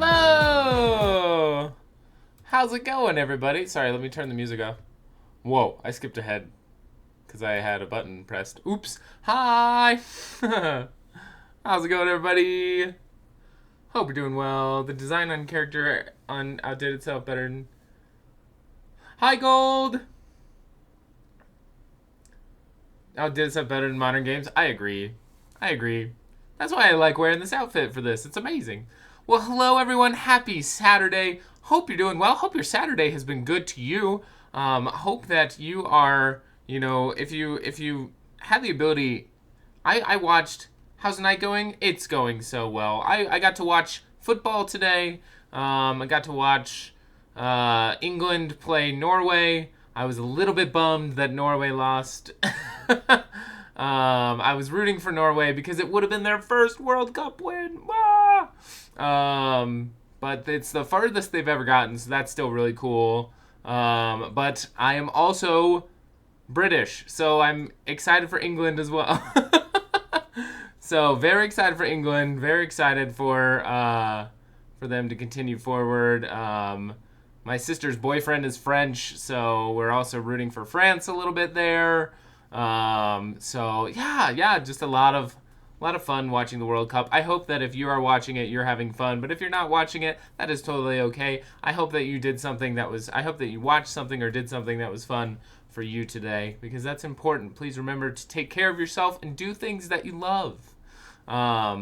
Hello! How's it going, everybody? Sorry, let me turn the music off. Whoa, I skipped ahead because I had a button pressed. Oops. Hi! How's it going, everybody? Hope you're doing well. The design on character outdid itself better than... Hi, Gold! Outdid itself better than modern games. I agree. That's why I like wearing this outfit for this. It's amazing. Well, hello, everyone. Happy Saturday. Hope you're doing well. Hope your Saturday has been good to you. Hope that you are, if you have the ability... I watched... How's the night going? It's going so well. I got to watch football today. I got to watch England play Norway. I was a little bit bummed that Norway lost. I was rooting for Norway because it would have been their first World Cup win. But it's the farthest they've ever gotten, so that's still really cool. But I am also British, so I'm excited for England as well. So very excited for England. Very excited for them to continue forward. My sister's boyfriend is French, so we're also rooting for France a little bit there. So yeah, just a lot of fun watching the World Cup. I hope that if you are watching it, you're having fun. But if you're not watching it, that is totally okay. I hope that you I hope that you watched something or did something that was fun for you today, because that's important. Please remember to take care of yourself and do things that you love. Let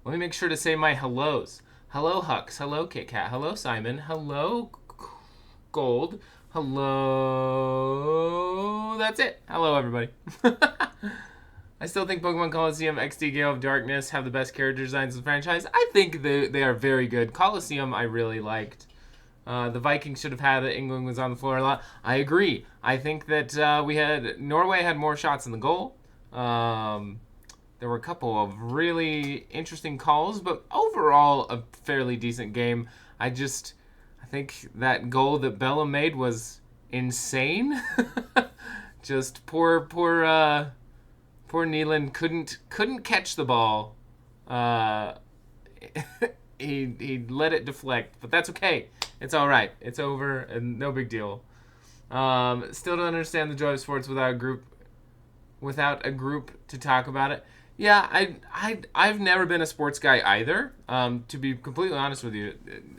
me make sure to say my hellos. Hello, Hux. Hello, Kit Kat. Hello, Simon. Hello, Gold. Hello. That's it. Hello, everybody. I still think Pokemon Colosseum XD Gale of Darkness have the best character designs in the franchise. I think they are very good. Colosseum I really liked. The Vikings should have had it. England was on the floor a lot. I agree. I think that Norway had more shots in the goal. There were a couple of really interesting calls, but overall a fairly decent game. I think that goal that Bella made was insane. Just poor Neelan couldn't catch the ball. He let it deflect, but that's okay. It's all right. It's over, and no big deal. Still don't understand the joy of sports without a group to talk about it. Yeah, I've never been a sports guy either. To be completely honest with you,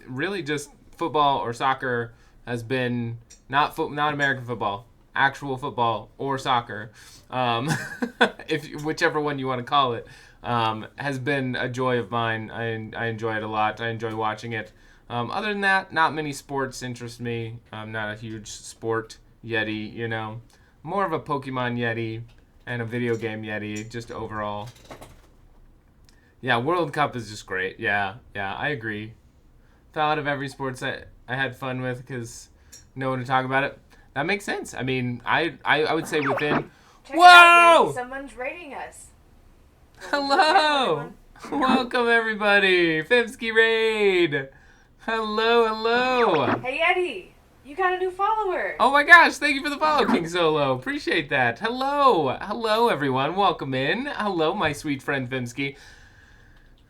really just football or soccer has been not American football, actual football or soccer, whichever one you want to call it, has been a joy of mine. I enjoy it a lot. I enjoy watching it. Other than that, not many sports interest me. I'm not a huge sport yeti, more of a Pokemon yeti and a video game yeti, just overall. Yeah, World Cup is just great. Yeah, I agree. Fell out of every sports I had fun with because no one to talk about it. That makes sense. I mean, I would say within... Check Whoa! it out, Yeti. Someone's rating us. Hello! Welcome, everybody! Fimsky Raid! Hello! Hey, Yeti. You got a new follower. Oh my gosh, thank you for the follow, King Solo. Appreciate that. Hello, everyone. Welcome in. Hello, my sweet friend Fimsky.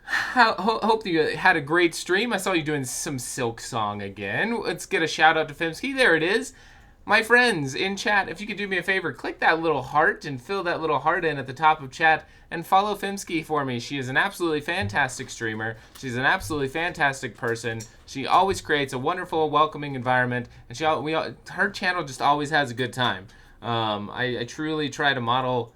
Hope you had a great stream. I saw you doing some Silk Song again. Let's get a shout out to Fimsky. There it is. My friends in chat, if you could do me a favor, click that little heart and fill that little heart in at the top of chat and follow Fimsky for me. She is an absolutely fantastic streamer. She's an absolutely fantastic person. She always creates a wonderful, welcoming environment, and her channel just always has a good time. I truly try to model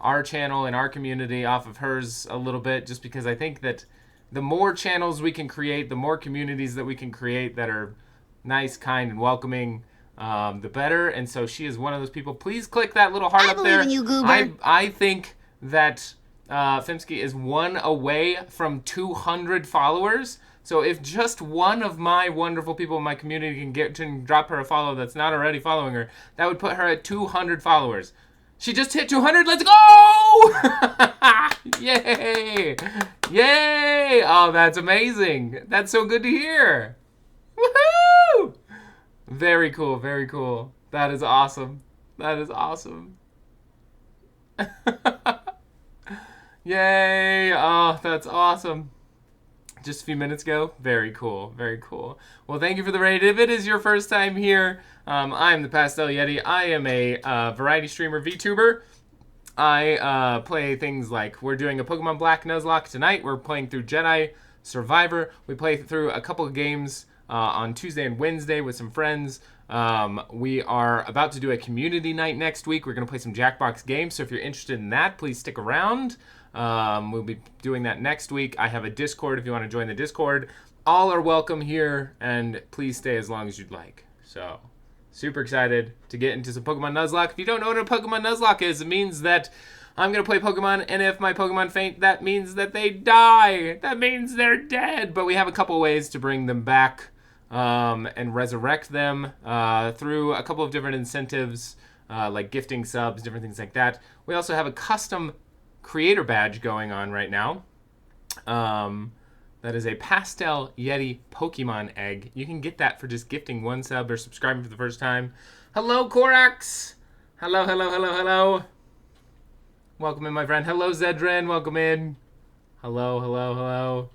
our channel and our community off of hers a little bit, just because I think that the more channels we can create, the more communities that we can create that are nice, kind, and welcoming, the better. And so she is one of those people. Please click that little heart up there. I believe in you, Goober. I think that Fimsky is one away from 200 followers. So if just one of my wonderful people in my community can drop her a follow that's not already following her, that would put her at 200 followers. She just hit 200. Let's go! Yay! Yay! Oh, that's amazing. That's so good to hear. Woohoo! Very cool, very cool. That is awesome. That is awesome. Yay! Oh, that's awesome. just a few minutes ago. Very cool, very cool. Well, thank you for the raid. If it is your first time here, I'm the Pastel Yeti. I am a variety streamer, VTuber. I play things like, we're doing a Pokemon Black Nuzlocke tonight. We're playing through Jedi Survivor. We play through a couple of games on Tuesday and Wednesday with some friends. We are about to do a community night next week. We're going to play some Jackbox games, so if you're interested in that, please stick around. We'll be doing that next week. I have a Discord if you want to join the Discord. All are welcome here, and please stay as long as you'd like. So, super excited to get into some Pokemon Nuzlocke. If you don't know what a Pokemon Nuzlocke is, it means that I'm going to play Pokemon, and if my Pokemon faint, that means that they die. That means they're dead. But we have a couple ways to bring them back and resurrect them through a couple of different incentives, like gifting subs, different things like that. We also have a custom creator badge going on right now. That is a Pastel Yeti Pokemon egg. You can get that for just gifting one sub or subscribing for the first time. Hello, Korax. Hello, hello, hello, hello. Welcome in, my friend. Hello, Zedrin. Welcome in. Hello, hello, hello.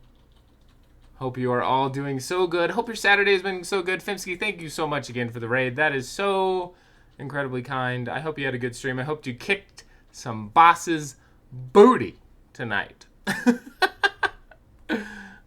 Hope you are all doing so good. Hope your Saturday has been so good. Fimsky, thank you so much again for the raid. That is so incredibly kind. I hope you had a good stream. I hope you kicked some bosses' booty tonight.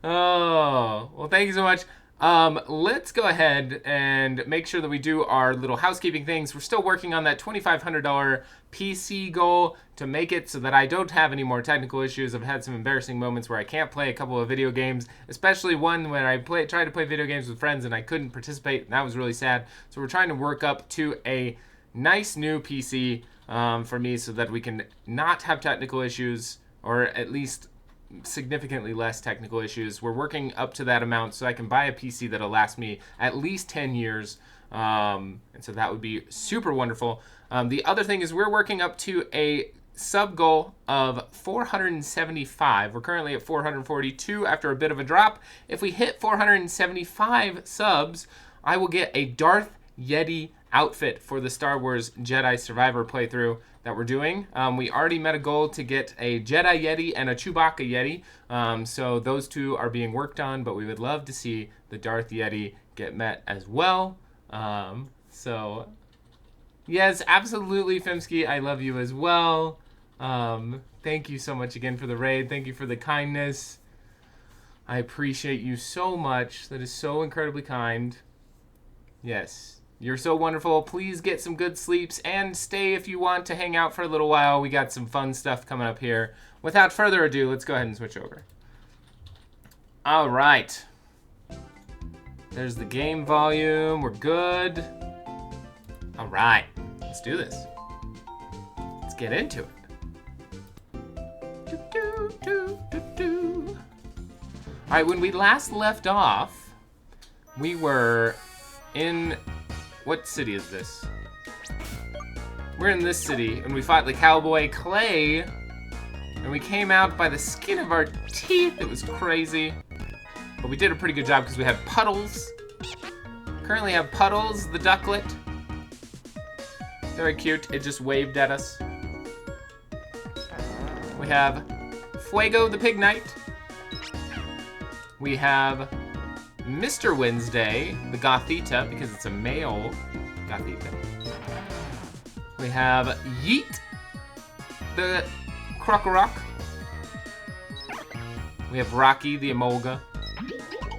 Oh, well, thank you so much. Let's go ahead and make sure that we do our little housekeeping things. We're still working on that $2,500 PC goal to make it so that I don't have any more technical issues. I've had some embarrassing moments where I can't play a couple of video games, especially one where I tried to play video games with friends and I couldn't participate, and that was really sad. So we're trying to work up to a nice new PC for me so that we can not have technical issues, or at least significantly less technical issues. We're working up to that amount so I can buy a PC that'll last me at least 10 years. And so that would be super wonderful. The other thing is we're working up to a sub goal of 475. We're currently at 442 after a bit of a drop. If we hit 475 subs, I will get a Darth Yeti outfit for the Star Wars Jedi Survivor playthrough that we're doing. We already met a goal to get a Jedi Yeti and a Chewbacca Yeti, so those two are being worked on, but we would love to see the Darth Yeti get met as well. So yes, absolutely, Fimsky, I love you as well. Thank you so much again for the raid. Thank you for the kindness. I appreciate you so much. That is so incredibly kind. Yes. You're so wonderful. Please get some good sleeps and stay if you want to hang out for a little while. We got some fun stuff coming up here. Without further ado, let's go ahead and switch over. All right. There's the game volume. We're good. All right. Let's do this. Let's get into it. All right, when we last left off, we were in... What city is this? We're in this city, and we fought the cowboy Clay, and we came out by the skin of our teeth. It was crazy. But we did a pretty good job because we had Puddles. Currently have Puddles, the ducklet. Very cute. It just waved at us. We have Fuego, the pig knight. We have Mr. Wednesday, the Gothita, because it's a male Gothita. We have Yeet, the Krokorok. We have Rocky, the Emolga.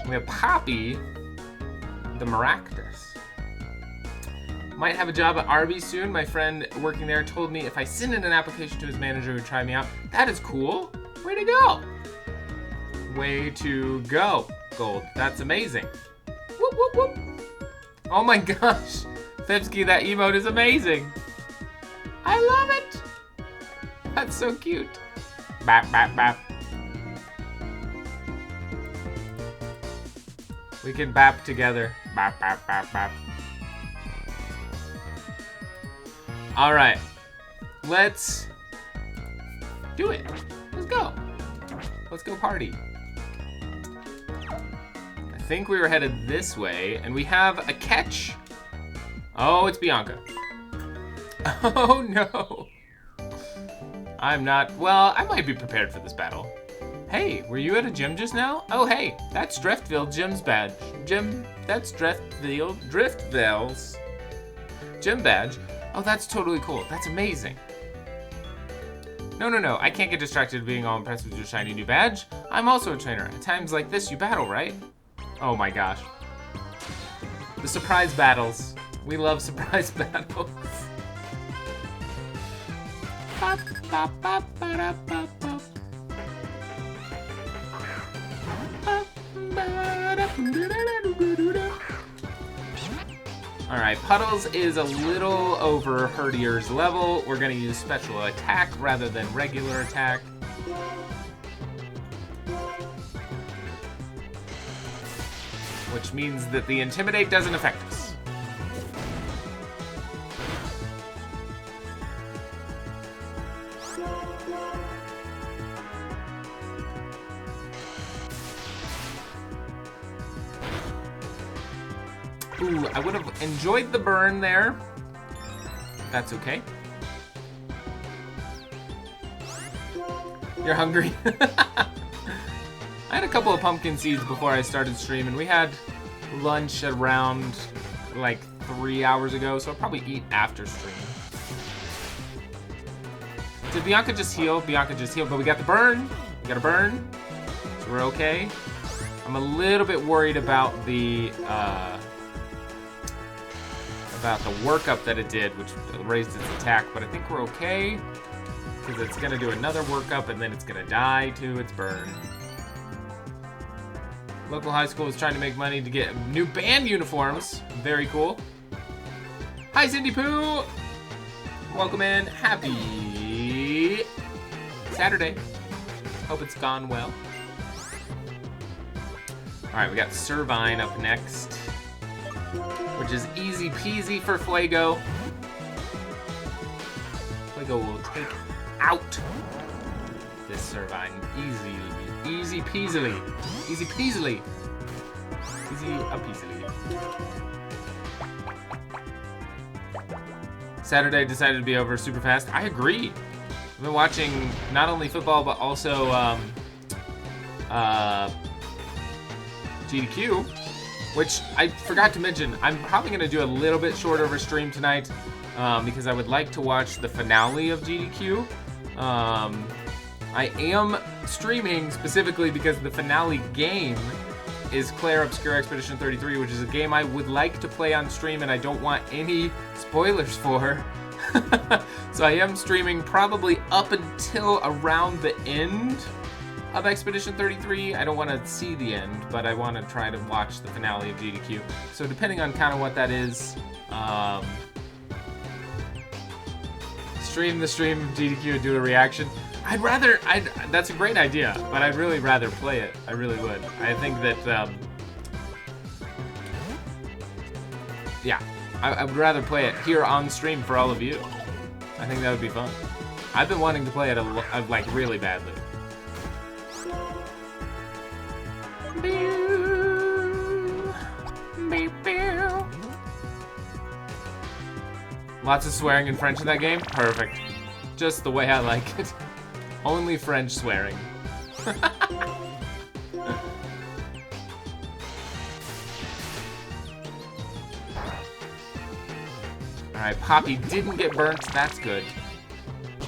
We have Poppy, the Maractus. Might have a job at Arby's soon. My friend working there told me if I send in an application to his manager, he would try me out. That is cool. Way to go. Way to go. Gold. That's amazing. Whoop, whoop, whoop. Oh my gosh. Fibsky, that emote is amazing. I love it. That's so cute. Bap, bap, bap. We can bap together. Bap, bap, bap, bap. All right. Let's do it. Let's go. Let's go party. I think we were headed this way, and we have a catch. Oh, it's Bianca. Oh, no. I'm not... Well, I might be prepared for this battle. Hey, were you at a gym just now? Oh, hey, that's Driftville Gym's badge. That's Driftville's gym badge. Oh, that's totally cool. That's amazing. No, I can't get distracted being all impressed with your shiny new badge. I'm also a trainer. At times like this, you battle, right? Oh my gosh. The surprise battles. We love surprise battles. Alright, Puddles is a little over Herdier's level. We're gonna use special attack rather than regular attack. Which means that the Intimidate doesn't affect us. Ooh, I would have enjoyed the burn there. That's okay. You're hungry? I had a couple of pumpkin seeds before I started streaming. We had lunch around like 3 hours ago, so I'll probably eat after stream. Did Bianca just heal? Bianca just healed, but we got the burn. We got a burn, so we're okay. I'm a little bit worried about the workup that it did, which raised its attack, but I think we're okay because it's gonna do another workup and then it's gonna die to its burn. Local high school is trying to make money to get new band uniforms. Very cool. Hi, Cindy Pooh. Welcome in. Happy Saturday. Hope it's gone well. All right, we got Servine up next, which is easy peasy for Fuego. Fuego will take out this Servine easy peasily. Easy peasily. Easy peasily. Saturday decided to be over super fast. I agree. I've been watching not only football, but also GDQ, which I forgot to mention. I'm probably going to do a little bit shorter of a stream tonight because I would like to watch the finale of GDQ. I am streaming specifically because the finale game is Claire Obscure Expedition 33, which is a game I would like to play on stream and I don't want any spoilers for. So I am streaming probably up until around the end of Expedition 33. I don't want to see the end, but I want to try to watch the finale of GDQ. So depending on kind of what that is, stream the stream of GDQ and do a reaction. That's a great idea, but I'd really rather play it. I really would. I think that, yeah, I would rather play it here on stream for all of you. I think that would be fun. I've been wanting to play it like really badly. Lots of swearing in French in that game? Perfect. Just the way I like it. Only French swearing. Alright, Poppy didn't get burnt. That's good.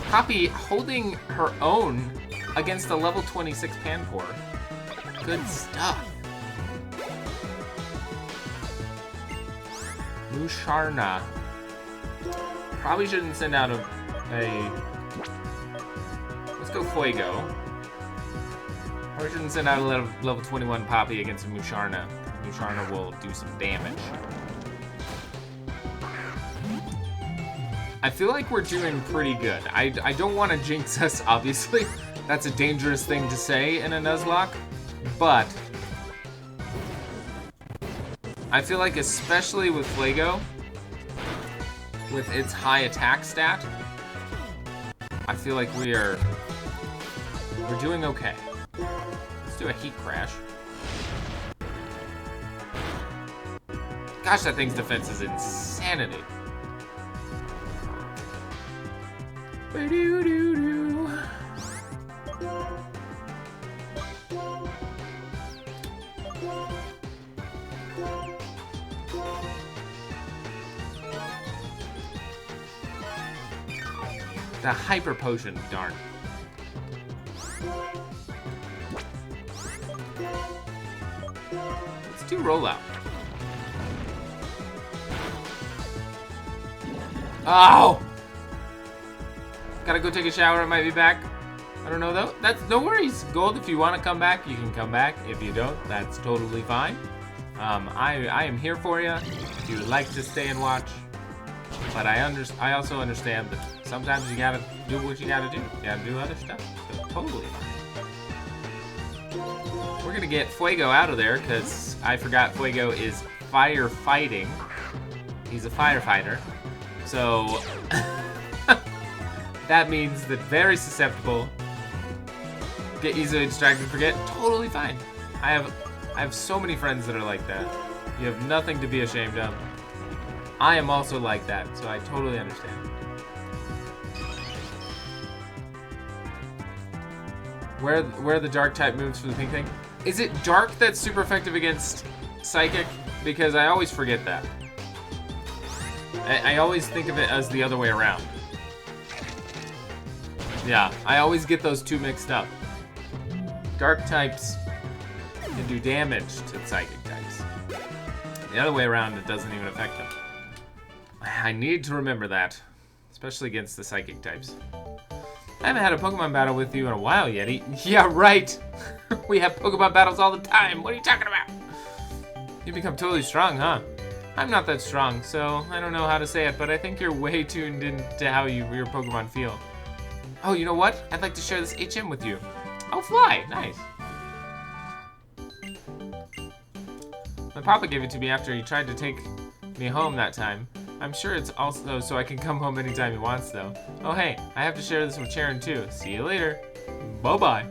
Poppy holding her own against a level 26 Panpour. Good stuff. Musharna. Probably shouldn't send out a let's go Fuego. Probably shouldn't send out a level 21 Poppy against a Musharna. Musharna will do some damage. I feel like we're doing pretty good. I don't want to jinx us, obviously. That's a dangerous thing to say in a Nuzlocke, but I feel like especially with Fuego, with its high attack stat, I feel like we're doing okay. Let's do a heat crash. Gosh, that thing's defense is insanity. The hyper potion, darn. Let's do rollout. Oh! Gotta go take a shower, I might be back. I don't know though. That's no worries. Gold, if you want to come back, you can come back. If you don't, that's totally fine. I am here for you. If you would like to stay and watch. But I also understand that sometimes you gotta do what you gotta do. You gotta do other stuff. So totally fine. We're gonna get Fuego out of there because I forgot Fuego is firefighting. He's a firefighter. So that means that very susceptible. Get easily distracted, forget. Totally fine. I have so many friends that are like that. You have nothing to be ashamed of. I am also like that, so I totally understand. Where are the dark type moves for the pink thing? Is it dark that's super effective against psychic? Because I always forget that. I always think of it as the other way around. Yeah, I always get those two mixed up. Dark types can do damage to psychic types. The other way around, it doesn't even affect them. I need to remember that, especially against the psychic types. I haven't had a Pokemon battle with you in a while, Yeti. Yeah, right. We have Pokemon battles all the time. What are you talking about? You become totally strong, huh? I'm not that strong, so I don't know how to say it, but I think you're way tuned into how your Pokemon feel. Oh, you know what? I'd like to share this HM with you. Oh, fly. Nice. My papa gave it to me after he tried to take me home that time. I'm sure it's also so I can come home anytime he wants, though. Oh, hey, I have to share this with Sharon, too. See you later. Bye-bye.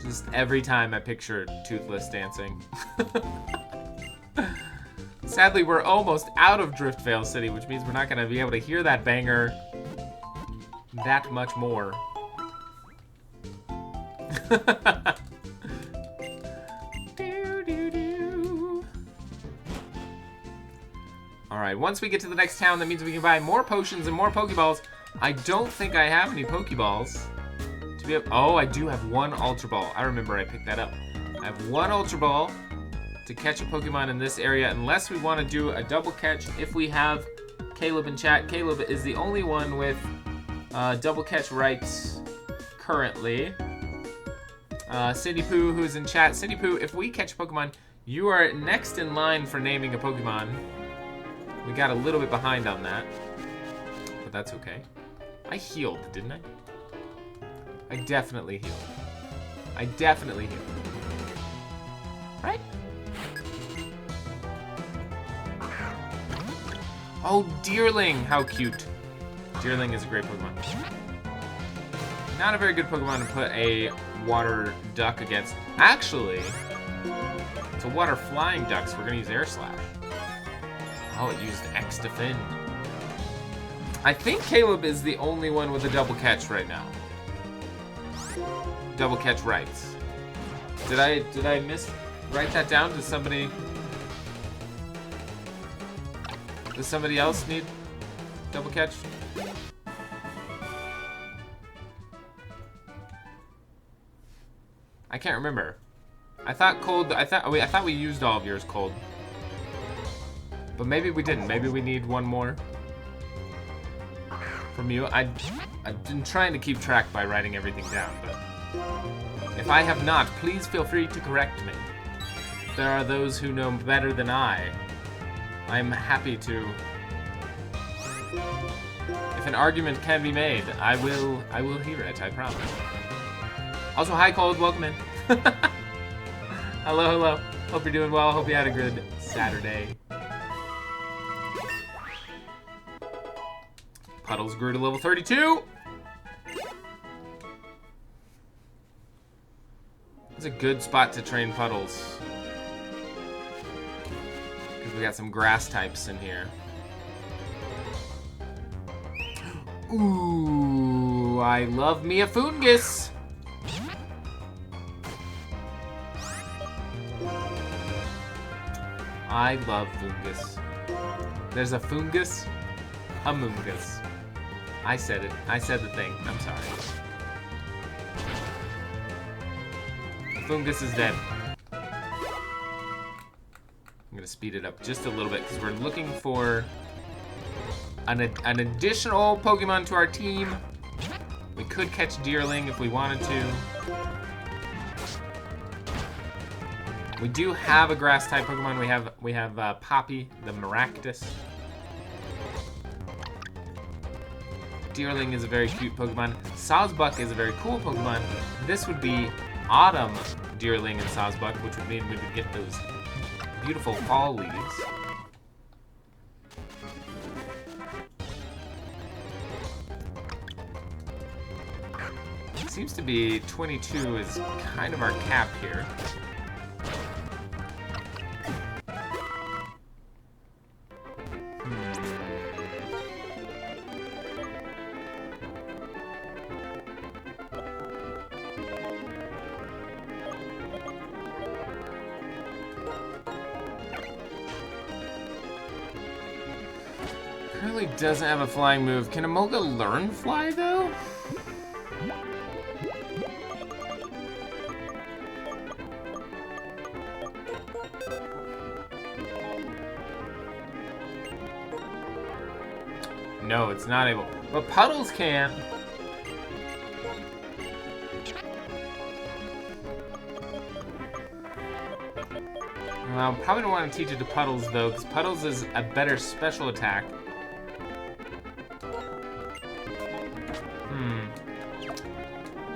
Just every time I picture Toothless dancing. Sadly, we're almost out of Driftvale City, which means we're not going to be able to hear that banger that much more. Alright, once we get to the next town, that means we can buy more potions and more Pokeballs. I don't think I have any Pokeballs. Oh, I do have one Ultra Ball. I remember I picked that up. I have one Ultra Ball to catch a Pokemon in this area, unless we want to do a double catch if we have Caleb in chat. Caleb is the only one with double catch rights currently. Cindy Poo, who's in chat. Cindy Poo, if we catch a Pokemon, you are next in line for naming a Pokemon. We got a little bit behind on that, but that's okay. I healed, didn't I? I definitely healed. I definitely healed. Right? Oh, Deerling! How cute. Deerling is a great Pokemon. Not a very good Pokemon to put a water duck against. Actually, it's a water flying duck, so we're gonna use Air Slash. Oh, it used X Defend. I think Caleb is the only one with a double catch right now. Double catch rights. Did I write that down? Does somebody else need double catch? I can't remember. I thought we used all of yours, Cold. But maybe we didn't. Maybe we need one more from you. I've been trying to keep track by writing everything down, but if I have not, please feel free to correct me. There are those who know better than I. I'm happy to. If an argument can be made, I will hear it, I promise. Also, hi Cold, welcome in. Hello, hello. Hope you're doing well. Hope you had a good Saturday. Puddles grew to level 32. It's a good spot to train Puddles. Because we got some grass types in here. Ooh, I love me a Foongus. I love fungus. There's a fungus, Amoongus. I said it. I said the thing. I'm sorry. The fungus is dead. I'm gonna speed it up just a little bit because we're looking for an additional Pokemon to our team. We could catch Deerling if we wanted to. We do have a grass-type Pokemon. We have Poppy, the Maractus. Deerling is a very cute Pokemon. Sawsbuck is a very cool Pokemon. This would be Autumn Deerling and Sawsbuck, which would mean we would get those beautiful fall leaves. It seems to be 22 is kind of our cap here. Currently doesn't have a flying move. Can Emolga learn fly though? No, it's not able. But Puddles can. Well, probably don't want to teach it to Puddles though, because Puddles is a better special attack.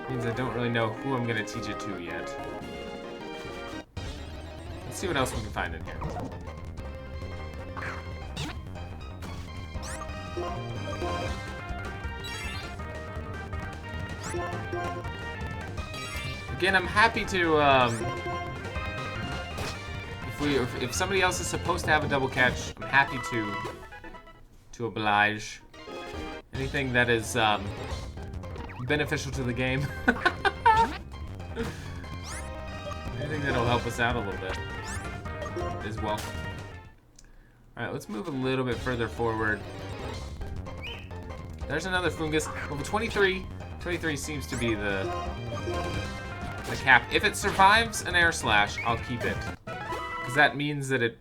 Means I don't really know who I'm gonna teach it to yet. Let's see what else we can find in here. Again, I'm happy to, if somebody else is supposed to have a double catch, I'm happy to oblige. Anything that is, beneficial to the game. Anything that'll help us out a little bit is welcome. Alright, let's move a little bit further forward. There's another fungus. Level 23. 23 seems to be the cap. If it survives an Air Slash, I'll keep it. Because that means that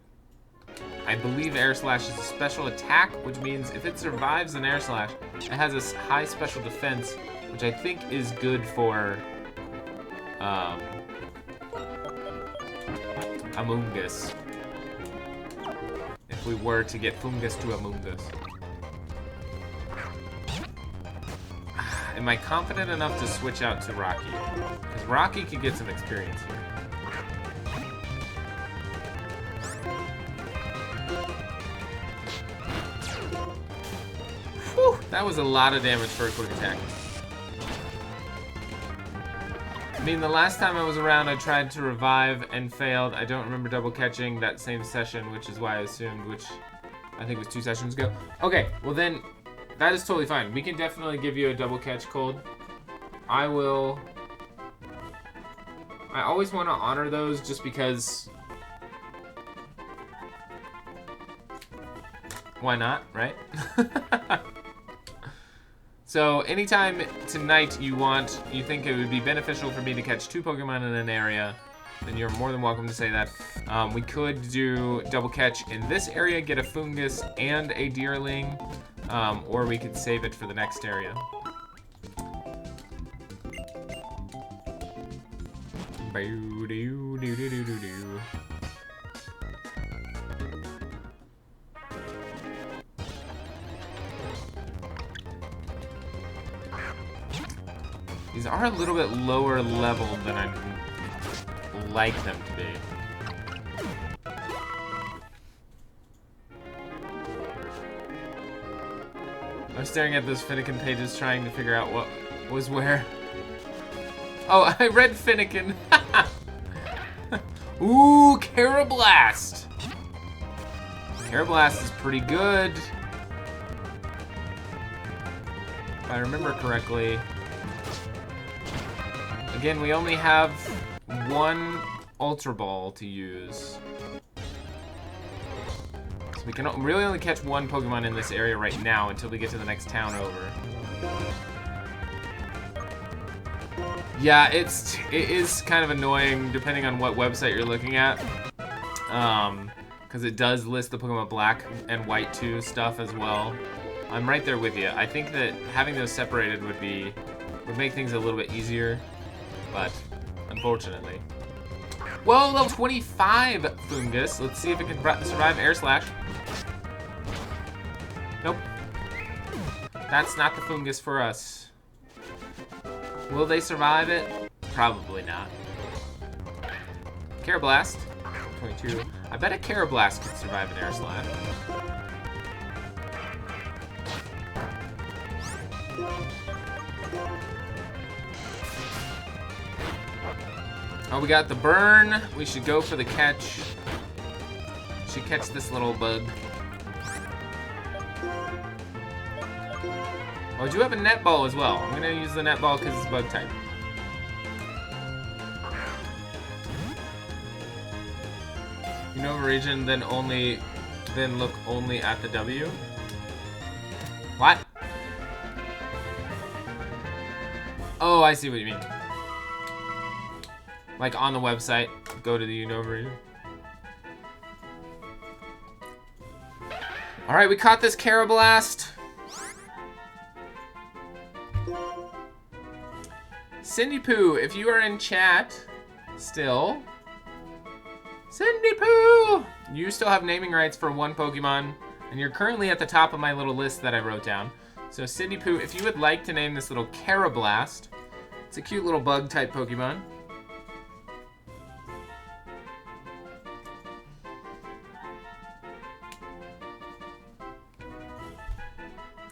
I believe Air Slash is a special attack, which means if it survives an Air Slash, it has a high special defense, which I think is good for Amoongus. If we were to get Fungus to Amoongus. Am I confident enough to switch out to Rocky? Because Rocky could get some experience here. Whew, that was a lot of damage for a quick attack. I mean, the last time I was around, I tried to revive and failed. I don't remember double catching that same session, which is why I assumed, which I think was 2 sessions ago. Okay, well then, that is totally fine. We can definitely give you a double catch, Cold. I always want to honor those just because... Why not, right? So anytime tonight you think it would be beneficial for me to catch 2 Pokemon in an area, then you're more than welcome to say that. We could do double catch in this area, get a Fungus and a Deerling, or we could save it for the next area. These are a little bit lower level than I'd like them to be. I'm staring at those Finnegan pages trying to figure out what was where. Oh, I read Finnegan. Ooh, Carablast. Carablast is pretty good. If I remember correctly. Again, we only have 1 Ultra Ball to use. We can really only catch one Pokemon in this area right now until we get to the next town over. Yeah, it is kind of annoying depending on what website you're looking at. Because it does list the Pokemon Black and White 2 stuff as well. I'm right there with you. I think that having those separated would make things a little bit easier, but unfortunately. Well, level 25 Fungus. Let's see if it can survive Air Slash. Nope. That's not the Fungus for us. Will they survive it? Probably not. Carablast. 22. I bet a Carablast could survive an Air Slash. Oh, we got the burn. We should go for the catch. Should catch this little bug. Oh, I do have a net ball as well. I'm gonna use the net ball because it's bug type. Unova region, then look only at the W. What? Oh, I see what you mean. Like on the website, go to the Unova region. All right, we caught this Carablast. Cindy Poo, if you are in chat still, Cindy Poo, you still have naming rights for one Pokemon, and you're currently at the top of my little list that I wrote down. So Cindy Poo, if you would like to name this little Carablast, it's a cute little bug type Pokemon.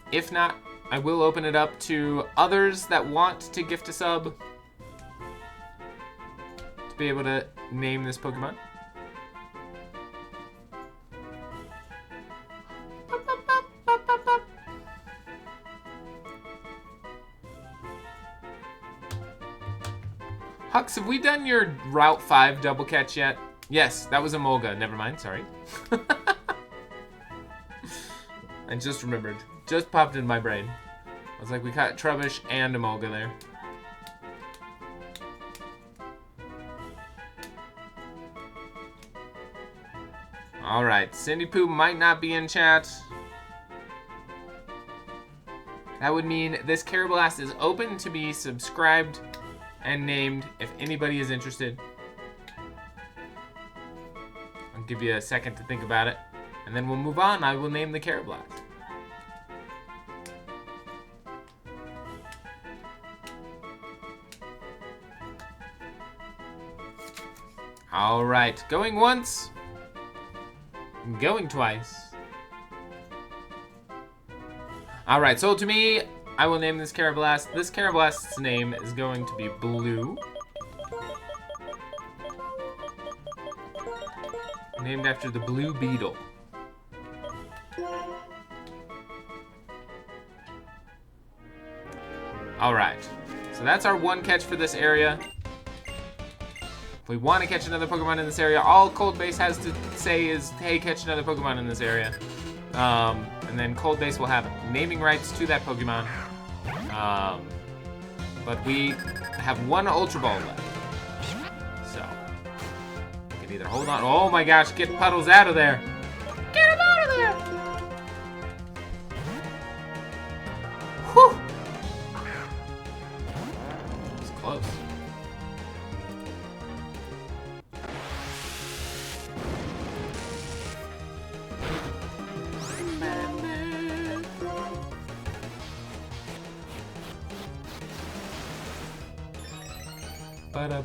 If not, I will open it up to others that want to gift a sub to be able to name this Pokemon. Hux, have we done your Route 5 double catch yet? Yes, that was a Molga. Never mind, sorry. I just remembered. Just popped in my brain. I was like, we caught Trubbish and a Molga there. Alright, Cindy Poo might not be in chat. That would mean this Carablast is open to be subscribed and named if anybody is interested. I'll give you a second to think about it, and then we'll move on. I will name the Carablast. All right, going once, going twice. All right, sold to me. I will name this Carablast. This Carablast's name is going to be Blue. Named after the Blue Beetle. All right, so that's our one catch for this area. If we want to catch another Pokemon in this area, all Cold Base has to say is, hey, catch another Pokemon in this area. And then Cold Base will have naming rights to that Pokemon. But we have one Ultra Ball left. So, we can either hold on. Oh my gosh, get Puddles out of there. Get him out of there. Whew. It's close.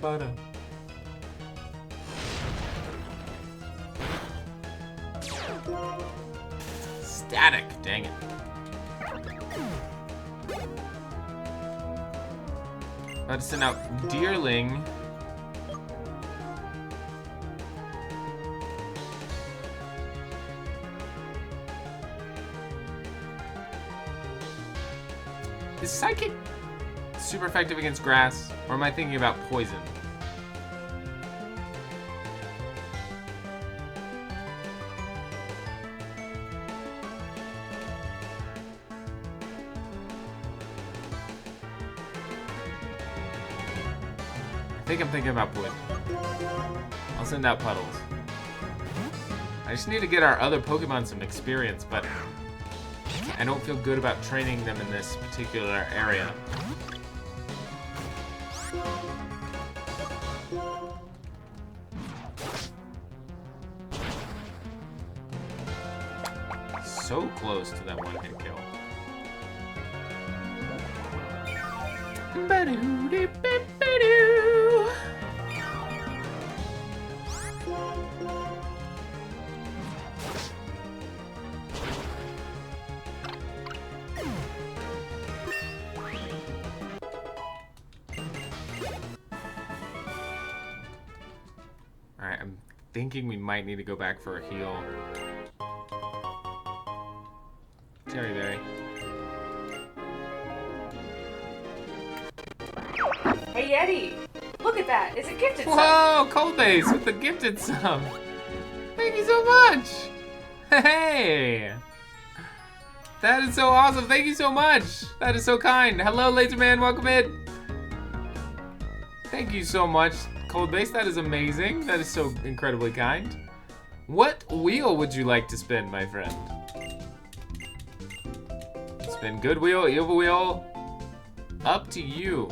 Bada. Static, dang it. About to send out Deerling. Is Psychic super effective against grass, or am I thinking about poison? think I'm thinking about poison. I'll send out puddles. I just need to get our other Pokemon some experience, but I don't feel good about training them in this particular area. So close to that one-hit kill. Alright, I'm thinking we might need to go back for a heal. Cherry Berry. Hey, Eddie! Look at that! It's a gifted sub! Whoa! Cold Base with the gifted sub! Thank you so much! Hey! That is so awesome! Thank you so much! That is so kind! Hello, Laserman! Welcome in! Thank you so much, Cold Base. That is amazing. That is so incredibly kind. What wheel would you like to spin, my friend? Spin good wheel, evil wheel. Up to you.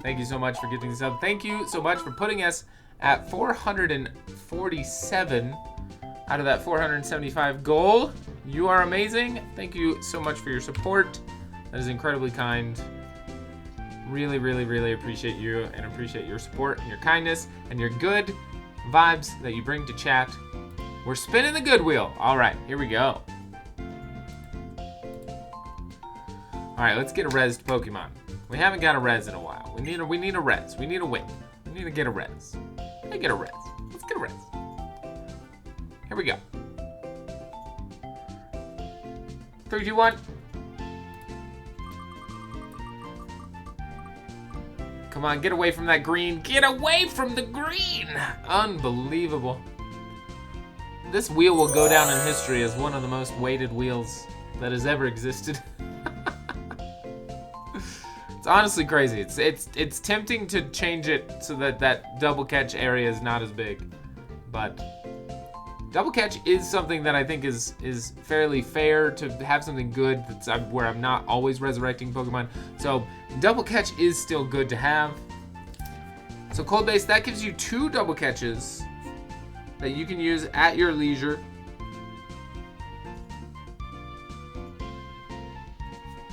Thank you so much for getting this up. Thank you so much for putting us at 447 out of that 475 goal. You are amazing. Thank you so much for your support. That is incredibly kind. Really, really, really appreciate you and appreciate your support and your kindness and your good vibes that you bring to chat. We're spinning the good wheel. All right, here we go. All right, let's get a rezzed Pokemon. We haven't got a res in a while. We need a res. We need a win. We need to get a res. Let's get a res. Let's get a res. Here we go. 3, 2, 1. Come on, get away from that green. Get away from the green! Unbelievable. This wheel will go down in history as one of the most weighted wheels that has ever existed. It's honestly crazy. It's tempting to change it so that that double catch area is not as big, but double catch is something that I think is fairly fair to have something good that's where I'm not always resurrecting Pokemon. So double catch is still good to have. So Cold Base, that gives you 2 double catches that you can use at your leisure.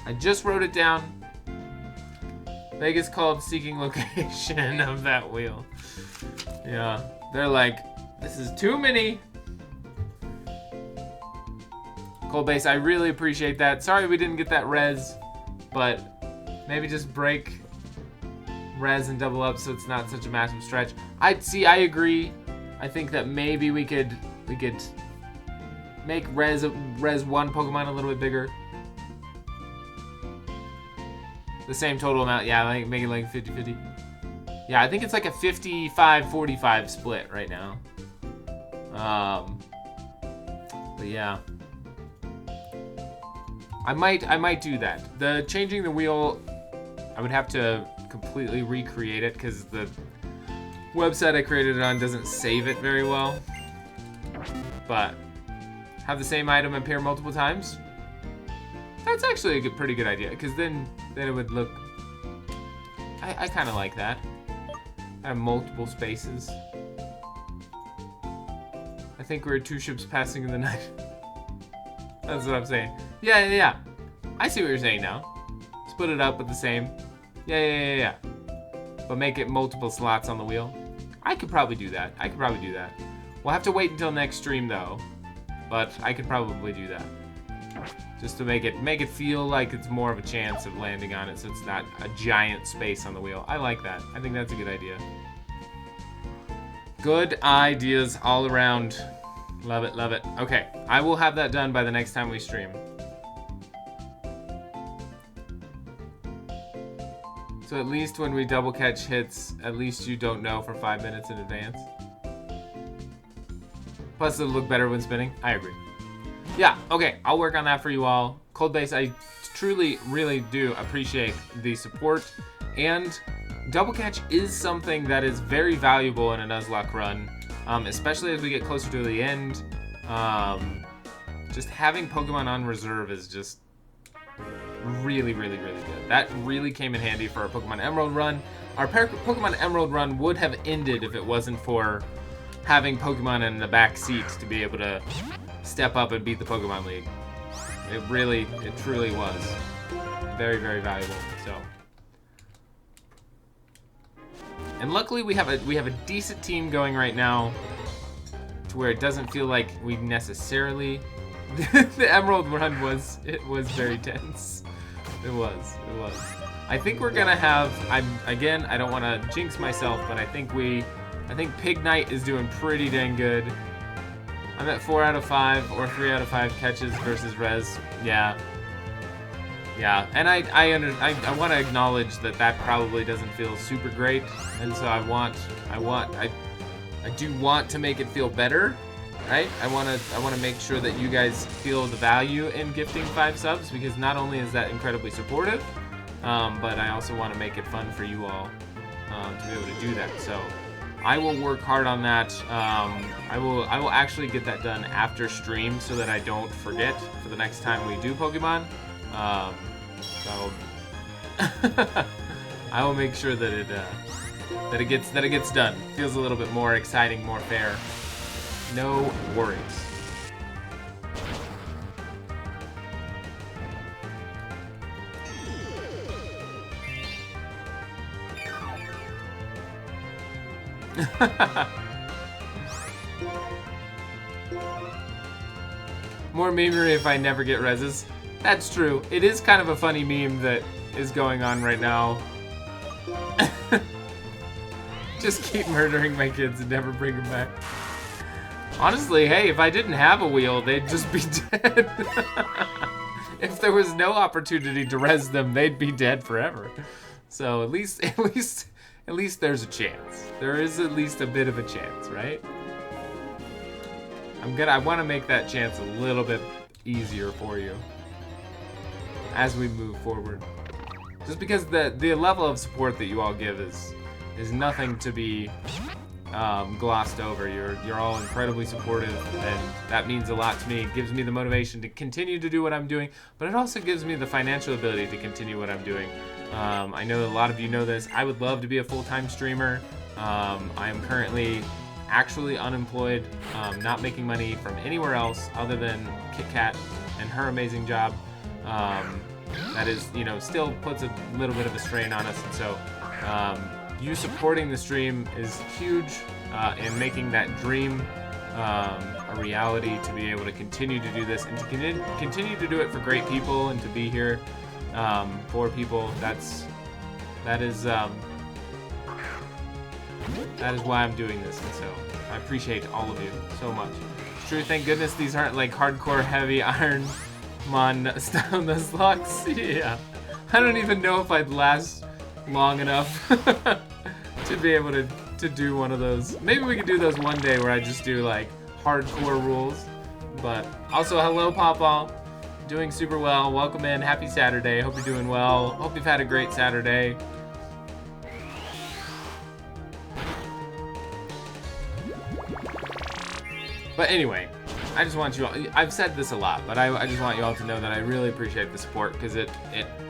I just wrote it down. Vegas called seeking location of that wheel. Yeah, they're like, this is too many. Cold Base, I really appreciate that. Sorry we didn't get that res, but maybe just break res and double up so it's not such a massive stretch. I agree. I think that maybe we could make res 1 Pokemon a little bit bigger. The same total amount, yeah, like make it like 50-50. Yeah, I think it's like a 55-45 split right now. But yeah. I might do that. The changing the wheel, I would have to completely recreate it because the website I created it on doesn't save it very well. But have the same item appear multiple times. That's actually a pretty good idea because then it would look. I kind of like that. Have multiple spaces. I think we're 2 ships passing in the night. That's what I'm saying. Yeah. I see what you're saying now. Split it up with the same. Yeah. But make it multiple slots on the wheel. I could probably do that. We'll have to wait until next stream though. But I could probably do that. Just to make it feel like it's more of a chance of landing on it so it's not a giant space on the wheel. I like that. I think that's a good idea. Good ideas all around. Love it. Okay, I will have that done by the next time we stream. So at least when we double catch hits, at least you don't know for 5 minutes in advance. Plus it'll look better when spinning. I agree. Yeah, okay, I'll work on that for you all. Cold Base, I truly, really do appreciate the support and double catch is something that is very valuable in a Nuzlocke run, especially as we get closer to the end. Just having Pokemon on reserve is just really, really, really good. That really came in handy for our Pokemon Emerald run. Our Pokemon Emerald run would have ended if it wasn't for having Pokemon in the back seat to be able to step up and beat the Pokemon League. It truly was very, very valuable. So, and luckily we have a decent team going right now, to where it doesn't feel like we necessarily. The Emerald run was very tense. It was. I think we're gonna have. I don't want to jinx myself, but I think Pig Knight is doing pretty dang good. I'm at 4 out of 5 or 3 out of 5 catches versus Rez. Yeah. And I want to acknowledge that probably doesn't feel super great, and so I do want to make it feel better. Right? I want to make sure that you guys feel the value in gifting 5 subs, because not only is that incredibly supportive, but I also want to make it fun for you all to be able to do that. So I will work hard on that. I will actually get that done after stream so that I don't forget for the next time we do Pokemon. So I will make sure that it gets done. Feels a little bit more exciting, more fair. No worries. More memery if I never get reses. That's true. It is kind of a funny meme that is going on right now. Just keep murdering my kids and never bring them back. Honestly, hey, if I didn't have a wheel, they'd just be dead. If there was no opportunity to res them, they'd be dead forever. So at least there's a chance. There is at least a bit of a chance, right? I want to make that chance a little bit easier for you as we move forward. Just because the level of support that you all give is nothing to be glossed over. You're all incredibly supportive, and that means a lot to me. It gives me the motivation to continue to do what I'm doing, but it also gives me the financial ability to continue what I'm doing. I know a lot of you know this. I would love to be a full-time streamer. I am currently actually unemployed, not making money from anywhere else other than Kit Kat and her amazing job. That is, still puts a little bit of a strain on us, and so you supporting the stream is huge in making that dream a reality, to be able to continue to do this and to continue to do it for great people and to be here for people. That is why I'm doing this, and so I appreciate all of you so much. It's true, thank goodness these aren't like hardcore heavy Iron Mon style Nuzlocks. Yeah, I don't even know if I'd last long enough to be able to do one of those. Maybe we could do those one day where I just do like hardcore rules. But also, hello Pawpaw, doing super well. Welcome in, happy Saturday. Hope you're doing well. Hope you've had a great Saturday. But anyway, I just want you all, I've said this a lot, but I just want you all to know that I really appreciate the support, because it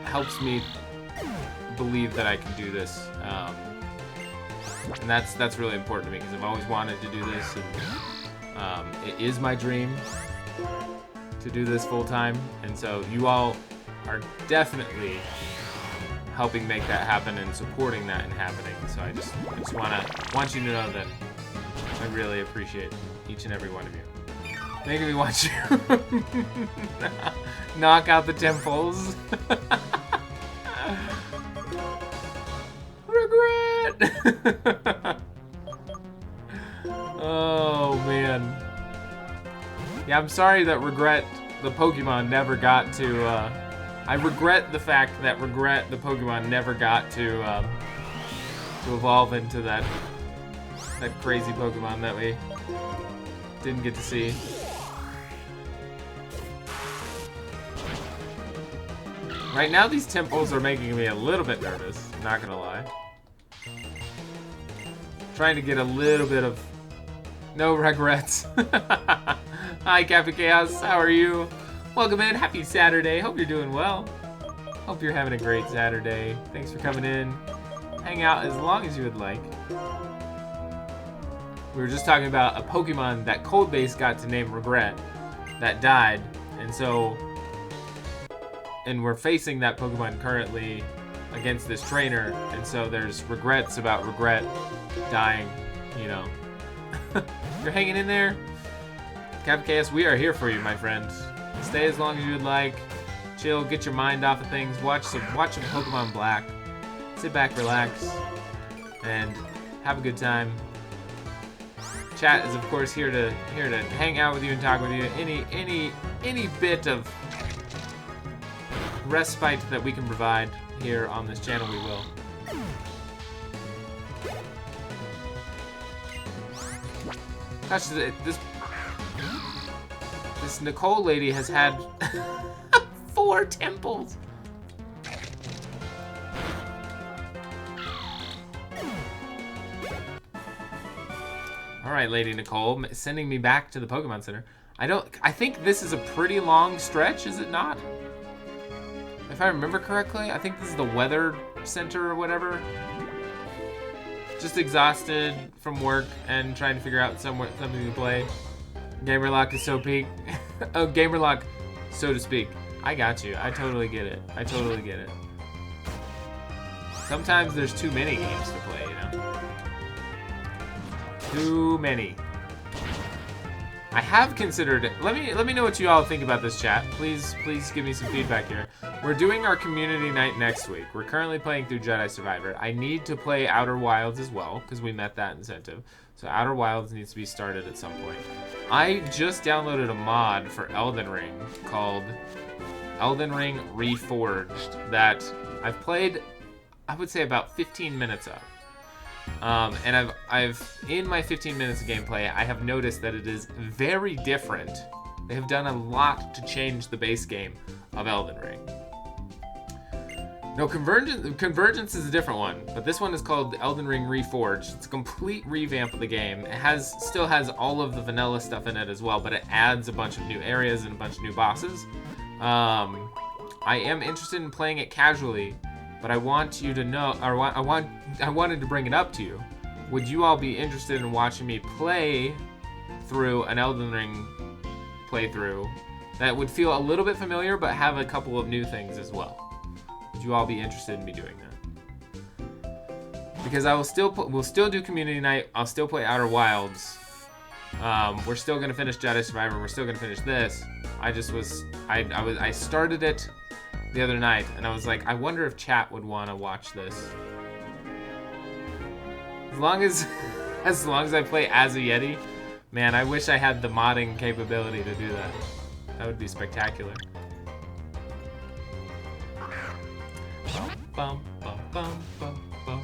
helps me believe that I can do this, and that's really important to me, because I've always wanted to do this, and it is my dream to do this full time, and so you all are definitely helping make that happen and supporting that and happening. So I just want you to know that I really appreciate each and every one of you. Making me watch you knock out the temples. Regret! Oh, man. Yeah, I'm sorry that Regret, the Pokemon, never got to, I regret the fact that Regret, the Pokemon, never got to evolve into that crazy Pokemon that we didn't get to see. Right now, these temples are making me a little bit nervous, not gonna lie. Trying to get a little bit of no regrets. Hi, Captain Chaos. How are you? Welcome in. Happy Saturday. Hope you're doing well. Hope you're having a great Saturday. Thanks for coming in. Hang out as long as you would like. We were just talking about a Pokemon that Coldbase got to name Regret that died. And we're facing that Pokemon currently against this trainer. And so there's regrets about Regret dying, you know. You're hanging in there? Captain Chaos, we are here for you, my friend. Stay as long as you would like. Chill, get your mind off of things. Watch some Pokemon Black. Sit back, relax, and have a good time. Chat is of course here to hang out with you and talk with you. Any bit of respite that we can provide here on this channel, we will. Gosh, this Nicole lady has had 4 temples. Alright, Lady Nicole, sending me back to the Pokemon Center. I think this is a pretty long stretch, is it not? If I remember correctly, I think this is the Weather Center or whatever. Just exhausted from work and trying to figure out something to play. Gamerlock is so peak. Oh, Gamerlock, so to speak. I got you. I totally get it. I totally get it. Sometimes there's too many games to play, you know? Too many. I have considered it. Let me know what you all think about this, chat. Please give me some feedback here. We're doing our community night next week. We're currently playing through Jedi Survivor. I need to play Outer Wilds as well because we met that incentive. So Outer Wilds needs to be started at some point. I just downloaded a mod for Elden Ring called Elden Ring Reforged that I've played, I would say, about 15 minutes of. And I've in my 15 minutes of gameplay, I have noticed that it is very different. They have done a lot to change the base game of Elden Ring. No, Convergence is a different one, but this one is called Elden Ring Reforged. It's a complete revamp of the game. It still has all of the vanilla stuff in it as well, but it adds a bunch of new areas and a bunch of new bosses. I am interested in playing it casually, but I want you to know, or I wanted to bring it up to you. Would you all be interested in watching me play through an Elden Ring playthrough that would feel a little bit familiar, but have a couple of new things as well? Would you all be interested in me doing that? Because we'll still do community night. I'll still play Outer Wilds. We're still gonna finish Jedi Survivor. We're still gonna finish this. I started it the other night, and I was like, I wonder if chat would want to watch this. As long as I play as a Yeti, man, I wish I had the modding capability to do that. That would be spectacular. Bum, bum, bum, bum, bum.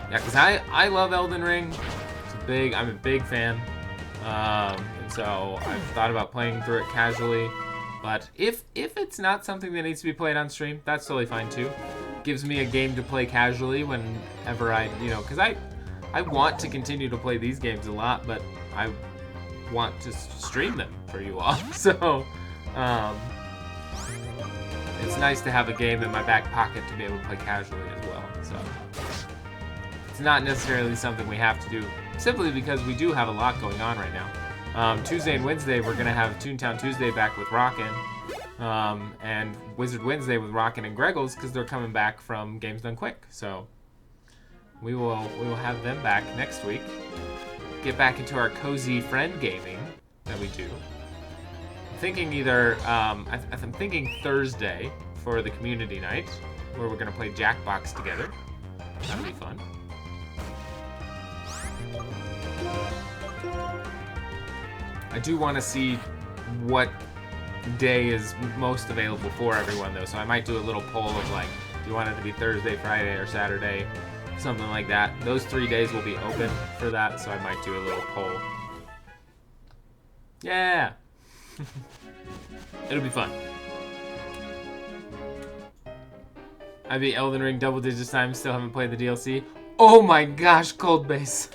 Yeah, because I love Elden Ring. I'm a big fan. And so I've thought about playing through it casually. But if it's not something that needs to be played on stream, that's totally fine too. Gives me a game to play casually whenever because I want to continue to play these games a lot, but I want to stream them for you all. So, it's nice to have a game in my back pocket to be able to play casually as well. So, it's not necessarily something we have to do, simply because we do have a lot going on right now. Tuesday and Wednesday, we're going to have Toontown Tuesday back with Rockin', and Wizard Wednesday with Rockin' and Greggles, because they're coming back from Games Done Quick. So, we will have them back next week. Get back into our cozy friend gaming that we do. I'm thinking I'm thinking Thursday for the community night, where we're going to play Jackbox together. That'll be fun. I do want to see what day is most available for everyone, though, so I might do a little poll of, like, do you want it to be Thursday, Friday, or Saturday? Something like that. Those 3 days will be open for that, so I might do a little poll. Yeah! It'll be fun. I beat Elden Ring double digits times, still haven't played the DLC. Oh my gosh, Cold Base.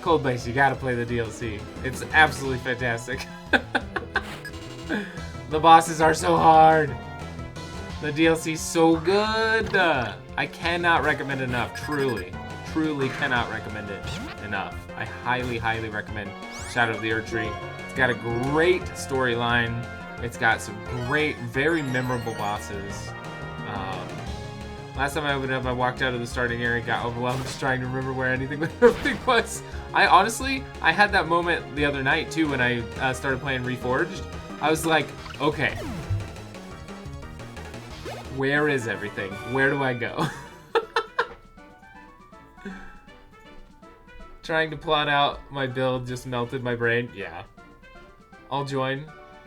Cold Base, you gotta play the DLC. It's absolutely fantastic. The bosses are so hard. The DLC's so good. I cannot recommend it enough, truly. Truly cannot recommend it enough. I highly, highly recommend Shadow of the Erdtree. It's got a great storyline. It's got some great, very memorable bosses. Last time I opened it up, I walked out of the starting area, got overwhelmed, just trying to remember where anything was. I honestly, I had that moment the other night too when I started playing Reforged. I was like, okay, where is everything? Where do I go? Trying to plot out my build just melted my brain. Yeah, I'll join.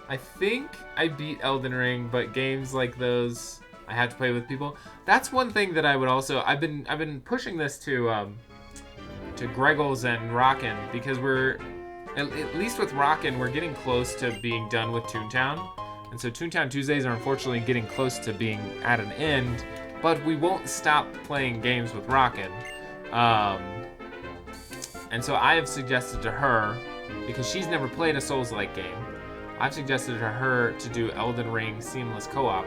I think I beat Elden Ring, but games like those I had to play with people. That's one thing that I would also. I've been pushing this to Greggles and Rockin' because we're at least with Rockin' we're getting close to being done with Toontown, and so Toontown Tuesdays are unfortunately getting close to being at an end. But we won't stop playing games with Rockin', and so I have suggested to her, because she's never played a Souls-like game, I've suggested to her to do Elden Ring Seamless Co-op,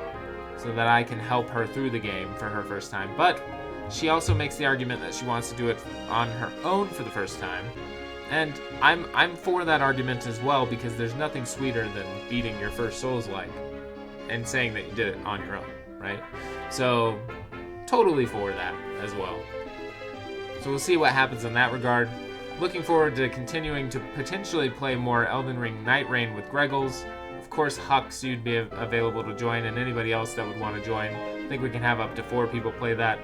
so that I can help her through the game for her first time. But she also makes the argument that she wants to do it on her own for the first time. And I'm for that argument as well, because there's nothing sweeter than beating your first Souls-like and saying that you did it on your own, right? So, totally for that as well. So we'll see what happens in that regard. Looking forward to continuing to potentially play more Elden Ring Night Rain with Greggles. Of course, Hux, you'd be available to join, and anybody else that would want to join. I think we can have up to 4 people play that.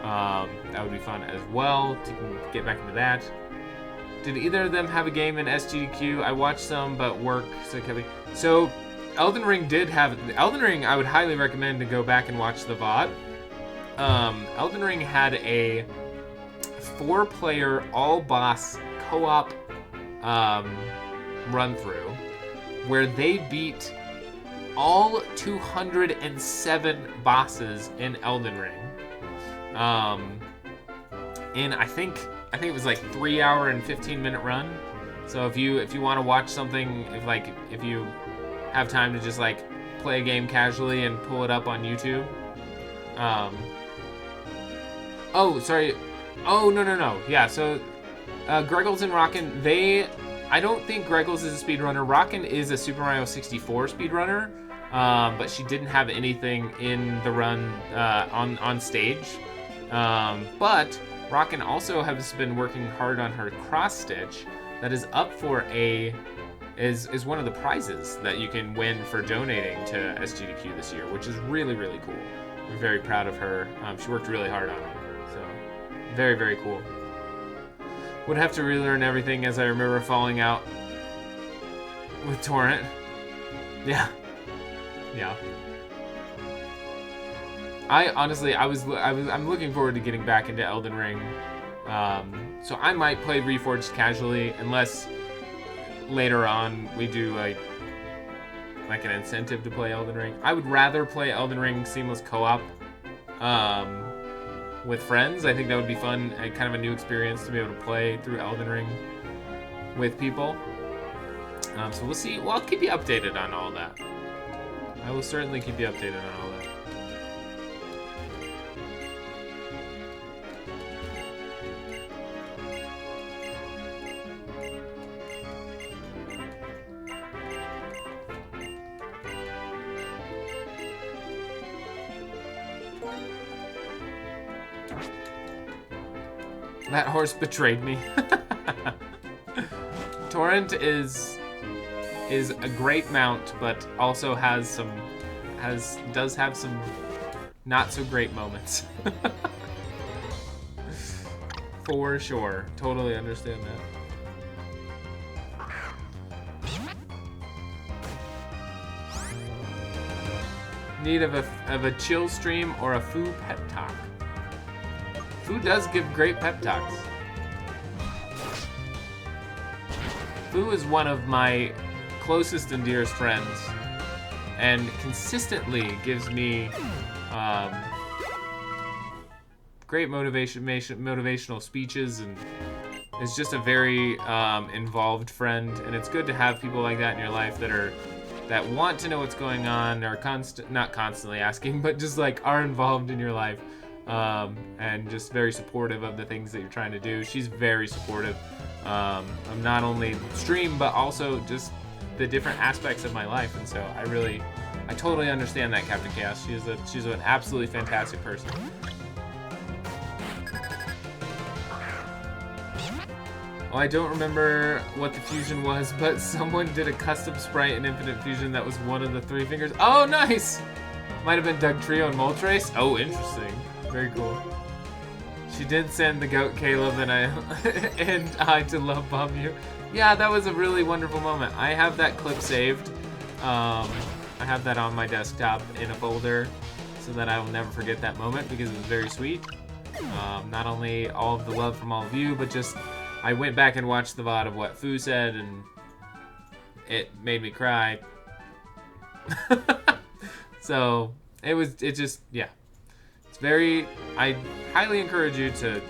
That would be fun as well to get back into that. Did either of them have a game in SGDQ? I watched some, but work. So Elden Ring did have... Elden Ring, I would highly recommend to go back and watch the VOD. Elden Ring had a 4-player, all-boss co-op run-through where they beat all 207 bosses in Elden Ring. In I think it was like 3-hour and 15-minute run. So if you want to watch something, if you have time to just like play a game casually and pull it up on YouTube. Oh, sorry. Oh, no. Yeah, so Greggles and Rockin', I don't think Greggles is a speedrunner. Rockin' is a Super Mario 64 speedrunner, but she didn't have anything in the run on stage. But Rockin' also has been working hard on her cross-stitch that is up for is one of the prizes that you can win for donating to SGDQ this year, which is really, really cool. I'm very proud of her. She worked really hard on it, so very, very cool. Would have to relearn everything, as I remember falling out with Torrent. Yeah. I'm looking forward to getting back into Elden Ring. So I might play Reforged casually, unless later on we do like an incentive to play Elden Ring. I would rather play Elden Ring Seamless Co-op with friends. I think that would be fun and kind of a new experience to be able to play through Elden Ring with people. So we'll see. Well, I'll keep you updated on all that. I will certainly keep you updated on all that. That horse betrayed me. Torrent is a great mount, but also does have some not so great moments. For sure. Totally understand that. Need of a chill stream or a Foo pep talk. Foo does give great pep talks. Foo is one of my closest and dearest friends, and consistently gives me great motivational speeches, and is just a very involved friend. And it's good to have people like that in your life that want to know what's going on, or not constantly asking, but just like are involved in your life, and just very supportive of the things that you're trying to do. She's very supportive of not only stream, but also just the different aspects of my life. And so I totally understand that, Captain Chaos. She's an absolutely fantastic person. Oh, I don't remember what the fusion was, but someone did a custom sprite in Infinite Fusion that was one of the 3 fingers. Oh, nice! Might have been Doug Trio and Moltres. Oh, interesting. Very cool. She did send the goat Caleb and I to love bomb you. Yeah, that was a really wonderful moment. I have that clip saved. I have that on my desktop in a folder so that I will never forget that moment, because it was very sweet. Not only all of the love from all of you, but just I went back and watched the VOD of what Fu said, and it made me cry. So yeah. I highly encourage you to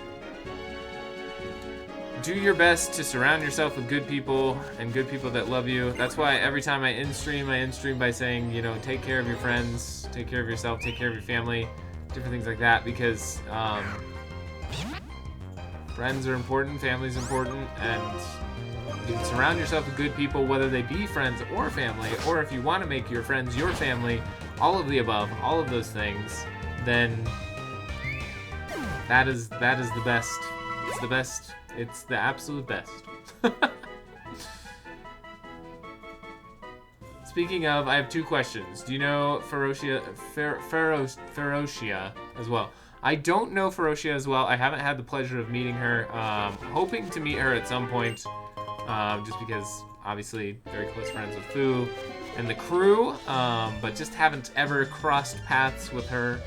do your best to surround yourself with good people and good people that love you. That's why every time I end stream by saying, you know, take care of your friends, take care of yourself, take care of your family, different things like that, because friends are important, family's important, and you can surround yourself with good people, whether they be friends or family, or if you want to make your friends your family, all of the above, all of those things, then that is the best. It's the best. It's the absolute best. Speaking of, I have 2 questions. Do you know Ferocia as well? I don't know Ferocia as well. I haven't had the pleasure of meeting her. Hoping to meet her at some point, just because obviously very close friends with Fu and the crew, but just haven't ever crossed paths with her.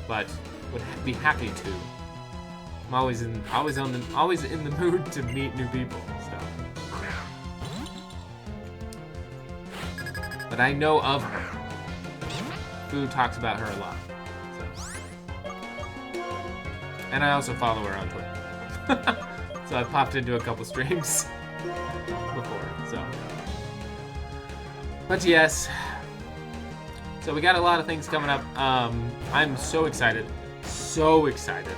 But would be happy to. I'm always in the mood to meet new people. So, but I know of her. Fu talks about her a lot. And I also follow her on Twitter. So I popped into a couple streams before, so. But yes. So we got a lot of things coming up. I'm so excited. So excited.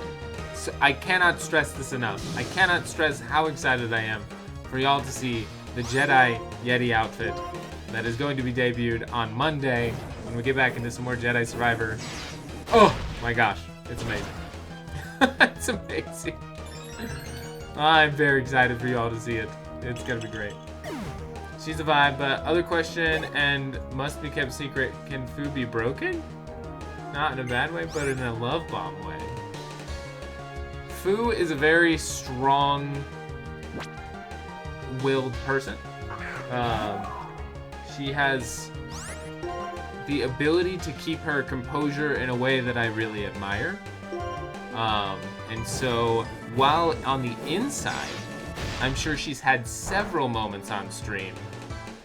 So I cannot stress this enough. I cannot stress how excited I am for y'all to see the Jedi Yeti outfit that is going to be debuted on Monday when we get back into some more Jedi Survivor. Oh my gosh, it's amazing. It's amazing. I'm very excited for y'all to see it. It's gonna be great. She's a vibe, but other question, and must be kept secret. Can Fu be broken? Not in a bad way, but in a love bomb way. Fu is a very strong-willed person. She has the ability to keep her composure in a way that I really admire. And so, while on the inside, I'm sure she's had several moments on stream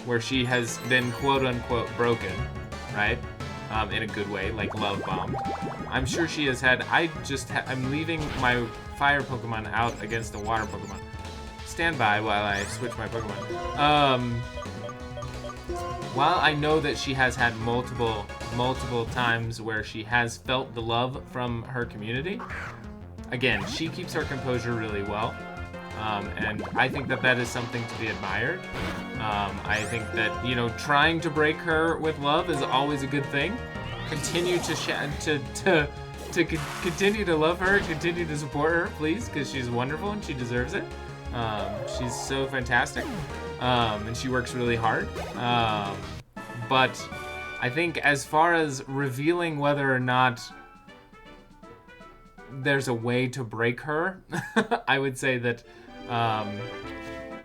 where she has been quote-unquote broken, right? In a good way, like love bombed. I'm sure she has had. I'm leaving my fire Pokemon out against the water Pokemon. Stand by while I switch my Pokemon. While I know that she has had multiple times where she has felt the love from her community, again, she keeps her composure really well. And I think that is something to be admired. I think that, you know, trying to break her with love is always a good thing. Continue to continue to love her, continue to support her, please, because she's wonderful and she deserves it. She's so fantastic, and she works really hard. But I think as far as revealing whether or not there's a way to break her, I would say that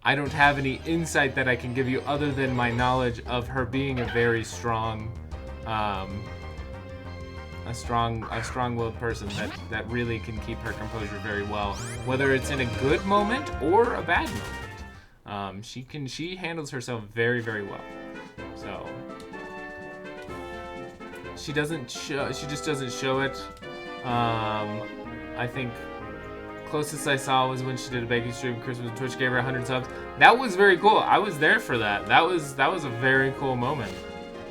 I don't have any insight that I can give you other than my knowledge of her being a very strong, a strong-willed person that really can keep her composure very well, whether it's in a good moment or a bad moment. She handles herself very, very well. So she just doesn't show it I think closest I saw was when she did a baking stream. Christmas and Twitch gave her 100 subs. That was very cool. I was there for that. That was a very cool moment.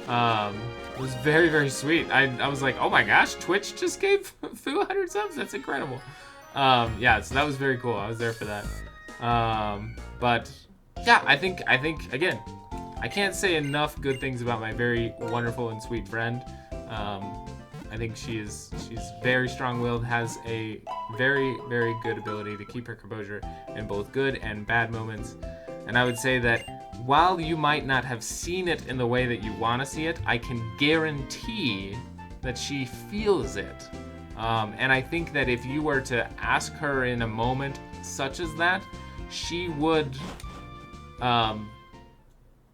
It was very, very sweet. I was like, oh my gosh, Twitch just gave Fu 100 subs. That's incredible. Yeah, so that was very cool. I was there for that. But yeah, I think again, I can't say enough good things about my very wonderful and sweet friend. I think she's very strong-willed, has a very, very good ability to keep her composure in both good and bad moments. And I would say that while you might not have seen it in the way that you want to see it, I can guarantee that she feels it. And I think that if you were to ask her in a moment such as that, she would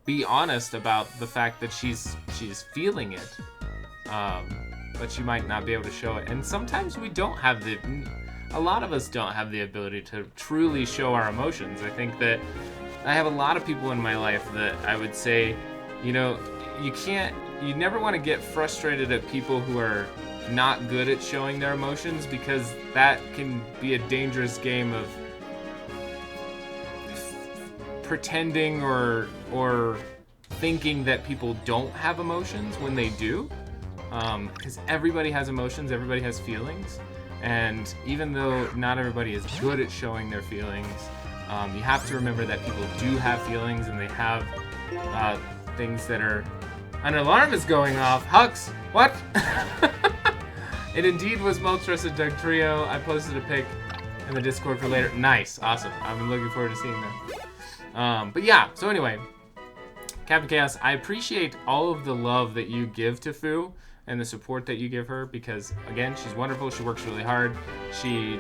be honest about the fact that she's feeling it. But she might not be able to show it. And sometimes we don't have a lot of us don't have the ability to truly show our emotions. I think that I have a lot of people in my life that I would say, you know, you never want to get frustrated at people who are not good at showing their emotions, because that can be a dangerous game of pretending or thinking that people don't have emotions when they do. Because everybody has emotions, everybody has feelings, and even though not everybody is good at showing their feelings, you have to remember that people do have feelings, and they have things that are... An alarm is going off. Hux, what? It indeed was Moltres and Doug Trio. I posted a pic in the Discord for later. Nice, awesome. I'm looking forward to seeing that. But yeah, so anyway, Captain Chaos, I appreciate all of the love that you give to Fu and the support that you give her, because again, she's wonderful. She works really hard. She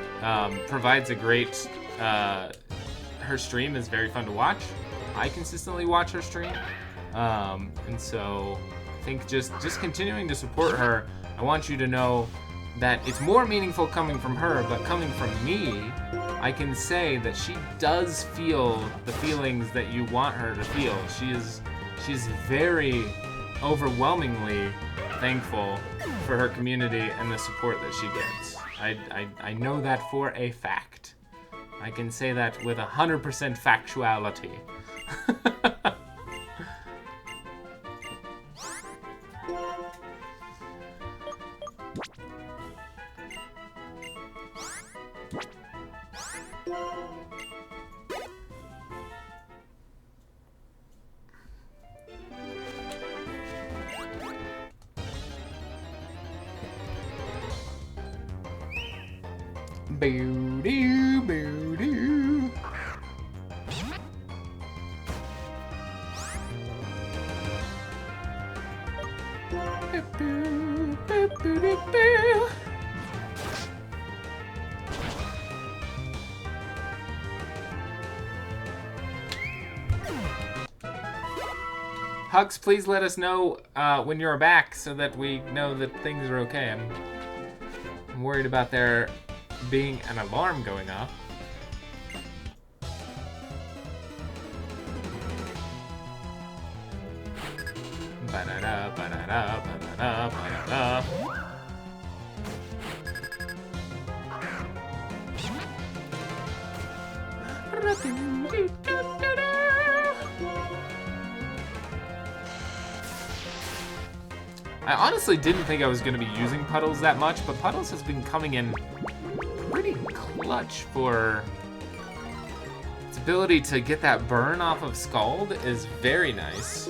provides a great... her stream is very fun to watch. I consistently watch her stream. And so I think just continuing to support her, I want you to know that it's more meaningful coming from her, but coming from me, I can say that she does feel the feelings that you want her to feel. She's very overwhelmingly thankful for her community and the support that she gets. I know that for a fact. I can say that with 100% factuality. Boo-doo, boo-doo. Boo-boo, boo-boo-doo-boo. Hux, please let us know when you're back so that we know that things are okay. I'm worried about there being an alarm going off. Ba-da-da, ba-da-da, ba-da-da, ba-da-da. I honestly didn't think I was going to be using Puddles that much, but Puddles has been coming in pretty clutch for its ability to get that burn off of Scald is very nice.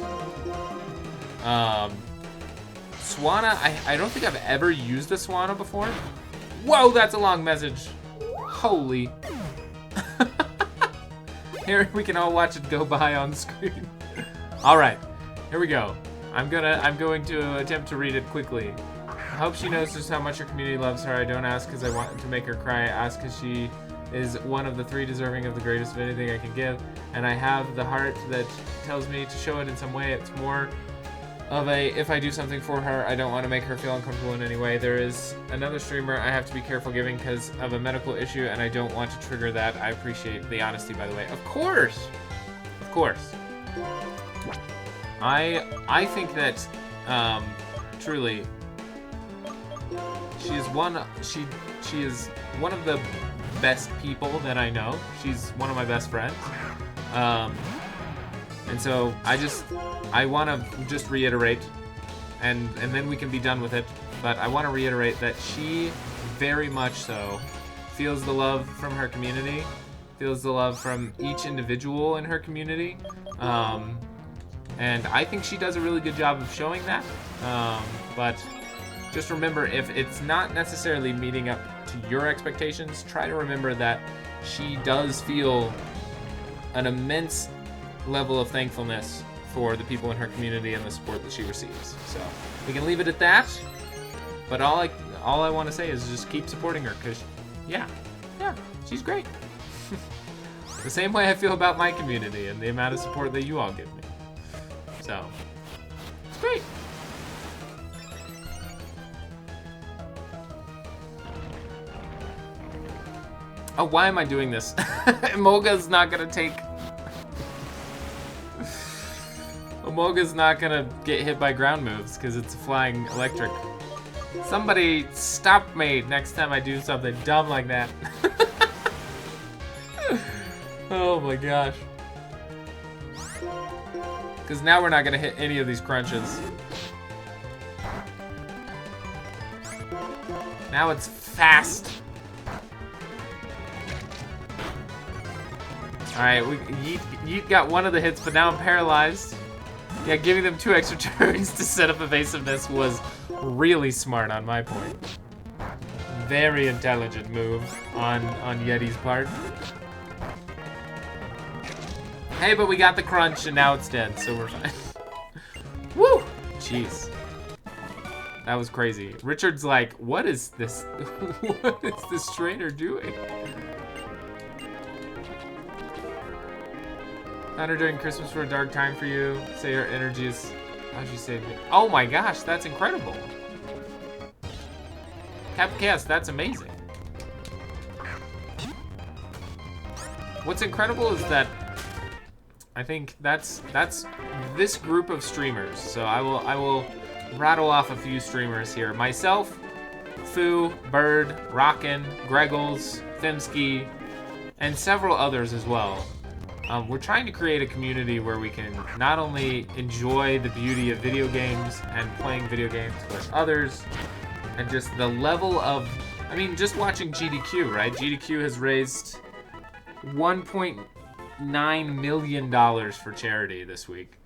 Swanna, I don't think I've ever used a Swanna before. Whoa, that's a long message. Holy. Here, we can all watch it go by on screen. All right, here we go. I'm going to attempt to read it quickly. I hope she knows just how much her community loves her. I don't ask because I want to make her cry. I ask because she is one of the 3 deserving of the greatest of anything I can give. And I have the heart that tells me to show it in some way. It's more of a, if I do something for her, I don't want to make her feel uncomfortable in any way. There is another streamer I have to be careful giving because of a medical issue, and I don't want to trigger that. I appreciate the honesty, by the way. Of course! Of course. I think that, truly, She is one of the best people that I know. She's one of my best friends. And so I want to just reiterate, and then we can be done with it. But I want to reiterate that she very much so feels the love from her community, feels the love from each individual in her community. And I think she does a really good job of showing that. But just remember, if it's not necessarily meeting up to your expectations, try to remember that she does feel an immense level of thankfulness for the people in her community and the support that she receives. So we can leave it at that. But all I want to say is just keep supporting her, because yeah, she's great. The same way I feel about my community and the amount of support that you all give me. So it's great. Oh, why am I doing this? Emolga's not gonna take... Emolga's not gonna get hit by ground moves because it's flying electric. Somebody stop me next time I do something dumb like that. Oh my gosh. Because now we're not gonna hit any of these crunches. Now it's fast. Alright, Yeet got one of the hits, but now I'm paralyzed. Yeah, giving them 2 extra turns to set up evasiveness was really smart on my point. Very intelligent move on Yeti's part. Hey, but we got the crunch and now it's dead, so we're fine. Woo! Jeez. That was crazy. Richard's like, what is this? What is this trainer doing? Found her during Christmas for a dark time for you. Say her energy is... How'd you say that? Oh my gosh, that's incredible. Captain Chaos, that's amazing. What's incredible is that I think that's this group of streamers. So I will rattle off a few streamers here. Myself, Foo, Bird, Rockin', Greggles, Femsky, and several others as well. We're trying to create a community where we can not only enjoy the beauty of video games and playing video games with others, and just the level of, I mean, just watching GDQ, right? GDQ has raised $1.9 million for charity this week,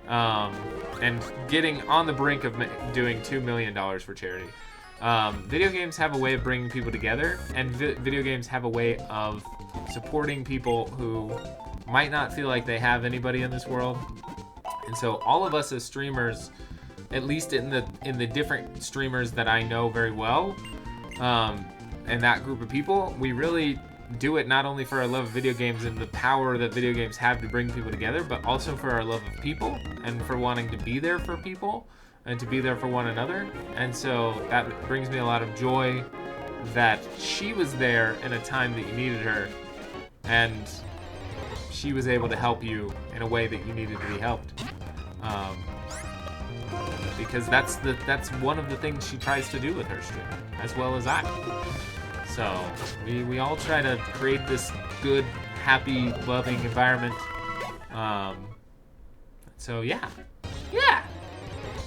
and getting on the brink of doing $2 million for charity. Video games have a way of bringing people together, and video games have a way of supporting people who might not feel like they have anybody in this world. And so all of us as streamers, at least in the different streamers that I know very well, and that group of people, we really do it not only for our love of video games and the power that video games have to bring people together, but also for our love of people and for wanting to be there for people and to be there for one another. And so that brings me a lot of joy that she was there in a time that you needed her, and she was able to help you in a way that you needed to be helped. Because that's one of the things she tries to do with her stream, as well as I. So we all try to create this good, happy, loving environment. So yeah,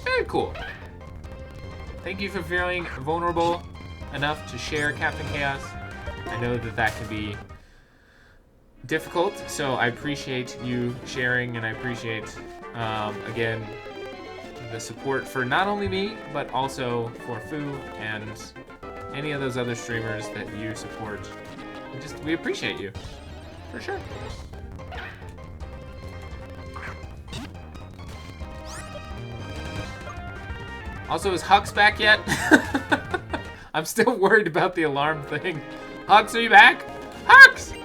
very cool. Thank you for feeling vulnerable enough to share Captain Chaos. I know that can be difficult, so I appreciate you sharing, and I appreciate, again, the support for not only me, but also for Foo and any of those other streamers that you support. We appreciate you, for sure. Also, is Hux back yet? I'm still worried about the alarm thing. Hux, are you back? Hux!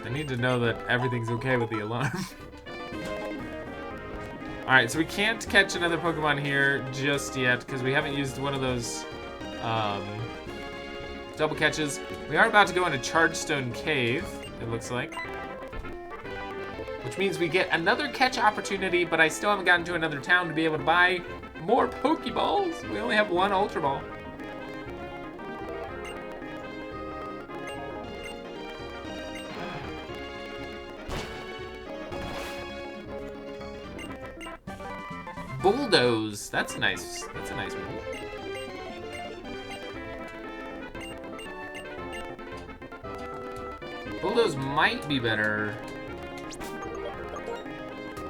I need to know that everything's okay with the alarm. Alright, so we can't catch another Pokemon here just yet because we haven't used one of those double catches. We are about to go into Chargestone Cave, it looks like. Which means we get another catch opportunity, but I still haven't gotten to another town to be able to buy more Pokeballs. We only have one Ultra Ball. Bulldoze. That's nice. That's a nice one. Bulldoze might be better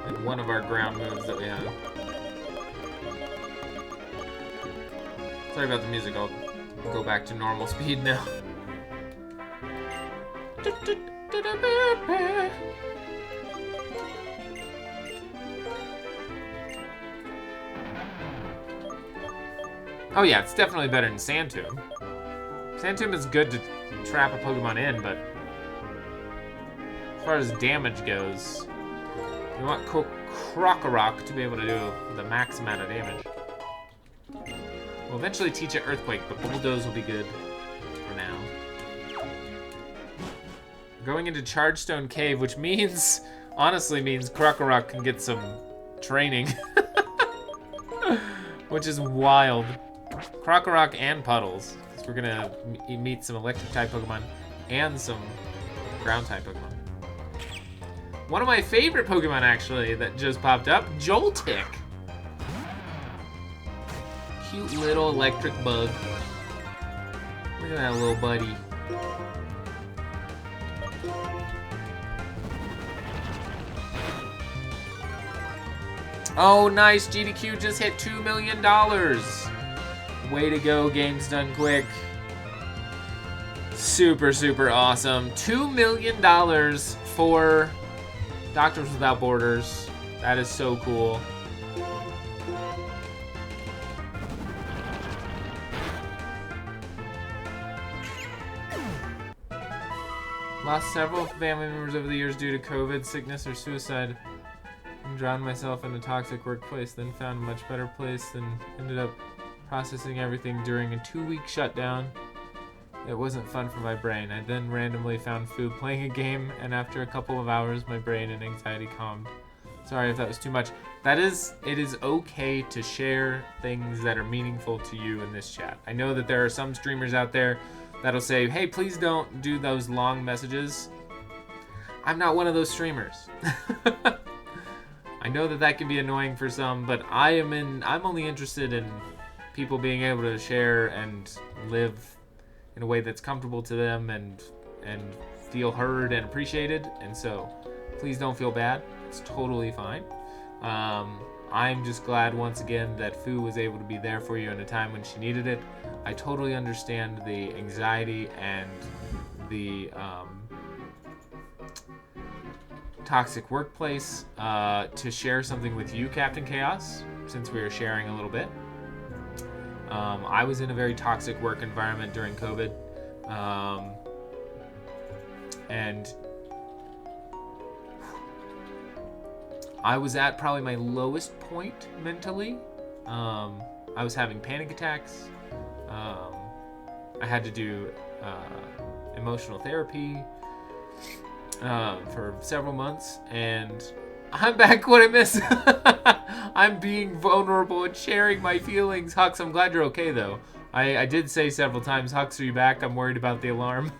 than one of our ground moves that we have. Sorry about the music. I'll go back to normal speed now. Oh yeah, it's definitely better than Sand Tomb. Sand Tomb is good to trap a Pokemon in, but as far as damage goes, we want Krokorok to be able to do the max amount of damage. We'll eventually teach it Earthquake, but Bulldoze will be good for now. Going into Chargestone Cave, which means, honestly means Krokorok can get some training. Which is wild. Krokorok and Puddles, because we're gonna meet some Electric-type Pokemon and some Ground-type Pokemon. One of my favorite Pokemon, actually, that just popped up, Joltik. Cute little electric bug. Look at that little buddy. Oh, nice. GDQ just hit $2 million. Way to go, game's done quick. Super, super awesome. $2 million for Doctors Without Borders. That is so cool. Lost several family members over the years due to COVID, sickness, or suicide. And drowned myself in a toxic workplace, then found a much better place, and ended up processing everything during a 2-week shutdown. It wasn't fun for my brain. I then randomly found food playing a game, and after a couple of hours, my brain and anxiety calmed. Sorry if that was too much. It is okay to share things that are meaningful to you in this chat. I know that there are some streamers out there that'll say, hey, please don't do those long messages. I'm not one of those streamers. I know that that can be annoying for some, but I'm only interested in people being able to share and live in a way that's comfortable to them and feel heard and appreciated. And so please don't feel bad. It's totally fine. I'm just glad once again that Fu was able to be there for you in a time when she needed it. I totally understand the anxiety and the toxic workplace. To share something with you, Captain Chaos, since we are sharing a little bit. I was in a very toxic work environment during COVID, and I was at probably my lowest point mentally. I was having panic attacks. I had to do emotional therapy for several months, and I'm back. What I miss. I'm being vulnerable and sharing my feelings. Hux, I'm glad you're okay, though. I did say several times, Hux, are you back? I'm worried about the alarm.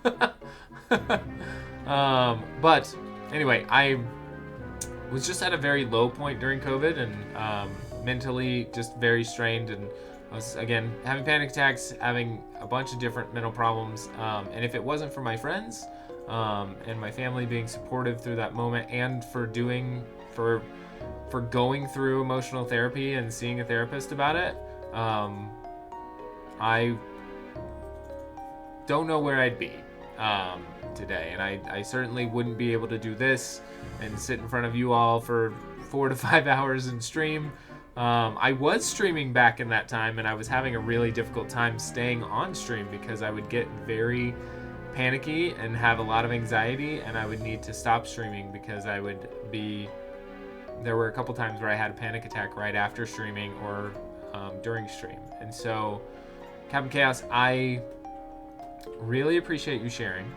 But anyway, I was just at a very low point during COVID and mentally just very strained. And I was, again, having panic attacks, having a bunch of different mental problems. And if it wasn't for my friends and my family being supportive through that moment and for going through emotional therapy and seeing a therapist about it, I don't know where I'd be today. And I certainly wouldn't be able to do this and sit in front of you all for 4 to 5 hours and stream. I was streaming back in that time, and I was having a really difficult time staying on stream because I would get very panicky and have a lot of anxiety, and I would need to stop streaming because I would be... There were a couple times where I had a panic attack right after streaming or during stream. And so, Captain Chaos, I Really appreciate you sharing.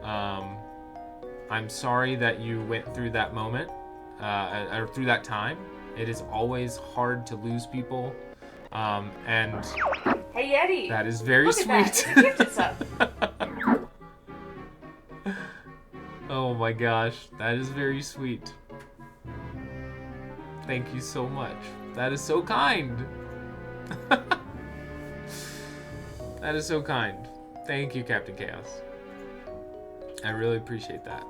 I'm sorry that you went through that moment, or through that time. It is always hard to lose people, and Hey Yeti! that is very Look sweet. at that! It's a gifted sub! Oh my gosh, that is very sweet. Thank you so much. That is so kind. That is so kind. Thank you, Captain Chaos. I really appreciate that.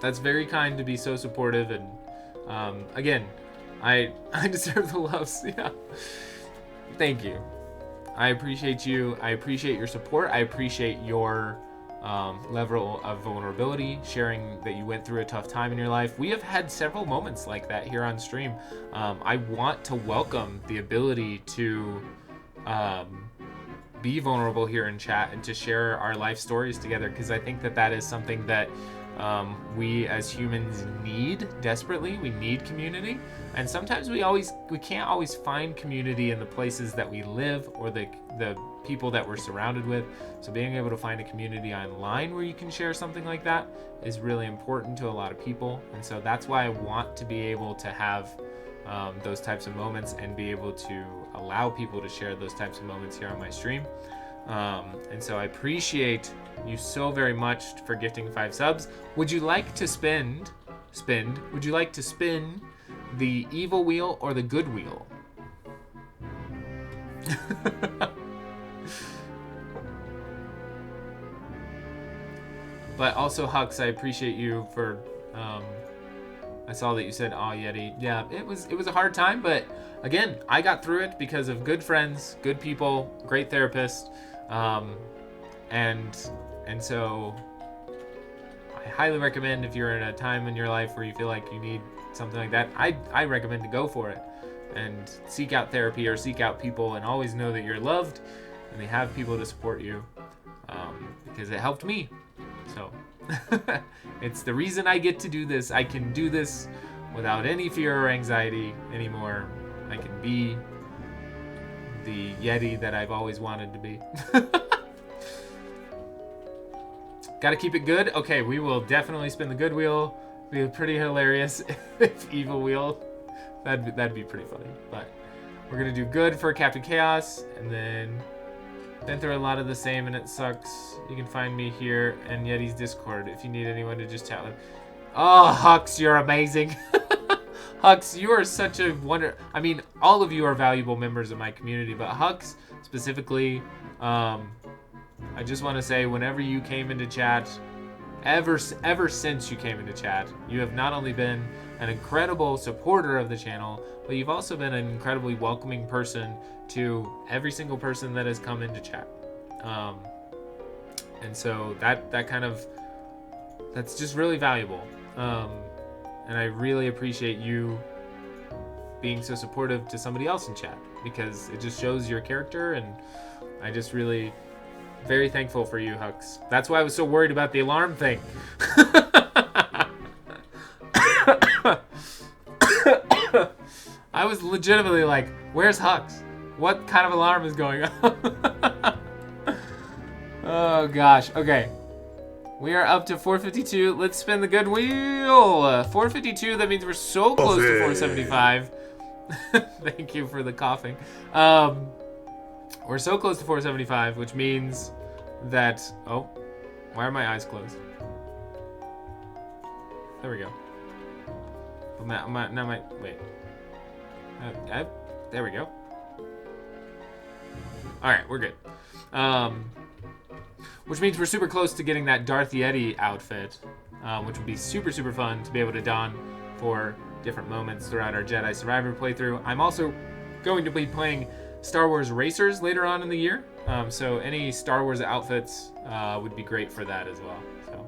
That's very kind to be so supportive, and again, I deserve the loves. Yeah. Thank you. I appreciate you. I appreciate your support. I appreciate your level of vulnerability, sharing that you went through a tough time in your life. We have had several moments like that here on stream. I want to welcome the ability to be vulnerable here in chat and to share our life stories together, because I think that that is something that we as humans need desperately. We need community, and sometimes we can't always find community in the places that we live or the people that we're surrounded with. So being able to find a community online where you can share something like that is really important to a lot of people, and so that's why I want to be able to have those types of moments and be able to allow people to share those types of moments here on my stream. And so I appreciate you so very much for gifting 5 subs. Would you like to would you like to spin the evil wheel or the good wheel? But also, Hux, I appreciate you for I saw that you said, "Aw, Yeti." Yeah, it was a hard time, but again, I got through it because of good friends, good people, great therapist, and so I highly recommend, if you're in a time in your life where you feel like you need something like that, I recommend to go for it and seek out therapy or seek out people, and always know that you're loved and they have people to support you, because it helped me. So it's the reason I get to do this. I can do this without any fear or anxiety anymore. I can be the Yeti that I've always wanted to be. Gotta keep it good. Okay, we will definitely spin the good wheel. Be pretty hilarious if evil wheel. That'd be pretty funny. But we're gonna do good for Captain Chaos, and then been through a lot of the same, and it sucks. You can find me here and Yeti's Discord if you need anyone to just chat with. Oh, Hux, you're amazing. Hux, you are such a wonder. I mean, all of you are valuable members of my community, but Hux specifically, I just want to say, whenever you came into chat, ever since you came into chat, you have not only been an incredible supporter of the channel, but you've also been an incredibly welcoming person to every single person that has come into chat. And so that's just really valuable. And I really appreciate you being so supportive to somebody else in chat, because it just shows your character, and I just really very thankful for you, Hux. That's why I was so worried about the alarm thing. I was legitimately like, where's Hux? What kind of alarm is going on? Oh gosh, okay. We are up to 452. Let's spin the good wheel. 452, that means we're so close to 475. Thank you for the coughing. We're so close to 475, which means that... Oh, why are my eyes closed? There we go. Wait. There we go. Alright, we're good. Which means we're super close to getting that Darth Yeti outfit, which would be super, super fun to be able to don for different moments throughout our Jedi Survivor playthrough. I'm also going to be playing Star Wars Racers later on in the year, so any Star Wars outfits would be great for that as well. So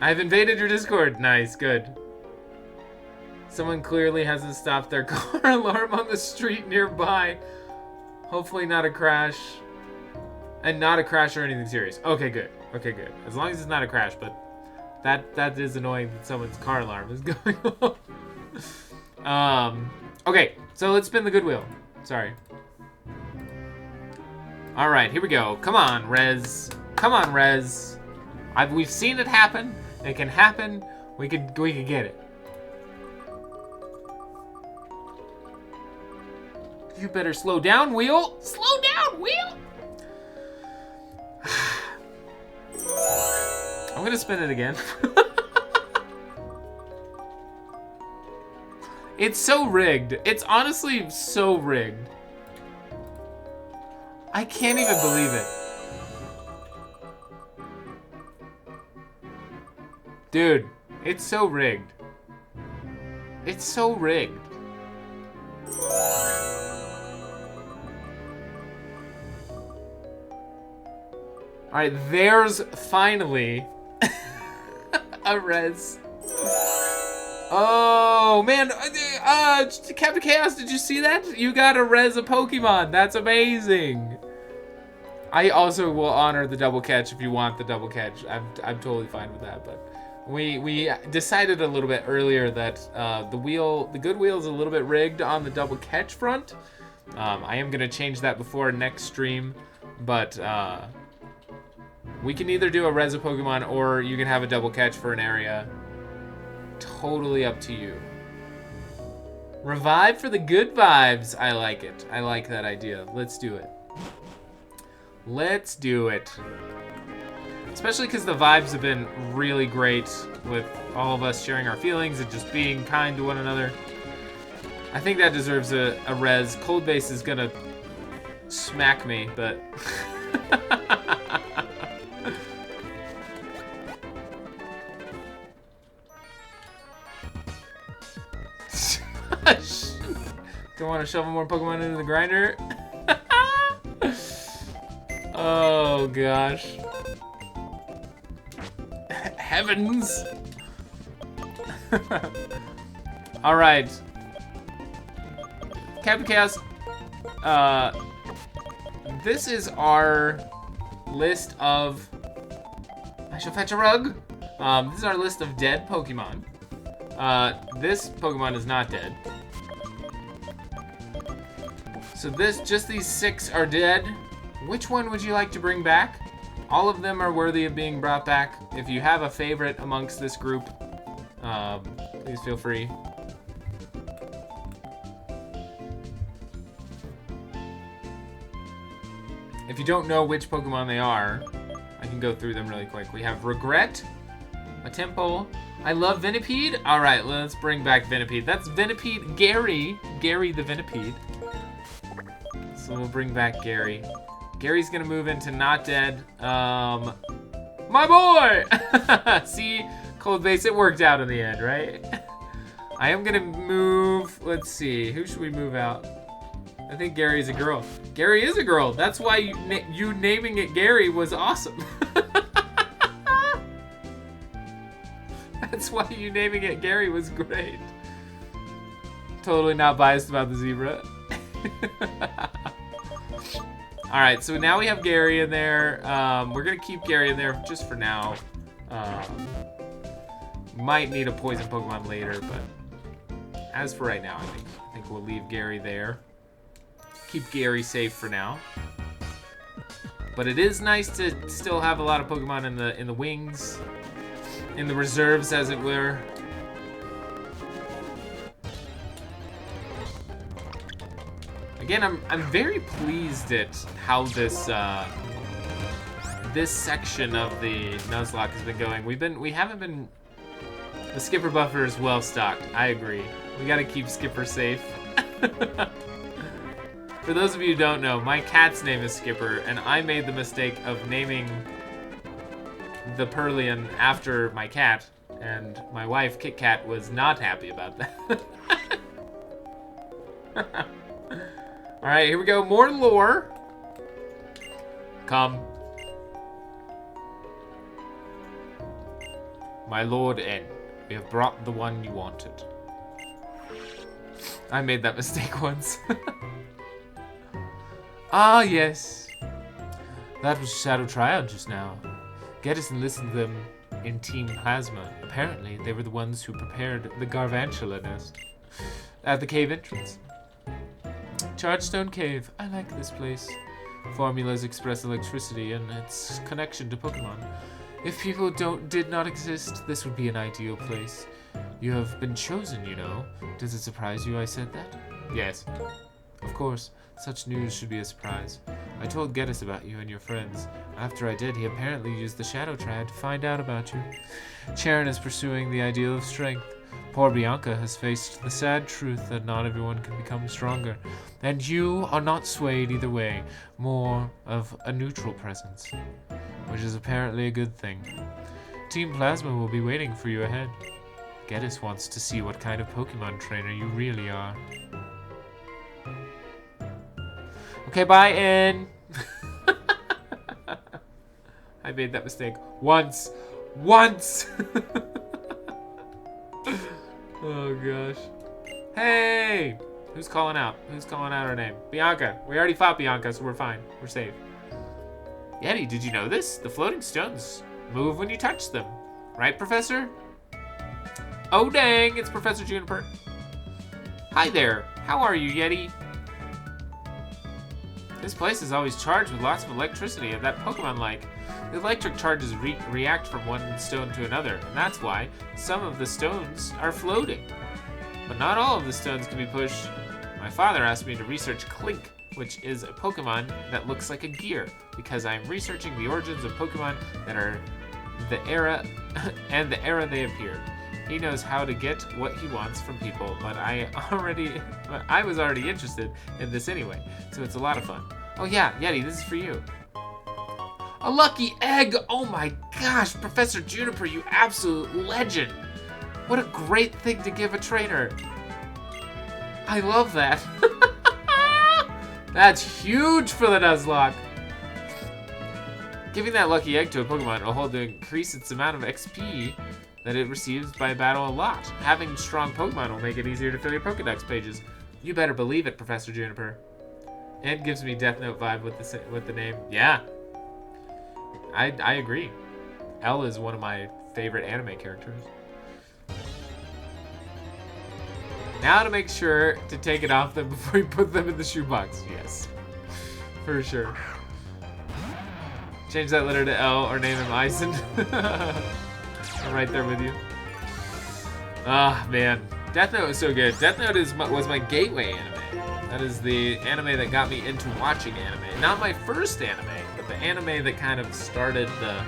I've invaded your Discord. Nice, good. Someone clearly hasn't stopped their car alarm on the street nearby. Hopefully not a crash. And not a crash or anything serious. Okay, good. Okay, good. As long as it's not a crash, but that is annoying that someone's car alarm is going off. Okay, so let's spin the good wheel. Sorry. All right, here we go. Come on, Rez. Come on, Rez. We've seen it happen. It can happen. We could get it. You better slow down, Wheel. Slow down, Wheel. I'm gonna spin it again. It's so rigged. It's honestly so rigged. I can't even believe it. Dude, it's so rigged. It's so rigged. Alright, there's finally a Rez. Oh, man. Captain Chaos, did you see that? You got a Rez a Pokemon. That's amazing. I also will honor the double catch if you want the double catch. I'm totally fine with that, but we decided a little bit earlier that the good wheel is a little bit rigged on the double catch front. I am gonna change that before next stream, but we can either do a Rez a Pokemon or you can have a double catch for an area. Totally up to you. Revive for the good vibes. I like it. I like that idea. Let's do it. Let's do it. Especially because the vibes have been really great with all of us sharing our feelings and just being kind to one another. I think that deserves a Rez. Cold Base is gonna smack me, but... Don't want to shovel more Pokemon into the grinder. Oh gosh. Heavens. All right. Captain Chaos. This is our list of. I shall fetch a rug. This is our list of dead Pokemon. This Pokemon is not dead. So just these 6 are dead. Which one would you like to bring back? All of them are worthy of being brought back. If you have a favorite amongst this group, please feel free. If you don't know which Pokemon they are, I can go through them really quick. We have Regret, a Temple. I love Venipede. All right, let's bring back Venipede. That's Venipede Gary the Venipede. So we'll bring back Gary. Gary's gonna move into not dead. My boy! See, Cold Base, it worked out in the end, right? I am gonna move, let's see, who should we move out? I think Gary's a girl. Gary is a girl. That's why you naming it Gary was awesome. That's why you naming it Gary was great. Totally not biased about the zebra. Alright, so now we have Gary in there. We're going to keep Gary in there just for now. Might need a poison Pokemon later, but as for right now, I think we'll leave Gary there. Keep Gary safe for now. But it is nice to still have a lot of Pokemon in the wings, in the reserves, as it were. Again, I'm very pleased at how this this section of the Nuzlocke has been going. We haven't been. The Skipper buffer is well stocked. I agree. We got to keep Skipper safe. For those of you who don't know, my cat's name is Skipper, and I made the mistake of naming the Purlian after my cat, and my wife, Kit Kat, was not happy about that. Alright, here we go. More lore. Come. My Lord N, we have brought the one you wanted. I made that mistake once. Ah, yes. That was Shadow Triad just now. Geddes and listened to them in Team Plasma. Apparently, they were the ones who prepared the Garvantula nest at the cave entrance. Chargestone Cave. I like this place. Formulas express electricity and its connection to Pokemon. If people did not exist, this would be an ideal place. You have been chosen, you know. Does it surprise you I said that? Yes. Of course, such news should be a surprise. I told Geddes about you and your friends. After I did, he apparently used the Shadow Triad to find out about you. Charon is pursuing the ideal of strength. Poor Bianca has faced the sad truth that not everyone can become stronger. And you are not swayed either way, more of a neutral presence, which is apparently a good thing. Team Plasma will be waiting for you ahead. Geddes wants to see what kind of Pokemon trainer you really are. Okay, bye, N. I made that mistake once. Once! Oh, gosh. Hey! Who's calling out? Who's calling out our name? Bianca. We already fought Bianca, so we're fine. We're safe. Yeti, did you know this? The floating stones move when you touch them. Right, Professor? Oh, dang. It's Professor Juniper. Hi there. How are you, Yeti? This place is always charged with lots of electricity and that Pokemon-like. The electric charges react from one stone to another, and that's why some of the stones are floating. But not all of the stones can be pushed. My father asked me to research Clink, which is a Pokemon that looks like a gear, because I'm researching the origins of Pokemon that are the era and the era they appeared. He knows how to get what he wants from people, but I was already interested in this anyway, so it's a lot of fun. Oh yeah, Yeti, this is for you. A lucky egg! Oh my gosh, Professor Juniper, you absolute legend! What a great thing to give a trainer. I love that. That's huge for the Nuzlocke. Giving that lucky egg to a Pokemon will hold to increase its amount of XP that it receives by battle a lot. Having strong Pokemon will make it easier to fill your Pokedex pages. You better believe it, Professor Juniper. And gives me Death Note vibe with the name. Yeah. I agree. L is one of my favorite anime characters. Now to make sure to take it off them before you put them in the shoebox. Yes. For sure. Change that letter to L or name him Eisen. I'm right there with you. Ah, man. Death Note is so good. Death Note was my gateway anime. That is the anime that got me into watching anime. Not my first anime, but the anime that kind of started the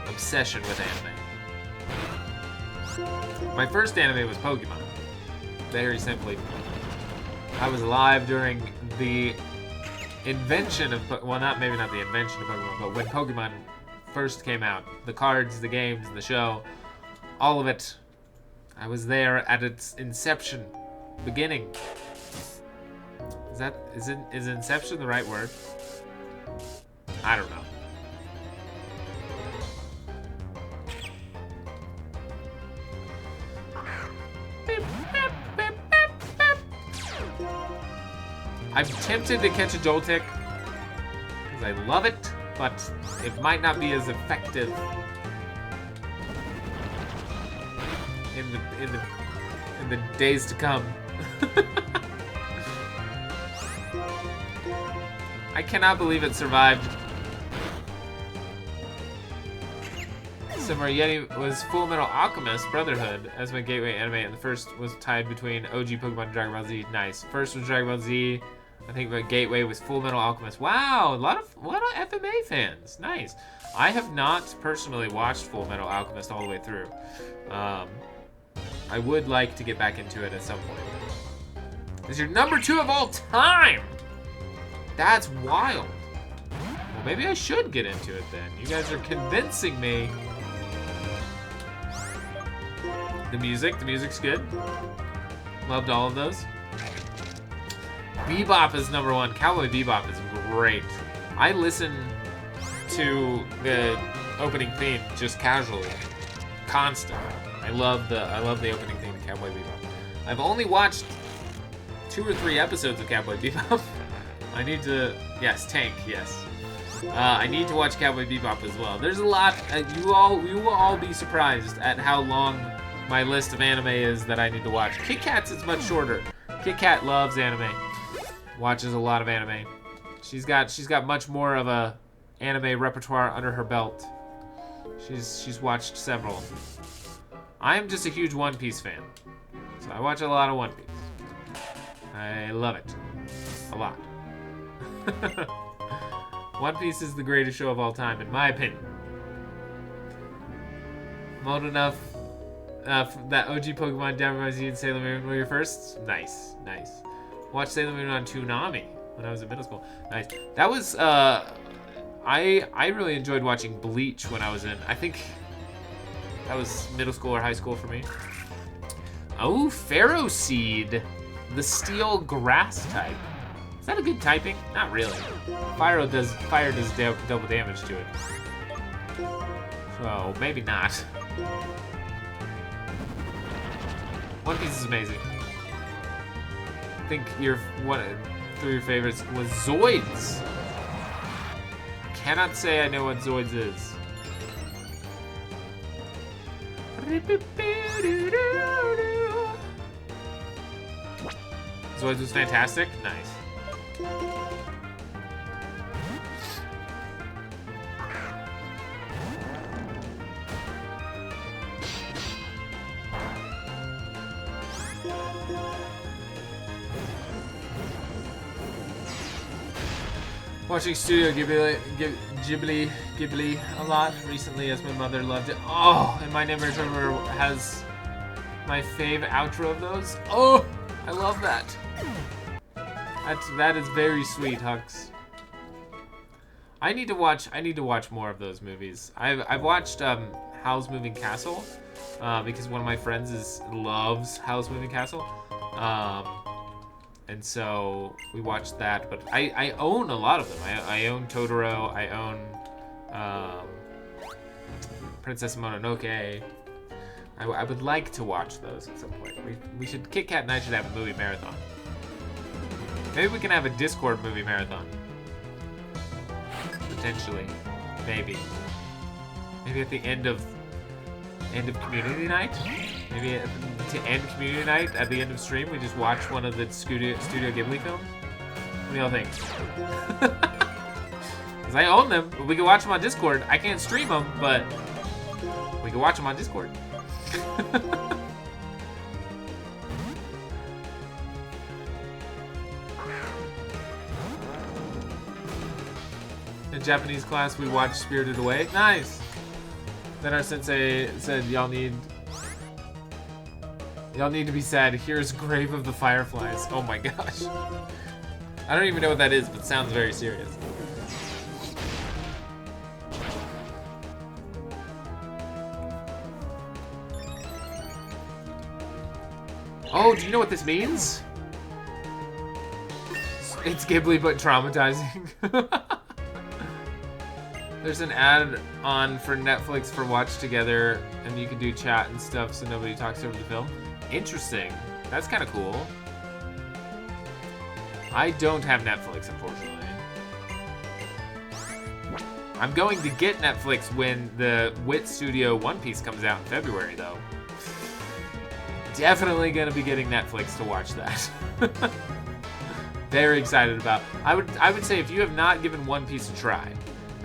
obsession with anime. My first anime was Pokemon. Very simply. I was alive during the invention of, well, maybe not the invention of Pokemon, but when Pokemon first came out. The cards, the games, the show, all of it. I was there at its inception, beginning. Is inception the right word? I don't know. I'm tempted to catch a Joltik because I love it, but it might not be as effective in the days to come. I cannot believe it survived. Summer Yeti was Full Metal Alchemist Brotherhood as my gateway anime, and the first was tied between OG Pokemon and Dragon Ball Z. Nice. First was Dragon Ball Z. I think my gateway was Full Metal Alchemist. Wow, a lot of FMA fans. Nice. I have not personally watched Full Metal Alchemist all the way through. I would like to get back into it at some point. This is your number 2 of all time. That's wild. Well, maybe I should get into it then. You guys are convincing me. The music's good. Loved all of those. Bebop is number 1. Cowboy Bebop is great. I listen to the opening theme just casually, constantly. I love the opening theme of Cowboy Bebop. I've only watched 2 or 3 episodes of Cowboy Bebop. I need to, yes, Tank, yes. I need to watch Cowboy Bebop as well. There's a lot. You will all be surprised at how long my list of anime is that I need to watch. Kit Kat's is much shorter. Kit Kat loves anime. Watches a lot of anime. She's got much more of a anime repertoire under her belt. She's watched several. I am just a huge One Piece fan, so I watch a lot of One Piece. I love it a lot. One Piece is the greatest show of all time, in my opinion. I'm old enough that OG Pokemon Diamond Z and Sailor Moon were your first. Nice. Watched Sailor Moon on Toonami when I was in middle school. Nice. That was I really enjoyed watching Bleach when I was in. I think that was middle school or high school for me. Oh, Pharaoh Seed, the steel grass type. Is that a good typing? Not really. Fire does double damage to it. So maybe not. One Piece is amazing. I think one of your favorites was Zoids. I cannot say I know what Zoids is. Zoids was fantastic. Nice. Watching Studio Ghibli a lot recently as my mother loved it. Oh, and My Neighbor Totoro has my fave outro of those. Oh, I love that. That is very sweet, Hux. I need to watch more of those movies. I've watched Howl's Moving Castle because one of my friends loves Howl's Moving Castle. And so we watched that, but I own a lot of them. I own Totoro, I own Princess Mononoke. I would like to watch those at some point. We should, Kit Kat and I should have a movie marathon. Maybe we can have a Discord movie marathon. Potentially. Maybe. Maybe at the end of community night? Maybe to end community night, at the end of stream, we just watch one of the Studio Ghibli films? What do y'all think? Because I own them. We can watch them on Discord. I can't stream them, but we can watch them on Discord. In Japanese class, we watched Spirited Away. Nice! Then our sensei said, y'all need to be sad. Here's Grave of the Fireflies. Oh my gosh. I don't even know what that is, but it sounds very serious. Oh, do you know what this means? It's Ghibli, but traumatizing. There's an ad-on for Netflix for Watch Together, and you can do chat and stuff so nobody talks over the film. Interesting. That's kind of cool. I don't have Netflix, unfortunately. I'm going to get Netflix when the Wit Studio One Piece comes out in February, though. Definitely going to be getting Netflix to watch that. Very excited about. I would say if you have not given One Piece a try,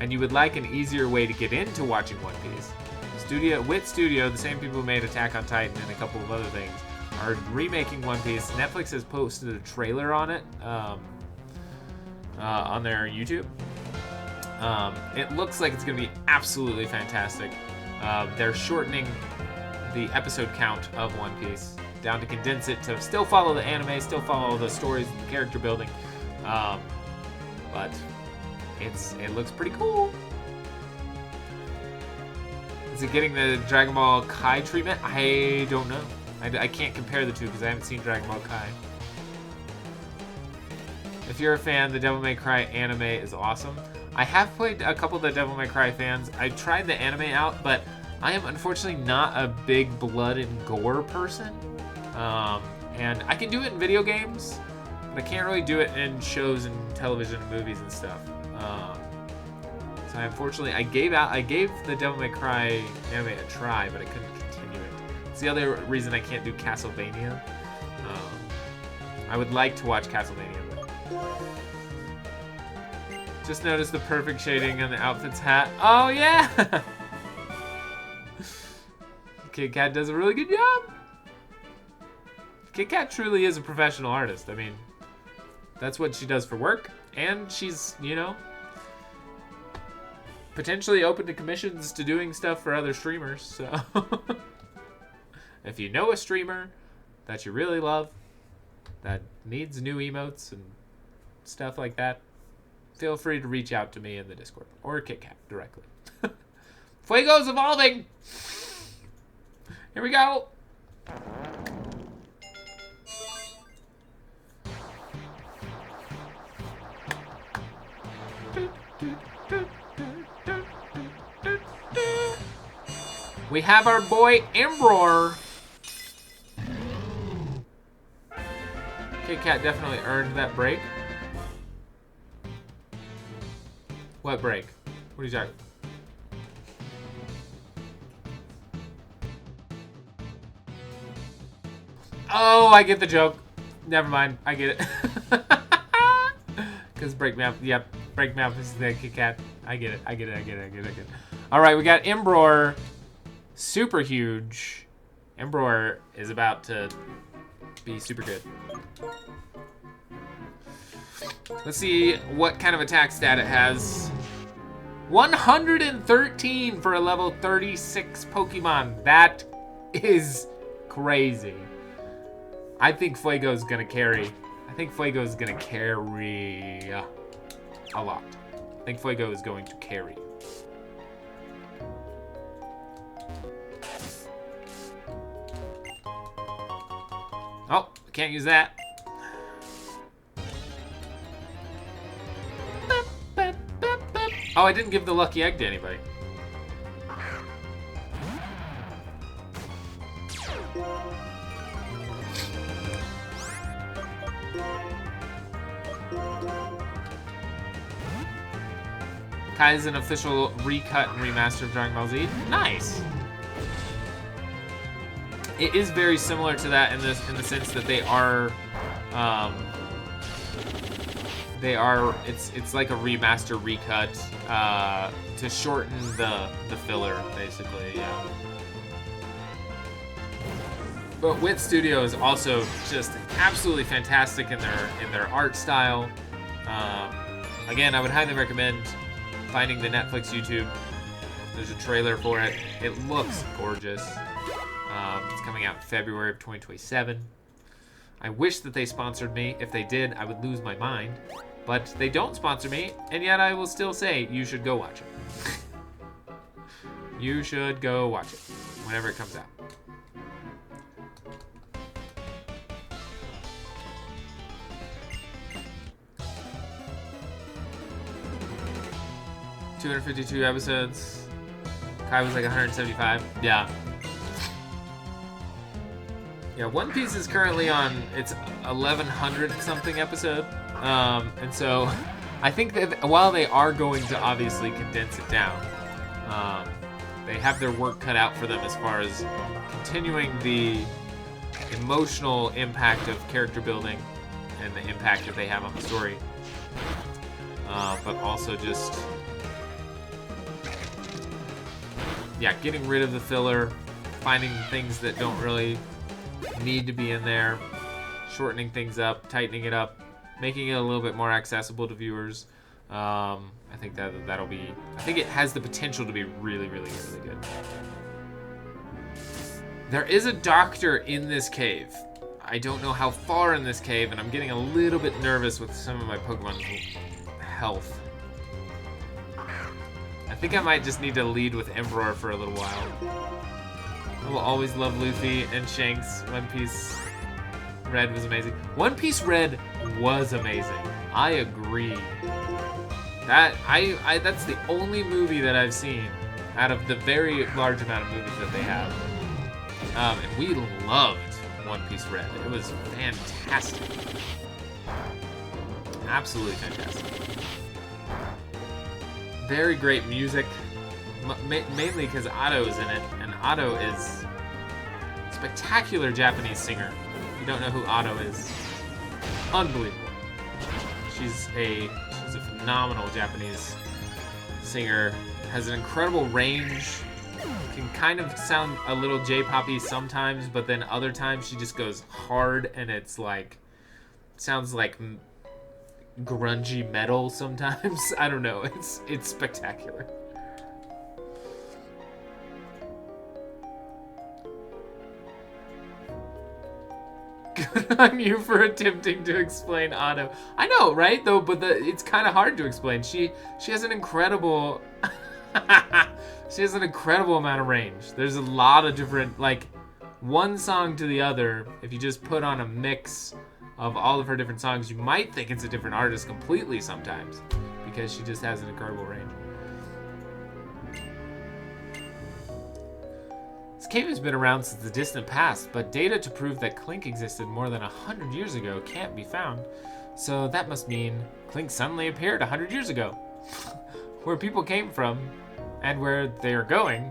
and you would like an easier way to get into watching One Piece, Wit Studio, the same people who made Attack on Titan and a couple of other things, are remaking One Piece. Netflix has posted a trailer on it on their YouTube. It looks like it's going to be absolutely fantastic. They're shortening the episode count of One Piece down to condense it to still follow the anime, still follow the stories and the character building. But it looks pretty cool. Is it getting the Dragon Ball Kai treatment? I don't know. I can't compare the two because I haven't seen Dragon Ball Kai. If you're a fan, the Devil May Cry anime is awesome. I have played a couple of the Devil May Cry fans. I tried the anime out, but I am unfortunately not a big blood and gore person. And I can do it in video games, but I can't really do it in shows and television and movies and stuff. So unfortunately, I gave the Devil May Cry anime a try, but I couldn't continue it. It's the other reason I can't do Castlevania. I would like to watch Castlevania, but Just noticed the perfect shading on the outfit's hat. Oh, yeah! Kit Kat does a really good job. Kit Kat truly is a professional artist. I mean, that's what she does for work. And she's, you know, potentially open to commissions to doing stuff for other streamers. So, if you know a streamer that you really love, that needs new emotes and stuff like that, feel free to reach out to me in the Discord or Kit Kat directly. Fuego's evolving! Here we go! We have our boy Embror. Kit Kat definitely earned that break. What break? What are you talking? Oh, I get the joke. Never mind. I get it. Because break map. Yep. Break map is the Kit Kat. I get it. I get it. All right, we got Embror. Super huge. Embror is about to be super good. Let's see what kind of attack stat it has. 113 for a level 36 Pokemon. That is crazy. I think Fuego's gonna carry. I think Fuego is gonna carry a lot. I think Fuego is going to carry. Oh, can't use that. Oh, I didn't give the lucky egg to anybody. Kai is an official recut and remaster of Dragon Ball Z. Nice. It is very similar to that in the sense that they are it's like a remaster recut to shorten the filler, basically. Yeah. But Wit Studio is also just absolutely fantastic in their art style. Again, I would highly recommend finding the Netflix YouTube. There's a trailer for it. It looks gorgeous. It's coming out in February of 2027. I wish that they sponsored me. If they did, I would lose my mind. But they don't sponsor me, and yet I will still say you should go watch it. You should go watch it whenever it comes out. $252 episodes. Kai was like 175. Yeah. Yeah, One Piece is currently on its 1100 something episode. And so I think that while they are going to obviously condense it down, they have their work cut out for them as far as continuing the emotional impact of character building and the impact that they have on the story. But also just, yeah, getting rid of the filler, finding things that don't really need to be in there, shortening things up, tightening it up, making it a little bit more accessible to viewers. I think that'll be. I think it has the potential to be really, really, really good. There is a doctor in this cave. I don't know how far in this cave, and I'm getting a little bit nervous with some of my Pokemon's health. I think I might just need to lead with Emperor for a little while. I will always love Luffy and Shanks. One Piece Red was amazing. One Piece Red was amazing. I agree. That's the only movie that I've seen out of the very large amount of movies that they have. And we loved One Piece Red. It was fantastic. Absolutely fantastic. Very great music. Mainly because Ado is in it, and Ado is a spectacular Japanese singer. If you don't know who Ado is, unbelievable. She's a is a phenomenal Japanese singer. Has an incredible range. Can kind of sound a little J-poppy sometimes, but then other times she just goes hard and it's like sounds like grungy metal sometimes. I don't know. It's spectacular. Good on you for attempting to explain Otto. I know, right? Though, but it's kind of hard to explain. She has an incredible she has an incredible amount of range. There's a lot of different, like, one song to the other. If you just put on a mix of all of her different songs, you might think it's a different artist completely sometimes, because she just has an incredible range. This cave has been around since the distant past, but data to prove that Clink existed more than 100 years ago can't be found. So that must mean Clink suddenly appeared 100 years ago. Where people came from and where they are going.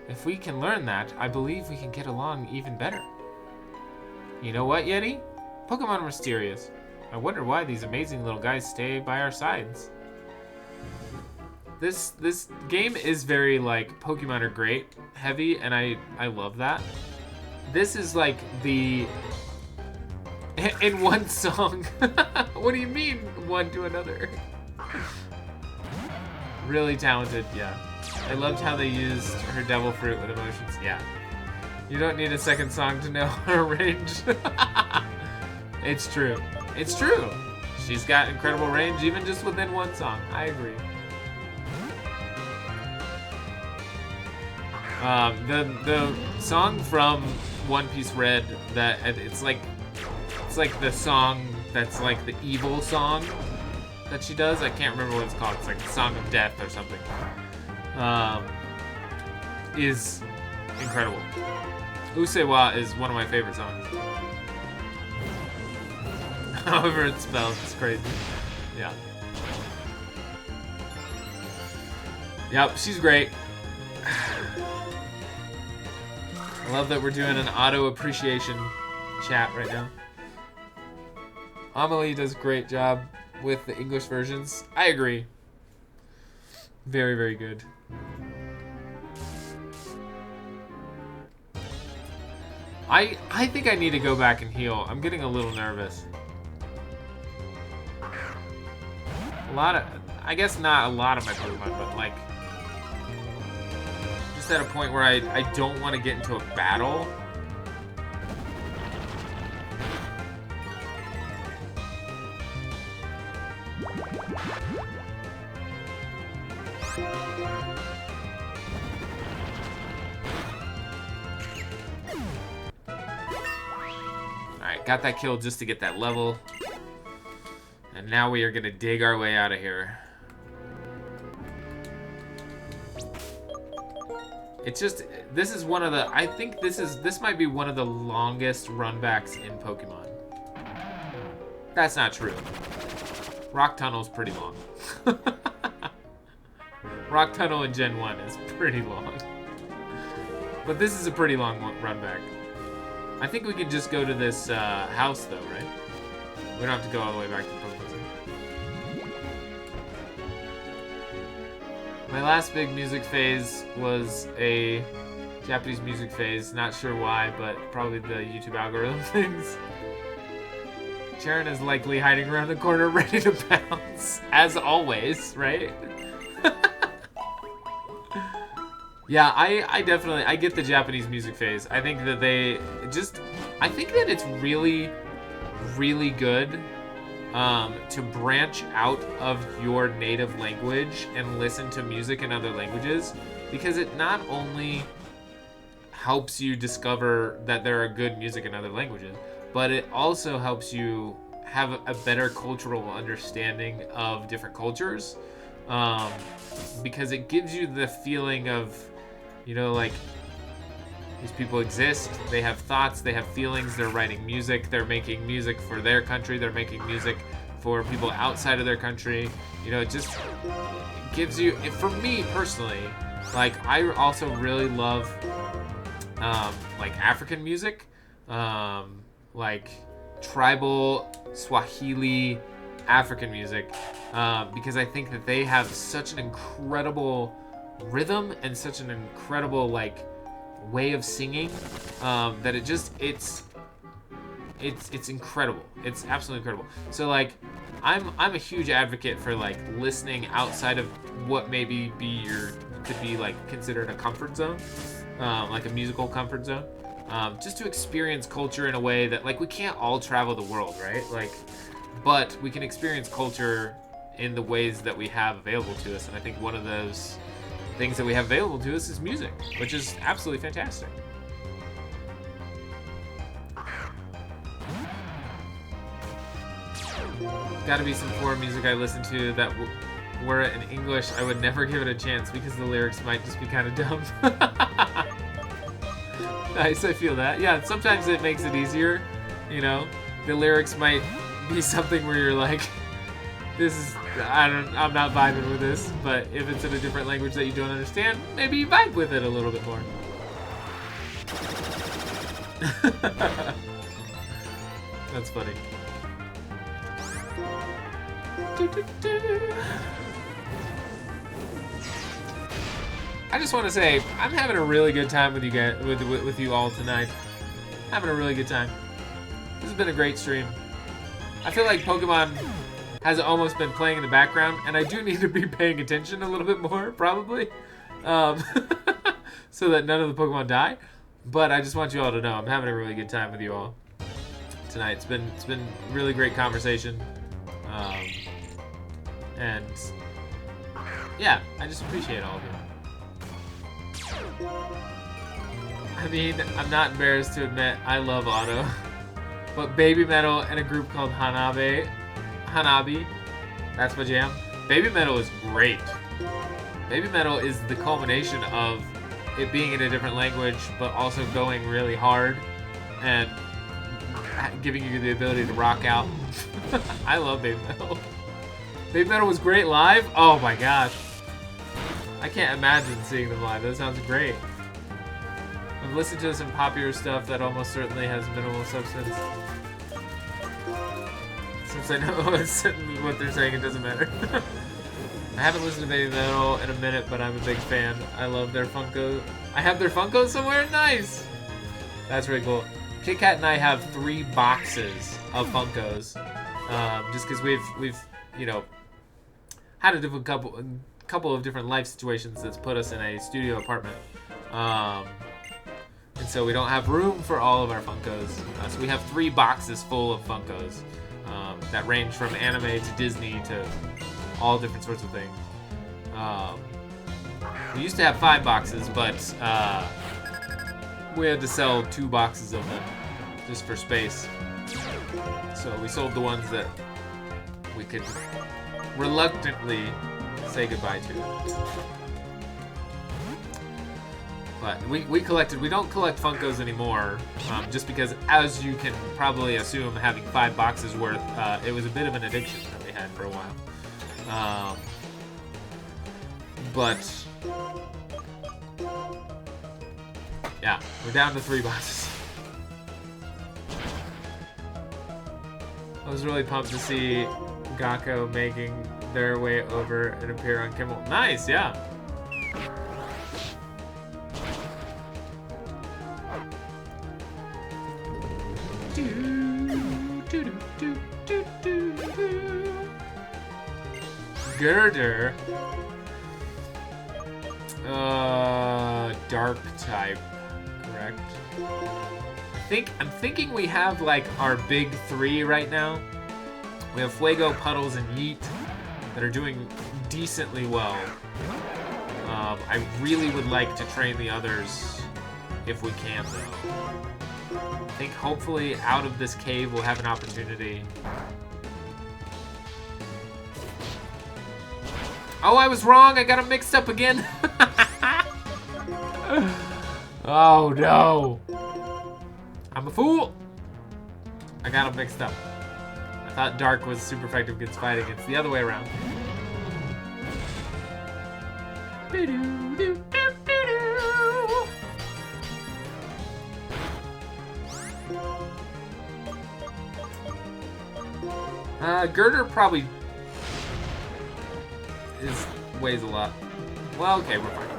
If we can learn that, I believe we can get along even better. You know what, Yeti? Pokemon are mysterious. I wonder why these amazing little guys stay by our sides. This game is very, like, Pokemon are great, heavy, and I love that. This is like the... in one song. What do you mean, one to another? Really talented, yeah. I loved how they used her devil fruit with emotions, yeah. You don't need a second song to know her range. It's true. It's true. She's got incredible range even just within one song. I agree. The song from One Piece Red that it's like the song that's like the evil song that she does. I can't remember what it's called. It's like the Song of Death or something. Is incredible. Usewa is one of my favorite songs. However it's spelled, it's crazy. Yeah. Yep, she's great. I love that we're doing an auto appreciation chat right now. Amelie does a great job with the English versions. I agree. Very, very good. I think I need to go back and heal. I'm getting a little nervous. I guess not a lot of my Pokemon, but like, just at a point where I don't want to get into a battle. Alright, got that kill just to get that level. And now we are gonna dig our way out of here. It's just, this is one of the, I think this might be one of the longest runbacks in Pokemon. That's not true. Rock Tunnel's pretty long. Rock Tunnel in Gen 1 is pretty long. But this is a pretty long run back. I think we could just go to this house though, right? We don't have to go all the way back to Pokemon Center. My last big music phase was a Japanese music phase. Not sure why, but probably the YouTube algorithm things. Sharon is likely hiding around the corner ready to pounce. As always, right? Yeah, I definitely, I get the Japanese music phase. I think that I think that it's really, really good to branch out of your native language and listen to music in other languages, because it not only helps you discover that there are good music in other languages, but it also helps you have a better cultural understanding of different cultures, because it gives you the feeling of, you know, like, these people exist, they have thoughts, they have feelings, they're writing music, they're making music for their country, they're making music for people outside of their country. You know, it just gives you, for me personally, like, I also really love, like, African music, like tribal Swahili African music, because I think that they have such an incredible rhythm and such an incredible like way of singing, that it's incredible. It's absolutely incredible. So like I'm a huge advocate for like listening outside of what maybe could be like considered a comfort zone, like a musical comfort zone, just to experience culture in a way that like we can't all travel the world, right? Like, but we can experience culture in the ways that we have available to us, and I think one of those things that we have available to us is music, which is absolutely fantastic. Gotta be some foreign music I listen to that were it in English, I would never give it a chance because the lyrics might just be kind of dumb. Nice, I feel that. Yeah, sometimes it makes it easier, you know. The lyrics might be something where you're like, I'm not vibing with this, but if it's in a different language that you don't understand, maybe you vibe with it a little bit more. That's funny. I just want to say I'm having a really good time with you guys, with you all tonight. Having a really good time. This has been a great stream. I feel like Pokemon has almost been playing in the background, and I do need to be paying attention a little bit more, probably, so that none of the Pokemon die. But I just want you all to know I'm having a really good time with you all tonight. It's been really great conversation, and yeah, I just appreciate all of you. I mean, I'm not embarrassed to admit I love Auto, but Baby Metal and a group called Hanabi, that's my jam. Baby Metal is great. Baby Metal is the culmination of it being in a different language, but also going really hard and giving you the ability to rock out. I love Baby Metal. Baby Metal was great live. Oh my gosh. I can't imagine seeing them live. That sounds great. I've listened to some popular stuff that almost certainly has minimal substance. Since I know what they're saying, it doesn't matter. I haven't listened to Baby Metal in a minute, but I'm a big fan. I love their Funko. I have their Funkos somewhere? Nice! That's really cool. Kit Kat and I have 3 boxes of Funkos. Just because we've you know, had a couple of different life situations that's put us in a studio apartment. And so we don't have room for all of our Funkos. So we have 3 boxes full of Funkos that range from anime to Disney to all different sorts of things. We used to have 5 boxes, but we had to sell 2 boxes of them just for space. So we sold the ones that we could reluctantly say goodbye to. But we don't collect Funkos anymore, just because, as you can probably assume, having 5 boxes worth, it was a bit of an addiction that we had for a while. But yeah, we're down to 3 boxes. I was really pumped to see Gakko making their way over and appear on Kimmel. Nice, yeah. Girder. Dark type, correct? I'm thinking we have like our big 3 right now. We have Fuego, Puddles, and Yeet that are doing decently well. I really would like to train the others if we can, though. I think hopefully out of this cave we'll have an opportunity. Oh, I was wrong. I got them mixed up again. Oh, no. I'm a fool. I got them mixed up. I thought Dark was super effective against fighting. It's the other way around. Girder probably weighs a lot. Well, okay, we're fine.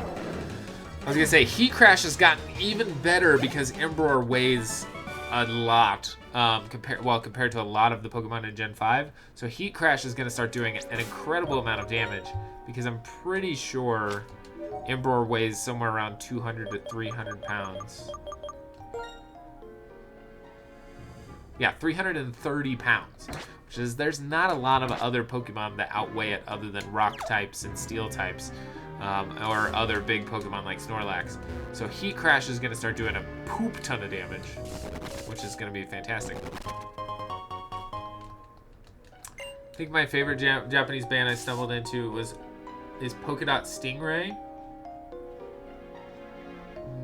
I was gonna say Heat Crash has gotten even better because Emperor weighs a lot compared to a lot of the Pokemon in Gen 5. So Heat Crash is gonna start doing an incredible amount of damage because I'm pretty sure Emperor weighs somewhere around 200 to 300 pounds. Yeah, 330 pounds, which is, there's not a lot of other Pokemon that outweigh it other than rock types and steel types, or other big Pokemon like Snorlax. So Heat Crash is gonna start doing a poop ton of damage, which is gonna be fantastic. I think my favorite Japanese band I stumbled into is Polka-Dot Stingray.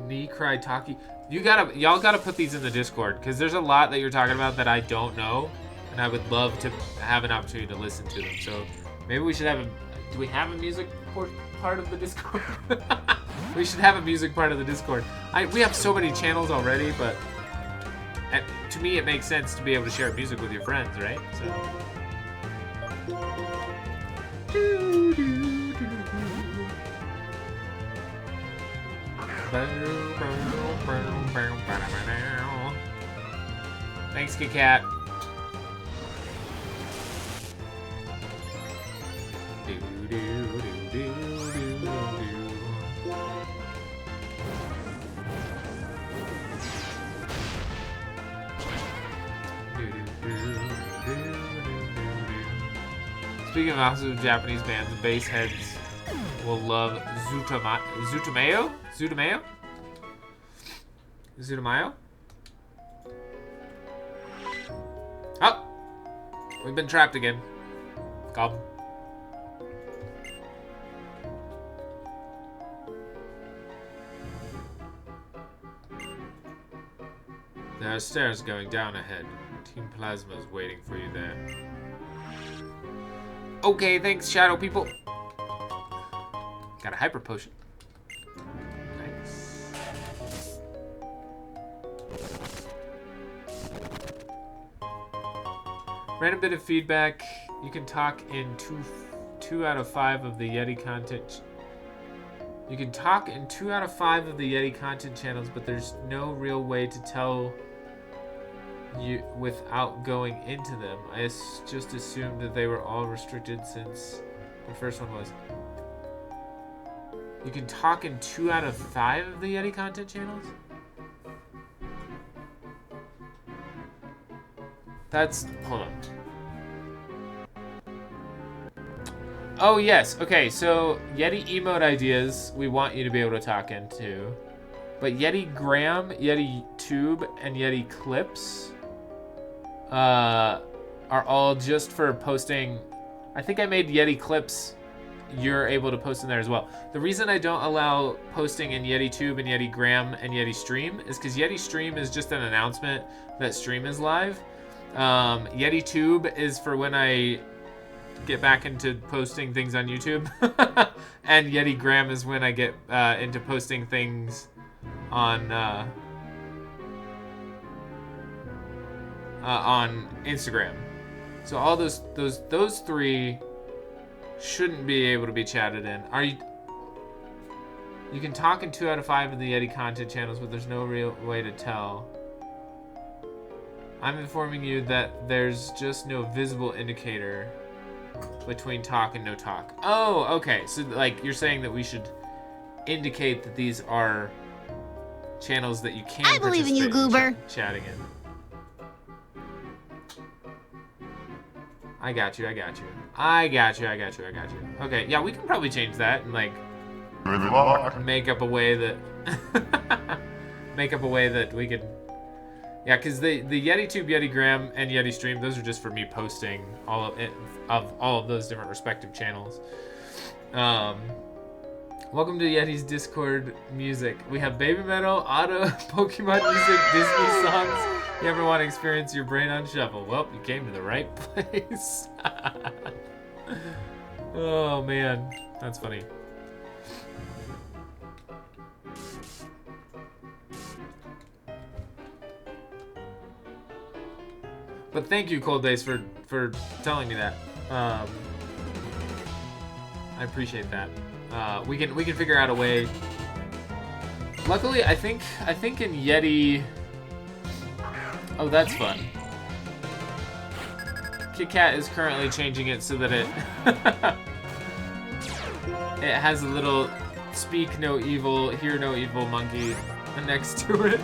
Nikrai Taki. Y'all gotta put these in the Discord, because there's a lot that you're talking about that I don't know, and I would love to have an opportunity to listen to them. So maybe we should have do we have a music part of the Discord? We should have a music part of the Discord. We have so many channels already, but to me it makes sense to be able to share music with your friends, right? Thanks, Kit Kat. Speaking of also Japanese bands, the bass heads will love Zutomayo? Oh! We've been trapped again. Come. There are stairs going down ahead. Team Plasma is waiting for you there. Okay, thanks, Shadow People. Got a Hyper Potion. Nice. Random bit of feedback. You can talk in two out of 5 of the Yeti content. You can talk in 2 out of 5 of the Yeti content channels, but there's no real way to tell you without going into them. I just assumed that they were all restricted since the first one was. You can talk in 2 out of 5 of the Yeti content channels? That's, hold on. Oh yes, okay, so Yeti emote ideas we want you to be able to talk into. But Yeti Gram, Yeti Tube, and Yeti Clips are all just for posting. I think I made Yeti Clips, you're able to post in there as well. The reason I don't allow posting in Yeti Tube and Yeti Gram and Yeti Stream is because Yeti Stream is just an announcement that stream is live. Yeti Tube is for when I get back into posting things on YouTube. And Yeti Gram is when I get into posting things on Instagram. So all those 3 shouldn't be able to be chatted in. You can talk in 2 out of 5 of the Yeti content channels, but there's no real way to tell. I'm informing you that there's just no visible indicator between talk and no talk. Oh, okay. So like you're saying that we should indicate that these are channels that you can I believe in you, Goober. Chatting in. I got you. Okay, yeah, we can probably change that and like make up a way that we could. Yeah, because the Yeti Tube, Yeti Gram, and Yeti Stream, those are just for me posting all of those different respective channels. Welcome to Yeti's Discord music. We have baby metal, auto, Pokemon music, Disney songs. You ever want to experience your brain on shuffle? Well, you came to the right place. Oh man, that's funny. But thank you, Cold Base, for telling me that. I appreciate that. We can figure out a way. Luckily, I think in Yeti. Oh, that's fun. Kit Kat is currently changing it so that it it has a little speak no evil, hear no evil monkey next to it.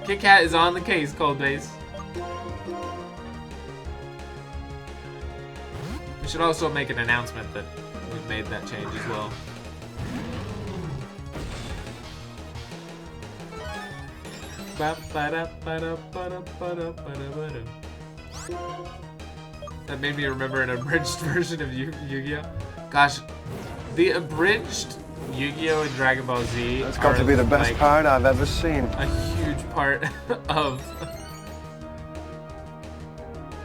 Kit Kat is on the case, Cold Base. We should also make an announcement that we've made that change as well. That made me remember an abridged version of Yu-Gi-Oh! Gosh, the abridged Yu-Gi-Oh! And Dragon Ball Z That's got to be the best part I've ever seen. A huge part of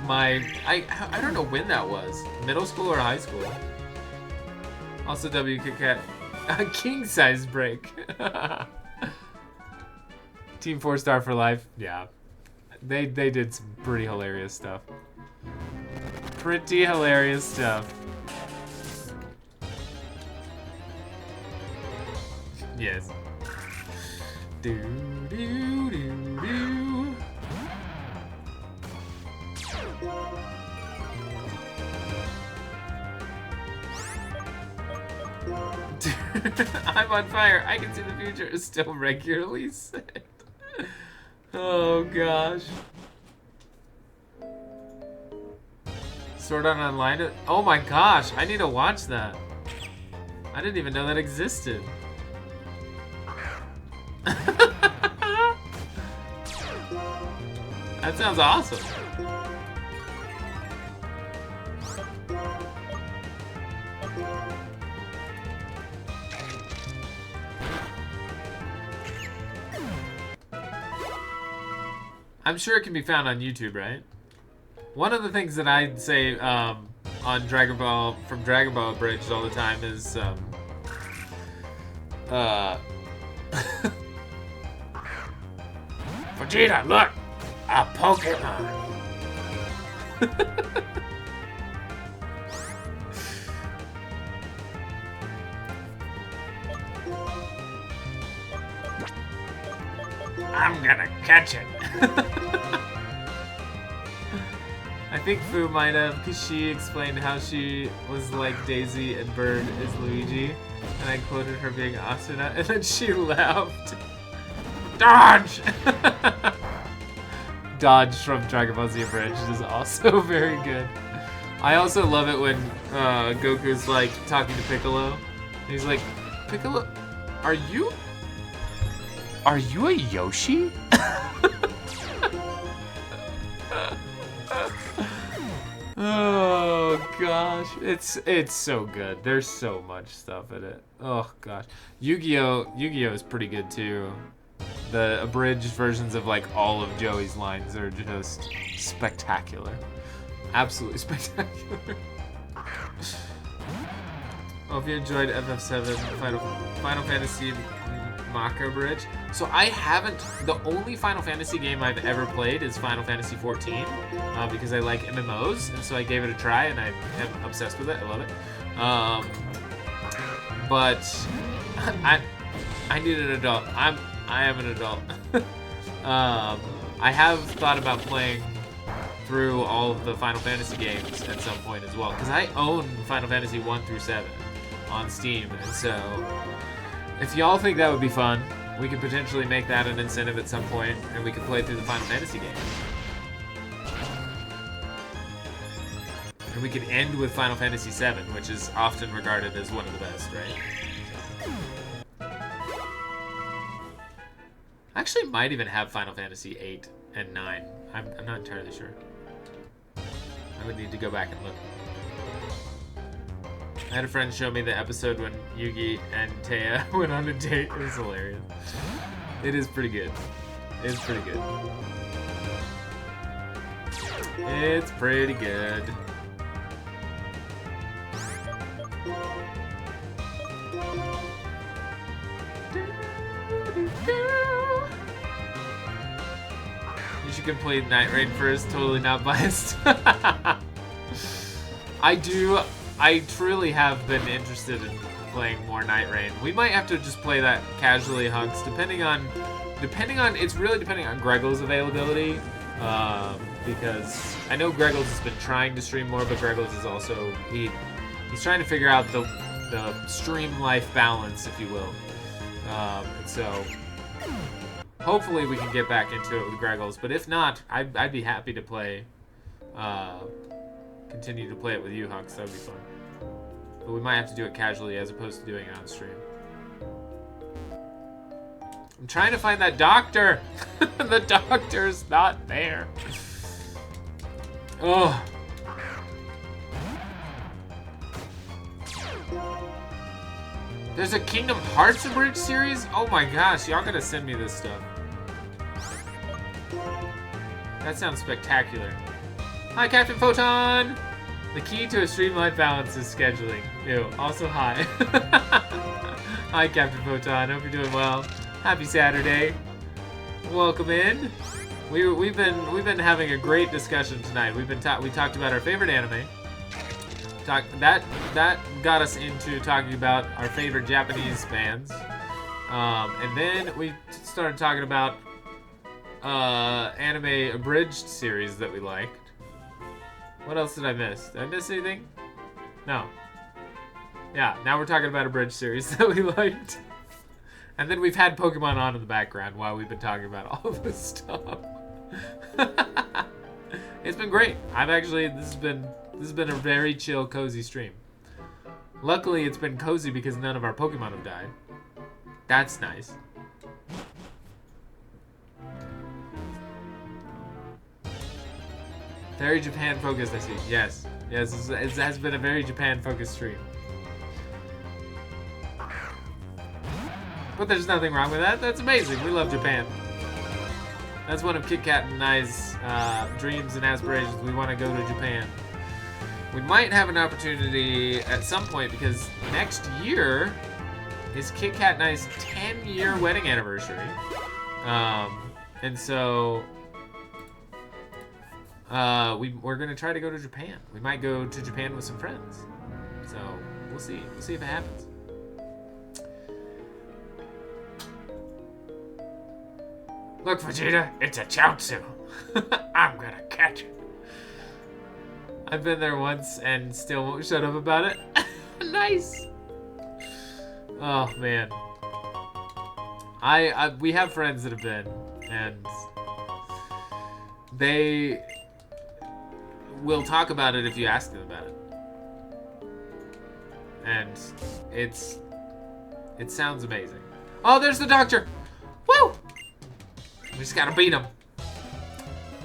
my... I don't know when that was. Middle school or high school. Also W Kit Kat. A king-size break. Team 4-star for life. Yeah. They did some pretty hilarious stuff. Pretty hilarious stuff. Yes. Do do do do. I'm on fire. I can see the future is still regularly said. Oh gosh. Sword Art Online. Oh my gosh, I need to watch that. I didn't even know that existed. That sounds awesome. I'm sure it can be found on YouTube, right? One of the things that I'd say on Dragon Ball, from Dragon Ball Abridged all the time is Vegeta, look! A Pokemon! I'm gonna catch it! I think Fu might have, because she explained how she was like Daisy and Bird is Luigi, and I quoted her being Asuna, and then she laughed. Dodge! Dodge from Dragon Ball Z Abridged is also very good. I also love it when Goku's like talking to Piccolo. And he's like, Piccolo, are you a Yoshi? Oh gosh, it's so good. There's so much stuff in it. Oh gosh, Yu-Gi-Oh is pretty good too. The abridged versions of like all of Joey's lines are just spectacular. Absolutely spectacular. Oh, if you enjoyed FF7 Final Fantasy Maka Bridge. So I haven't, the only Final Fantasy game I've ever played is Final Fantasy 14 because I like MMOs, and so I gave it a try and I am obsessed with it. I love it. But I need an adult. I am an adult. I have thought about playing through all of the Final Fantasy games at some point as well, because I own Final Fantasy 1 through 7 on Steam, and so if y'all think that would be fun, we could potentially make that an incentive at some point, and we could play through the Final Fantasy game. And we could end with Final Fantasy 7, which is often regarded as one of the best, right? I actually might even have Final Fantasy 8 and 9. I'm not entirely sure. I would need to go back and look. I had a friend show me the episode when Yugi and Taya went on a date. It was hilarious. It is pretty good. It's pretty good. It's pretty good. You should complete Night Raid first, totally not biased. I truly have been interested in playing more Night Raid. We might have to just play that casually, Hunks, depending on, it's really depending on Greggle's availability, because I know Greggles has been trying to stream more, but Greggles is also, he's trying to figure out the stream life balance, if you will. And so, hopefully we can get back into it with Greggles, but if not, I'd be happy to play, continue to play it with you, Hunks. That would be fun. But we might have to do it casually as opposed to doing it on stream. I'm trying to find that doctor. The doctor's not there. Oh. There's a Kingdom Hearts Abridged series? Oh my gosh, y'all gotta send me this stuff. That sounds spectacular. Hi, Captain Photon! The key to a streamlined balance is scheduling. Ew, also hi. Hi, Captain Photon, hope you're doing well. Happy Saturday. Welcome in. We've been having a great discussion tonight. We talked about our favorite anime. That got us into talking about our favorite Japanese bands. And then we started talking about anime abridged series that we liked. What else did I miss? Did I miss anything? No. Yeah, now we're talking about abridged series that we liked. And then we've had Pokemon on in the background while we've been talking about all of this stuff. It's been great. This has been a very chill, cozy stream. Luckily, it's been cozy because none of our Pokemon have died. That's nice. Very Japan focused, I see. Yes. Yes, it has been a very Japan focused stream. But there's nothing wrong with that. That's amazing. We love Japan. That's one of Kit Kat and I's dreams and aspirations. We want to go to Japan. We might have an opportunity at some point because next year is Kit Kat and I's 10-year wedding anniversary. And so we're gonna try to go to Japan. We might go to Japan with some friends. So we'll see. We'll see if it happens. Look, Vegeta, it's a Chaozu. I'm gonna catch it. I've been there once and still won't shut up about it. Nice. Oh man. We have friends that have been, and they will talk about it if you ask them about it. And it sounds amazing. Oh, there's the doctor. Woo! We just gotta beat him.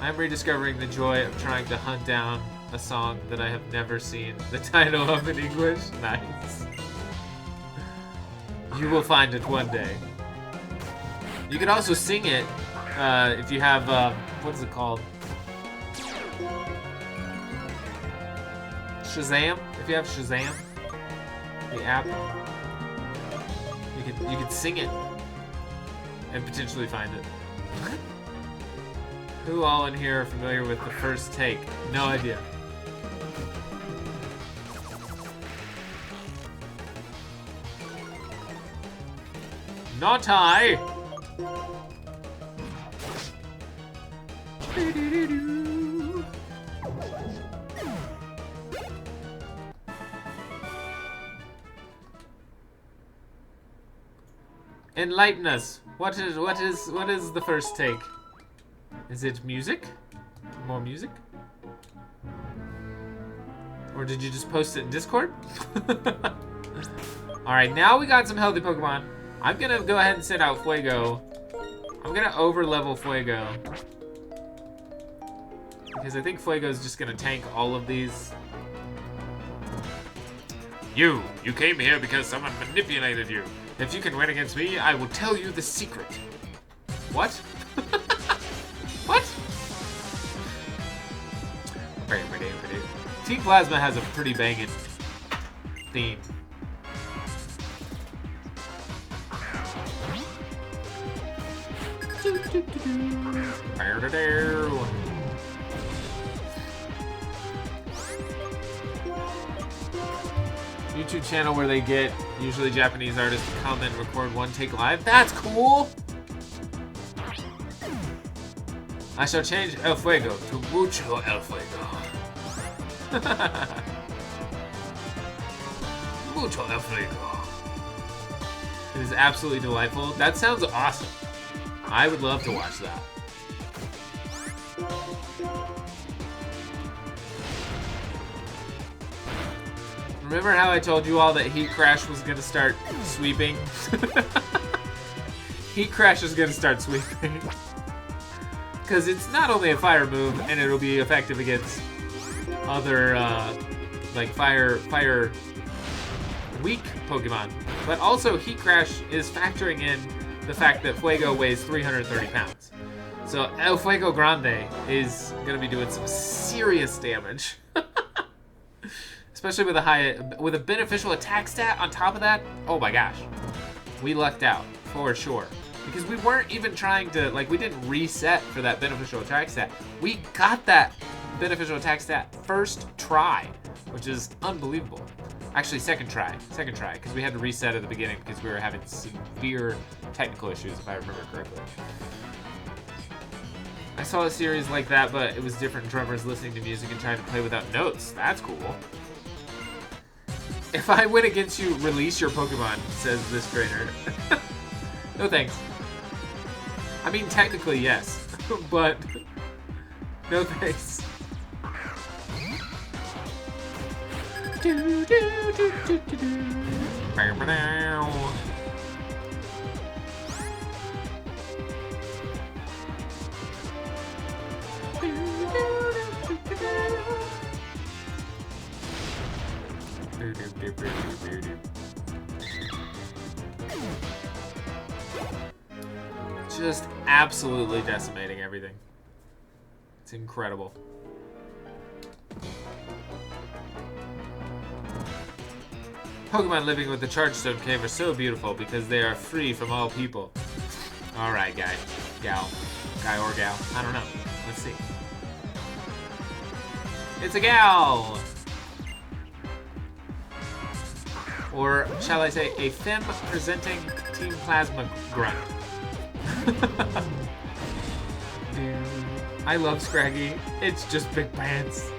I'm rediscovering the joy of trying to hunt down a song that I have never seen the title of in English. Nice. You will find it one day. You can also sing it if you have, what is it called? Shazam? If you have Shazam, the app, you could sing it and potentially find it. Who all in here are familiar with the first take? No idea. Not I! Enlighten us. What is the first take? Is it music? More music? Or did you just post it in Discord? Alright, now we got some healthy Pokemon. I'm gonna go ahead and send out Fuego. I'm gonna over-level Fuego. Because I think Fuego's just gonna tank all of these. You came here because someone manipulated you. If you can win against me, I will tell you the secret. What? What? Team Plasma has a pretty banging theme. YouTube channel where they get usually Japanese artists to come and record one take live. That's cool. I shall change El Fuego to Mucho El Fuego. Mucho El Fuego. It is absolutely delightful. That sounds awesome. I would love to watch that. Remember how I told you all that Heat Crash was gonna start sweeping? Heat Crash is gonna start sweeping. Because it's not only a fire move, and it'll be effective against other, like fire weak Pokemon, but also Heat Crash is factoring in the fact that Fuego weighs 330 pounds. So El Fuego Grande is gonna be doing some serious damage. Especially with a beneficial attack stat on top of that. Oh my gosh. We lucked out, for sure. Because we weren't even trying to, like, we didn't reset for that beneficial attack stat. We got that beneficial attack stat first try, which is unbelievable. Actually, second try, because we had to reset at the beginning because we were having severe technical issues, if I remember correctly. I saw a series like that, but it was different drummers listening to music and trying to play without notes. That's cool. If I win against you, release your Pokemon, says this trainer. No thanks. I mean, technically, yes, but no thanks. Just absolutely decimating everything. It's incredible. Pokemon living with the Chargestone Cave are so beautiful because they are free from all people. Alright, guy. Gal. Guy or gal. I don't know. Let's see. It's a gal! Or shall I say, a femme presenting Team Plasma grunt. I love Scraggy. It's just big pants.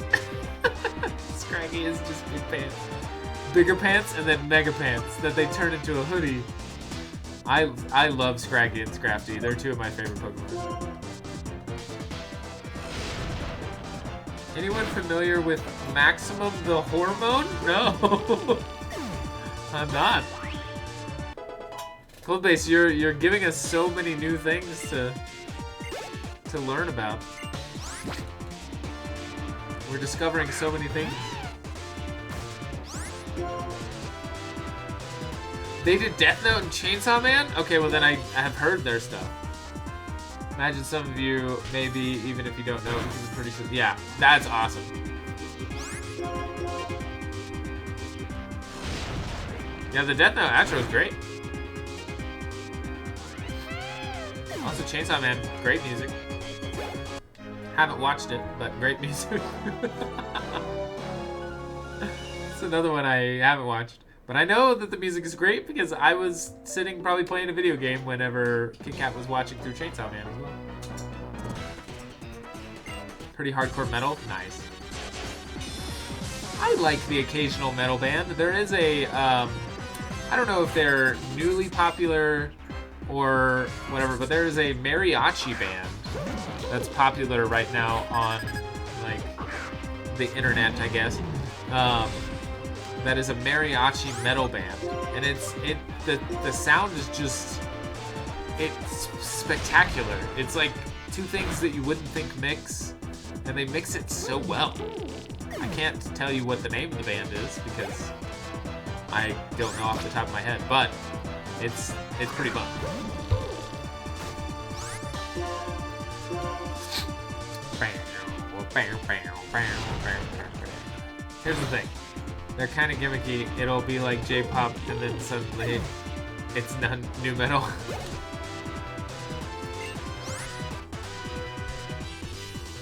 Scraggy is just big pants. Bigger pants and then mega pants that they turn into a hoodie. I love Scraggy and Scrafty. They're two of my favorite Pokemon. Anyone familiar with Maximum the Hormone? No. I'm not. Coldbase, you're giving us so many new things to learn about. We're discovering so many things. They did Death Note and Chainsaw Man? Okay, well then I have heard their stuff. Imagine some of you, maybe even if you don't know, this is pretty. Yeah, that's awesome. Yeah, the Death Note outro is great. Also, Chainsaw Man, great music. Haven't watched it, but great music. It's another one I haven't watched. But I know that the music is great because I was sitting probably playing a video game whenever Kit Kat was watching through Chainsaw Man as well. Pretty hardcore metal? Nice. I like the occasional metal band. There is a, I don't know if they're newly popular or whatever, but there is a mariachi band that's popular right now on, like, the internet, I guess. That is a mariachi metal band, and the sound is just, it's spectacular. It's like two things that you wouldn't think mix, and they mix it so well. I can't tell you what the name of the band is because I don't know off the top of my head, but it's pretty fun. Here's the thing. They're kind of gimmicky. It'll be like J-pop, and then suddenly it's new metal.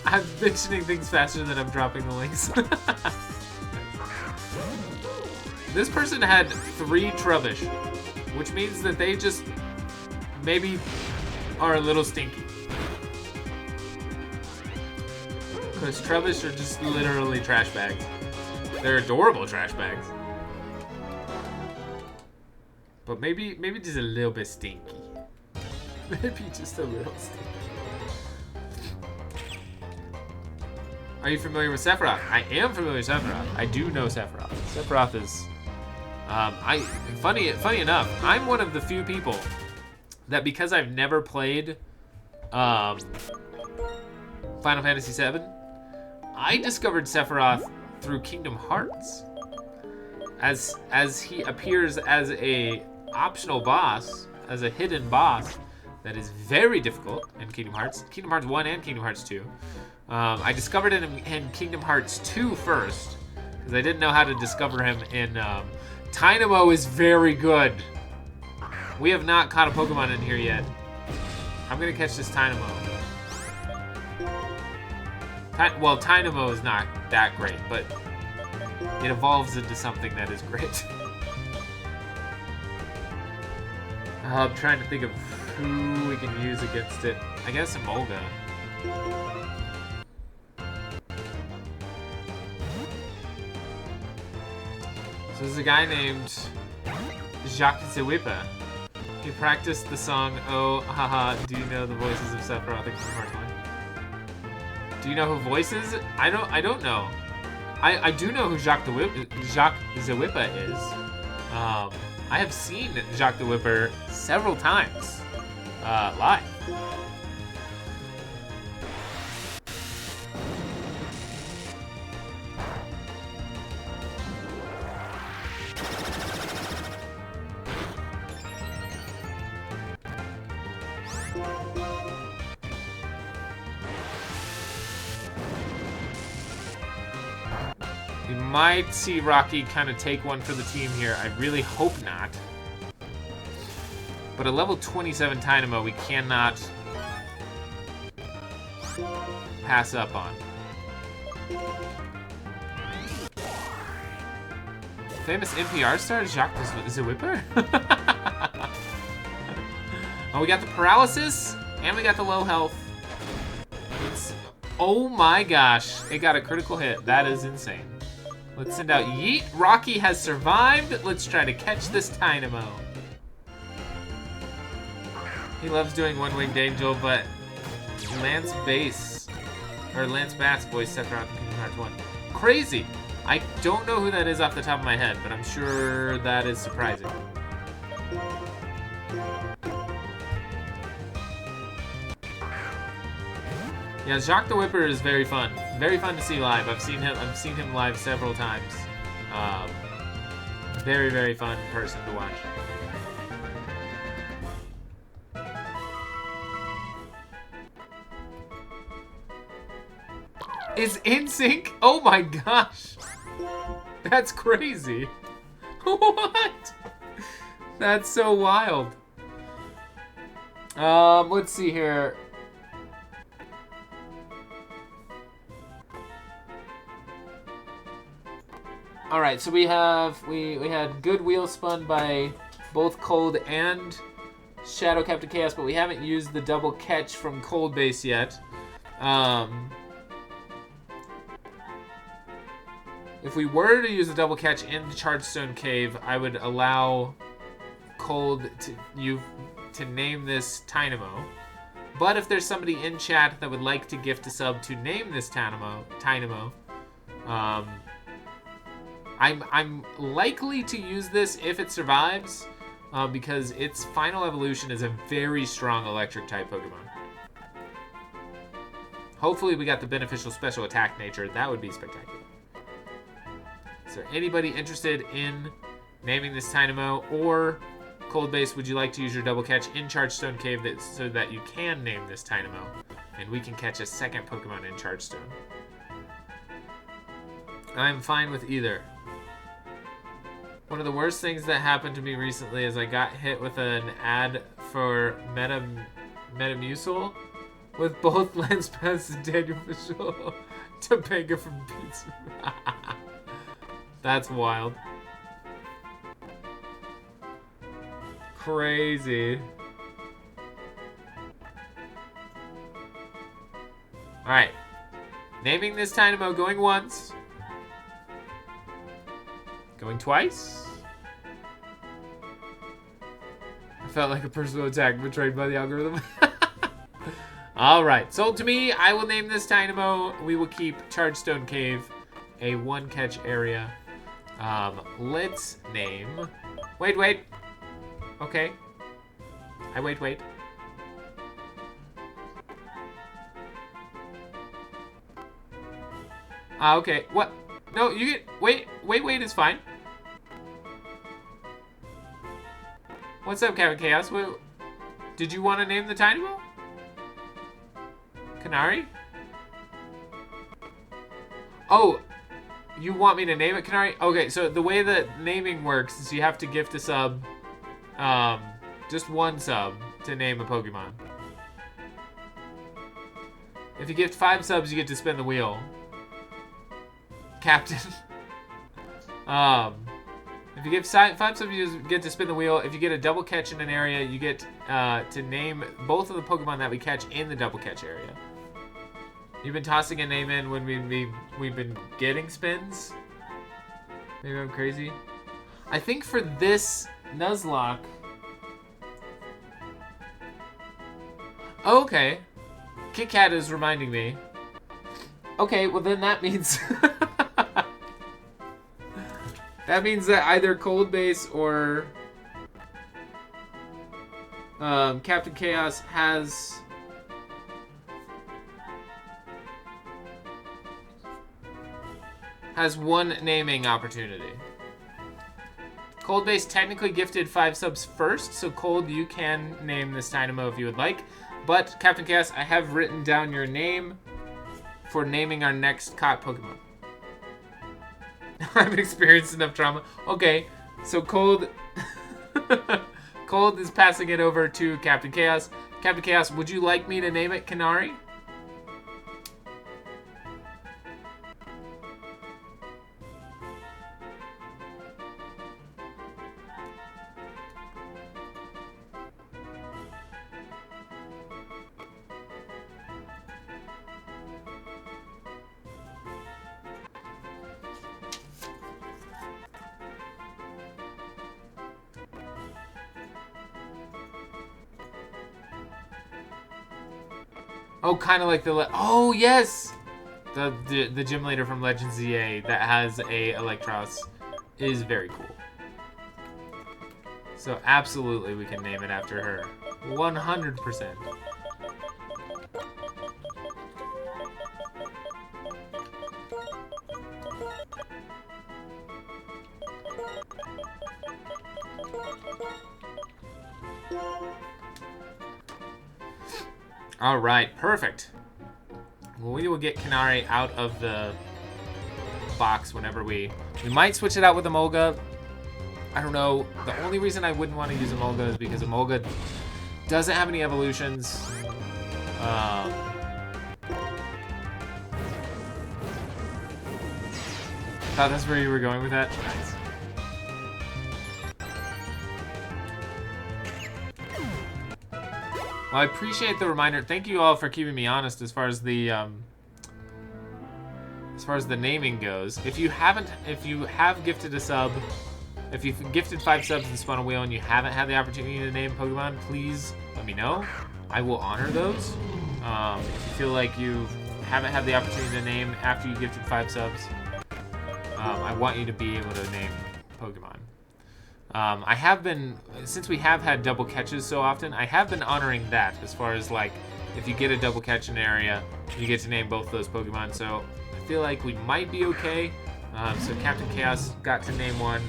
I'm mentioning things faster than I'm dropping the links. This person had 3 Trubbish, which means that they just maybe are a little stinky. Because Trubbish are just literally trash bags. They're adorable trash bags. But maybe just a little bit stinky. Maybe just a little stinky. Are you familiar with Sephiroth? I am familiar with Sephiroth. I do know Sephiroth. Sephiroth is... funny enough, I'm one of the few people that, because I've never played Final Fantasy VII, I discovered Sephiroth through Kingdom Hearts. As he appears as a optional boss, as a hidden boss that is very difficult in Kingdom Hearts 1 and Kingdom Hearts 2. I discovered him in Kingdom Hearts 2 first, because I didn't know how to discover him in... Tynamo is very good. We have not caught a Pokemon in here yet. I'm gonna catch this Tynamo. Well, Tynamo is not that great, but it evolves into something that is great. I'm trying to think of who we can use against it. I guess Emolga. So there's a guy named Jacques Zewipa. He practiced the song "Oh Haha, Do You Know the Voices of Sephiroth in Kingdom Hearts 1?" Do you know who voices? I don't know. I do know who Jacques Zewipa is. I have seen Jacques the Whipper several times live. We might see Rocky kind of take one for the team here. I really hope not. But a level 27 Tynamo we cannot pass up on. Famous NPR star Jacques Zewiper? Oh, we got the paralysis and we got the low health. Oh my gosh, it got a critical hit. That is insane. Let's send out Yeet. Rocky has survived. Let's try to catch this Tynamo. He loves doing One-Winged Angel, but Lance Bass voice Sephiroth in Kingdom Hearts 1. Crazy. I don't know who that is off the top of my head, but I'm sure that is surprising. Yeah, Jacques the Whipper is very fun. Very fun to see live. I've seen him live several times. Very, very fun person to watch. Is NSYNC? Oh my gosh. That's crazy. What? That's so wild. Let's see here. All right, so we had good wheel spun by both Cold and Shadow Captain Chaos, but we haven't used the double catch from Cold Base yet. If we were to use a double catch in the Chargestone Cave, I would allow Cold to name this Tynamo. But if there's somebody in chat that would like to gift a sub to name this Tynamo, I'm likely to use this if it survives, because its final evolution is a very strong electric type Pokemon. Hopefully we got the beneficial special attack nature. That would be spectacular. Is there anybody interested in naming this Tynamo, or Cold Base, would you like to use your double catch in Chargestone Cave so that you can name this Tynamo and we can catch a second Pokemon in Chargestone? I'm fine with either. One of the worst things that happened to me recently is I got hit with an ad for Metamucil with both Lance Bass and Daniel Fischel Topanga from Pizza. That's wild. crazy. Alright. Naming this Dynamo, going once. Going twice. I felt like a personal attack betrayed by the algorithm. Alright, sold to me. I will name this Dynamo. We will keep Chargestone Cave a one-catch area. Let's name... Wait. Okay. Wait. Okay. What? No, you get... Wait is fine. What's up, Captain Chaos? What, did you want to name the Dynamo? Canary? Oh, you want me to name it Canary? Okay, so the way that naming works is you have to gift a sub, just one sub to name a Pokemon. If you gift 5 subs, you get to spin the wheel. Captain. If you give 5 subs, you get to spin the wheel. If you get a double catch in an area, you get to name both of the Pokemon that we catch in the double catch area. You've been tossing a name in when we've been getting spins. Maybe I'm crazy. I think for this Nuzlocke. Oh, okay. Kit Kat is reminding me. Okay, well then that means that means that either Cold Base or Captain Chaos has one naming opportunity. Cold Base technically gifted 5 subs first, so Cold, you can name this Dynamo if you would like. But Captain Chaos, I have written down your name for naming our next caught Pokemon. I've experienced enough trauma. Okay, so Cold Cold is passing it over to Captain Chaos. Captain Chaos, would you like me to name it Canary? Oh, kind of like the... Oh, yes! The gym leader from Legends ZA that has a Electros is very cool. So absolutely we can name it after her. 100%. All right, perfect. Well, we will get Canary out of the box whenever we might switch it out with Emolga. I don't know. The only reason I wouldn't want to use Emolga is because Emolga doesn't have any evolutions. Thought that's where you were going with that. Well, I appreciate the reminder. Thank you all for keeping me honest as far as the naming goes. If you have gifted a sub, if you've gifted 5 subs and spun a wheel and you haven't had the opportunity to name Pokemon, please let me know. I will honor those. If you feel like you haven't had the opportunity to name after you gifted 5 subs, I want you to be able to name Pokemon. I have been, since we have had double catches so often, I have been honoring that as far as like, if you get a double catch in an area, you get to name both those Pokemon. So I feel like we might be okay. So Captain Chaos got to name one.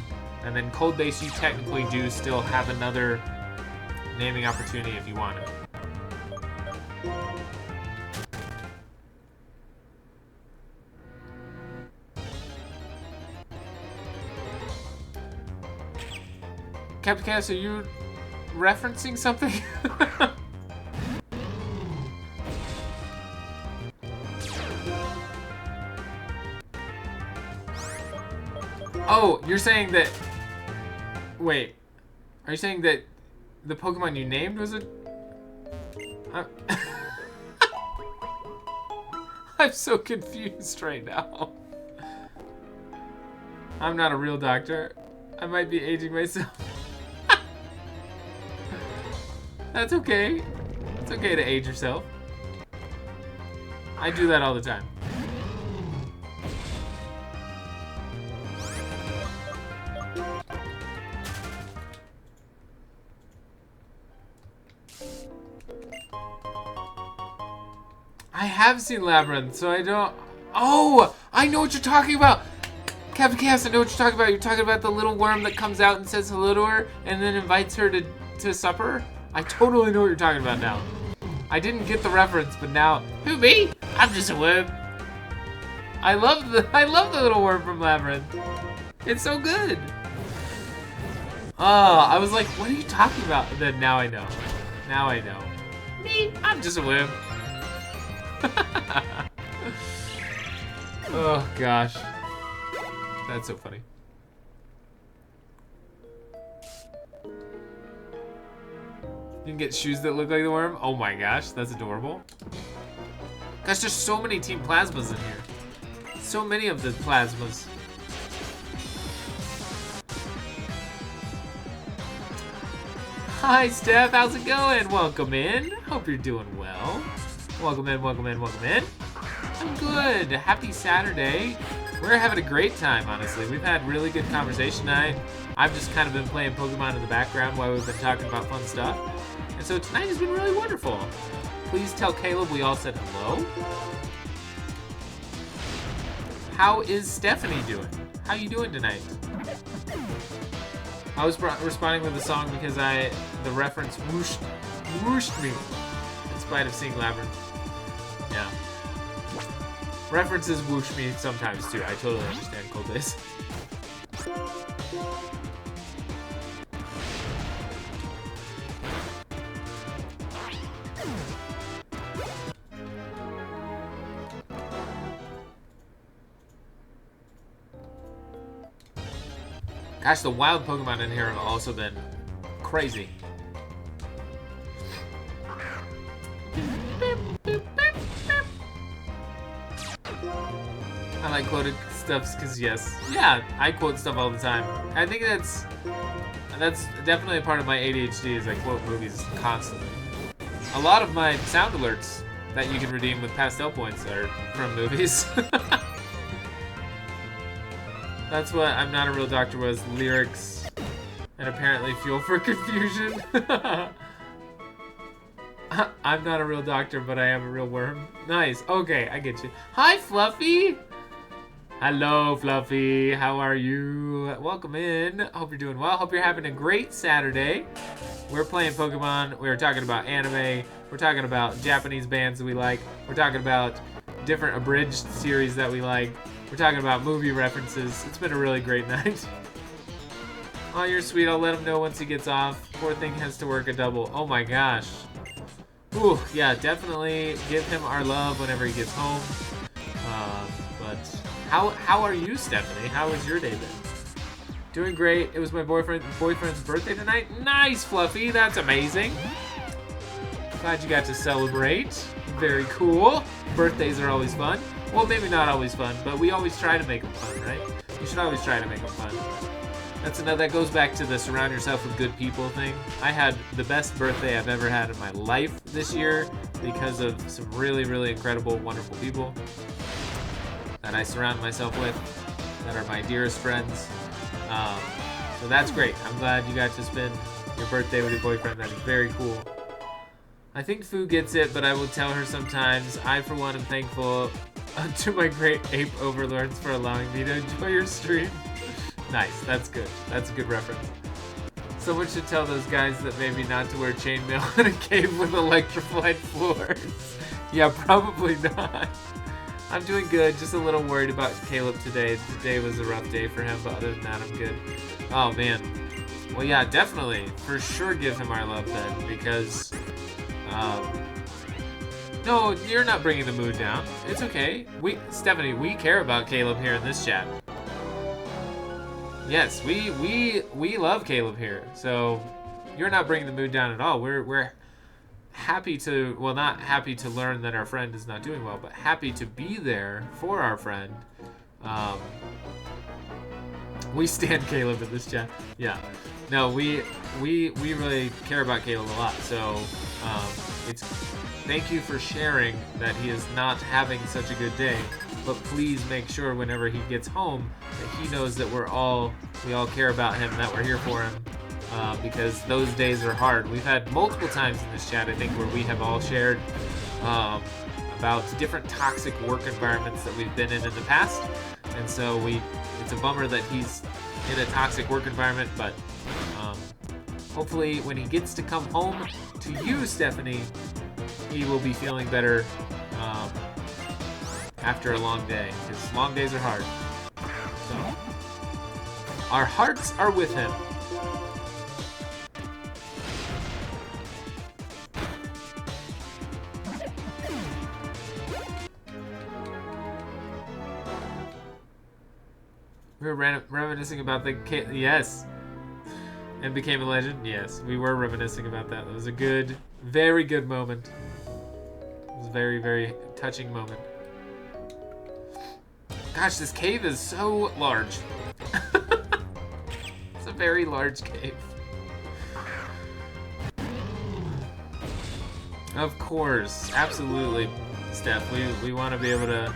And then Cold Base, you technically do still have another naming opportunity if you want it. Captain Chaos, are you referencing something? Oh, you're saying that... Wait. Are you saying that The Pokemon you named was a... I'm so confused right now. I'm not a real doctor. I might be aging myself. That's okay. It's okay to age yourself. I do that all the time. I have seen Labyrinth, so I don't... Oh! I know what you're talking about! Captain Chaos, I know what you're talking about. You're talking about the little worm that comes out and says hello to her and then invites her to supper? I totally know what you're talking about now. I didn't get the reference, but now... Who, me? I'm just a worm. I love the little worm from Labyrinth. It's so good. Oh, I was like, what are you talking about? And then now I know. Now I know. Me? I'm just a worm. Oh gosh, that's so funny. You can get shoes that look like the worm. Oh my gosh, that's adorable. Gosh, there's so many Team Plasmas in here. So many of the Plasmas. Hi Steph, how's it going? Welcome in. Hope you're doing well. Welcome in, welcome in, welcome in. I'm good. Happy Saturday. We're having a great time, honestly. We've had really good conversation tonight. I've just kind of been playing Pokemon in the background while we've been talking about fun stuff. And so tonight has been really wonderful. Please tell Caleb we all said hello. How is Stephanie doing? How you doing tonight? I was responding with the song because the reference whooshed me in spite of seeing Labyrinth. Yeah. References whoosh me sometimes too. I totally understand, Cold Days. Gosh, the wild Pokemon in here have also been crazy. I like quoted stuff because yes. Yeah, I quote stuff all the time. I think that's definitely a part of my ADHD is I quote movies constantly. A lot of my sound alerts that you can redeem with pastel points are from movies. That's what I'm Not a Real Doctor was, lyrics, and apparently fuel for confusion. I'm not a real doctor, but I am a real worm. Nice, okay, I get you. Hi, Fluffy! Hello, Fluffy, how are you? Welcome in, hope you're doing well. Hope you're having a great Saturday. We're playing Pokemon, we're talking about anime, we're talking about Japanese bands that we like, we're talking about different abridged series that we like. We're talking about movie references. It's been a really great night. Oh, you're sweet. I'll let him know once he gets off. Poor thing has to work a double. Oh my gosh. Ooh, yeah, definitely give him our love whenever he gets home. But how are you, Stephanie? How has your day been? Doing great. It was my boyfriend's birthday tonight. Nice, Fluffy. That's amazing. Glad you got to celebrate. Very cool. Birthdays are always fun. Well, maybe not always fun, but we always try to make them fun, right? You should always try to make them fun. That goes back to the surround yourself with good people thing. I had the best birthday I've ever had in my life this year because of some really, really incredible, wonderful people that I surround myself with that are my dearest friends. So that's great. I'm glad you got to spend your birthday with your boyfriend. That is very cool. I think Fu gets it, but I will tell her sometimes. I, for one, am thankful to my great ape overlords for allowing me to enjoy your stream. Nice, that's good. That's a good reference. Someone should tell those guys that maybe not to wear chainmail in a cave with electrified floors. Yeah, probably not. I'm doing good, just a little worried about Caleb today. Today was a rough day for him, but other than that, I'm good. Oh, man. Well, yeah, definitely. For sure give him our love then, because... no, you're not bringing the mood down. It's okay. Stephanie, we care about Caleb here in this chat. Yes, we love Caleb here. So you're not bringing the mood down at all. We're happy to, well, not happy to learn that our friend is not doing well, but happy to be there for our friend. We stand Caleb in this chat. Yeah. No, we really care about Caleb a lot. So it's thank you for sharing that he is not having such a good day. But please make sure whenever he gets home that he knows that we all care about him, that we're here for him. Because those days are hard. We've had multiple times in this chat, I think, where we have all shared about different toxic work environments that we've been in the past. And so it's a bummer that he's in a toxic work environment, but hopefully when he gets to come home to you, Stephanie, he will be feeling better after a long day, because long days are hard. So, our hearts are with him. We were reminiscing about the yes, and became a legend. Yes, we were reminiscing about that. It was a good, very good moment. It was a very, very touching moment. Gosh, this cave is so large. It's a very large cave. Of course, absolutely, Steph. We want to be able to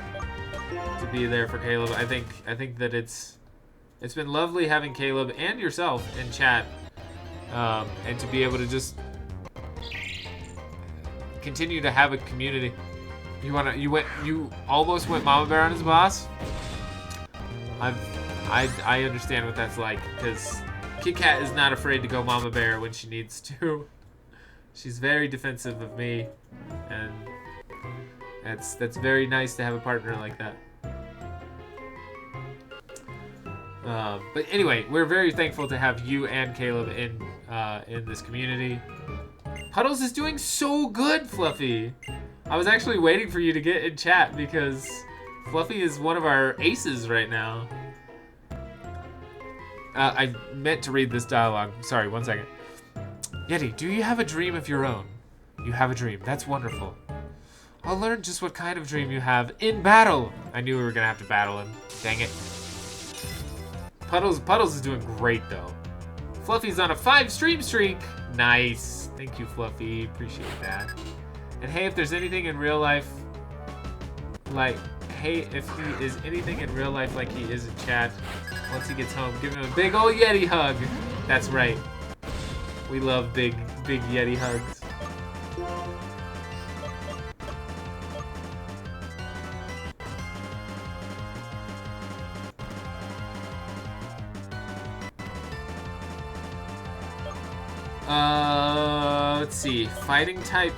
be there for Caleb. I think that it's been lovely having Caleb and yourself in chat, and to be able to just continue to have a community. You almost went Mama Bear on his boss. I understand what that's like, because Kit Kat is not afraid to go Mama Bear when she needs to. She's very defensive of me, and that's very nice to have a partner like that. But anyway, we're very thankful to have you and Caleb in this community. Puddles is doing so good, Fluffy. I was actually waiting for you to get in chat because Fluffy is one of our aces right now. I meant to read this dialogue. Sorry, 1 second. Yeti, do you have a dream of your own? You have a dream. That's wonderful. I'll learn just what kind of dream you have in battle. I knew we were gonna have to battle him. Dang it. Puddles is doing great though. Fluffy's on a 5 stream streak. Nice. Thank you, Fluffy. Appreciate that. And hey, if there's anything in real life, like, hey, if he is anything in real life like he is in chat, once he gets home, give him a big old Yeti hug. That's right. We love big Yeti hugs. Let's see. Fighting type.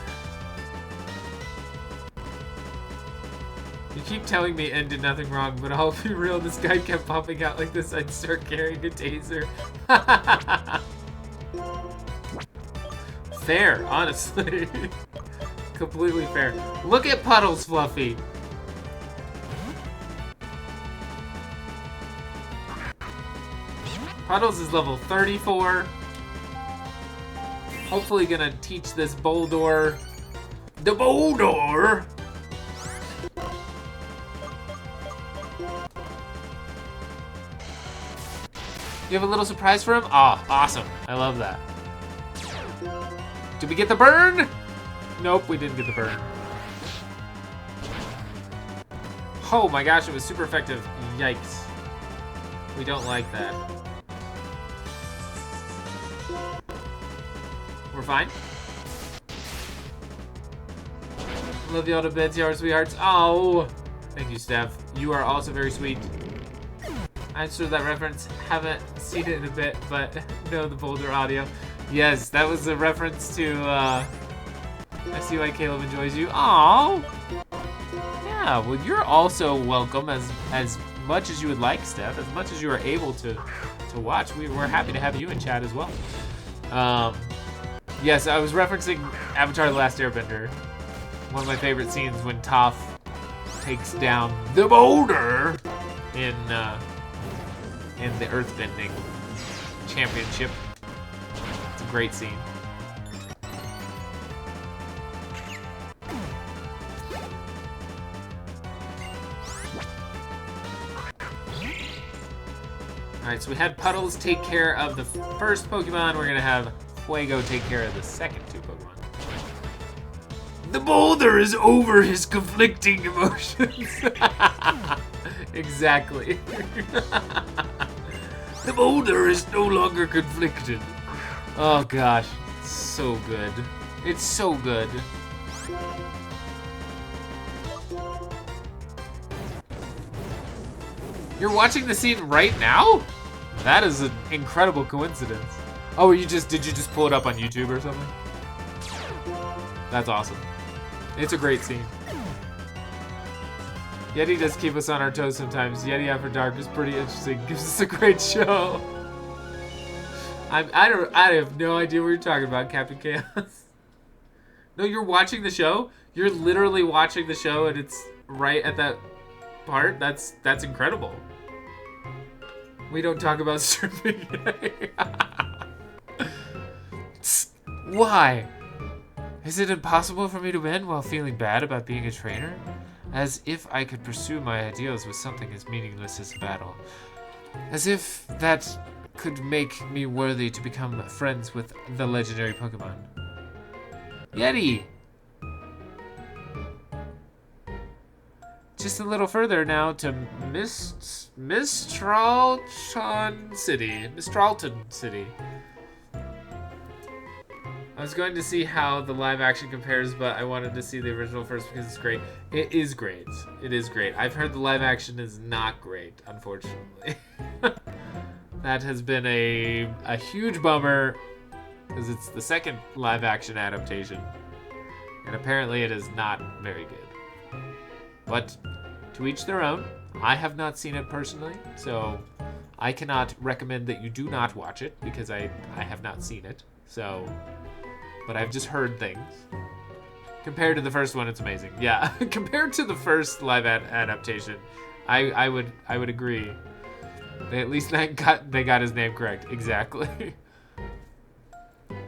You keep telling me N did nothing wrong, but I'll be real, this guy kept popping out like this, I'd start carrying a taser. Fair, honestly. Completely fair. Look at Puddles, Fluffy. Puddles is level 34. Hopefully gonna teach this Boldor. The Boldor! You have a little surprise for him? Ah, awesome. I love that. Did we get the burn? Nope, we didn't get the burn. Oh my gosh, it was super effective. Yikes. We don't like that. We're fine. Love y'all to beds, y'all sweethearts. Oh, thank you, Steph. You are also very sweet. I understood that reference. Haven't seen it in a bit, but know the Boulder audio. Yes, that was a reference to, I see why Caleb enjoys you. Aww. Yeah, well, you're also welcome as much as you would like, Steph. As much as you are able to watch. We're happy to have you in chat as well. Yes, I was referencing Avatar: The Last Airbender. One of my favorite scenes when Toph takes down the boulder in the Earthbending Championship. It's a Great scene. Alright, so we had Puddles take care of the first Pokemon. We're gonna have Fuego take care of the second two Pokemon. The boulder is over his conflicting emotions. Exactly. The boulder is no longer conflicted. Oh gosh, it's so good. It's so good. You're watching the scene right now? That is an incredible coincidence. Oh, did you just pull it up on YouTube or something? That's awesome. It's a great scene. Yeti does keep us on our toes sometimes. Yeti After Dark is pretty interesting. Gives us a great show. I have no idea what you're talking about, Captain Chaos. No, you're watching the show? You're literally watching the show and it's right at that part? That's incredible. We don't talk about stripping. Why? Is it impossible for me to win while feeling bad about being a trainer? As if I could pursue my ideals with something as meaningless as battle. As if that could make me worthy to become friends with the legendary Pokemon. Yeti! Just a little further now to Mistralton City. I was going to see how the live action compares, but I wanted to see the original first because it's great. It is great. It is great. I've heard the live action is not great, unfortunately. That has been a huge bummer because it's the second live action adaptation. And apparently it is not very good. But to each their own. I have not seen it personally, so I cannot recommend that you do not watch it because I have not seen it. So, but I've just heard things. Compared to the first one, it's amazing. Yeah, compared to the first live adaptation, I would agree. They at least they got his name correct. Exactly.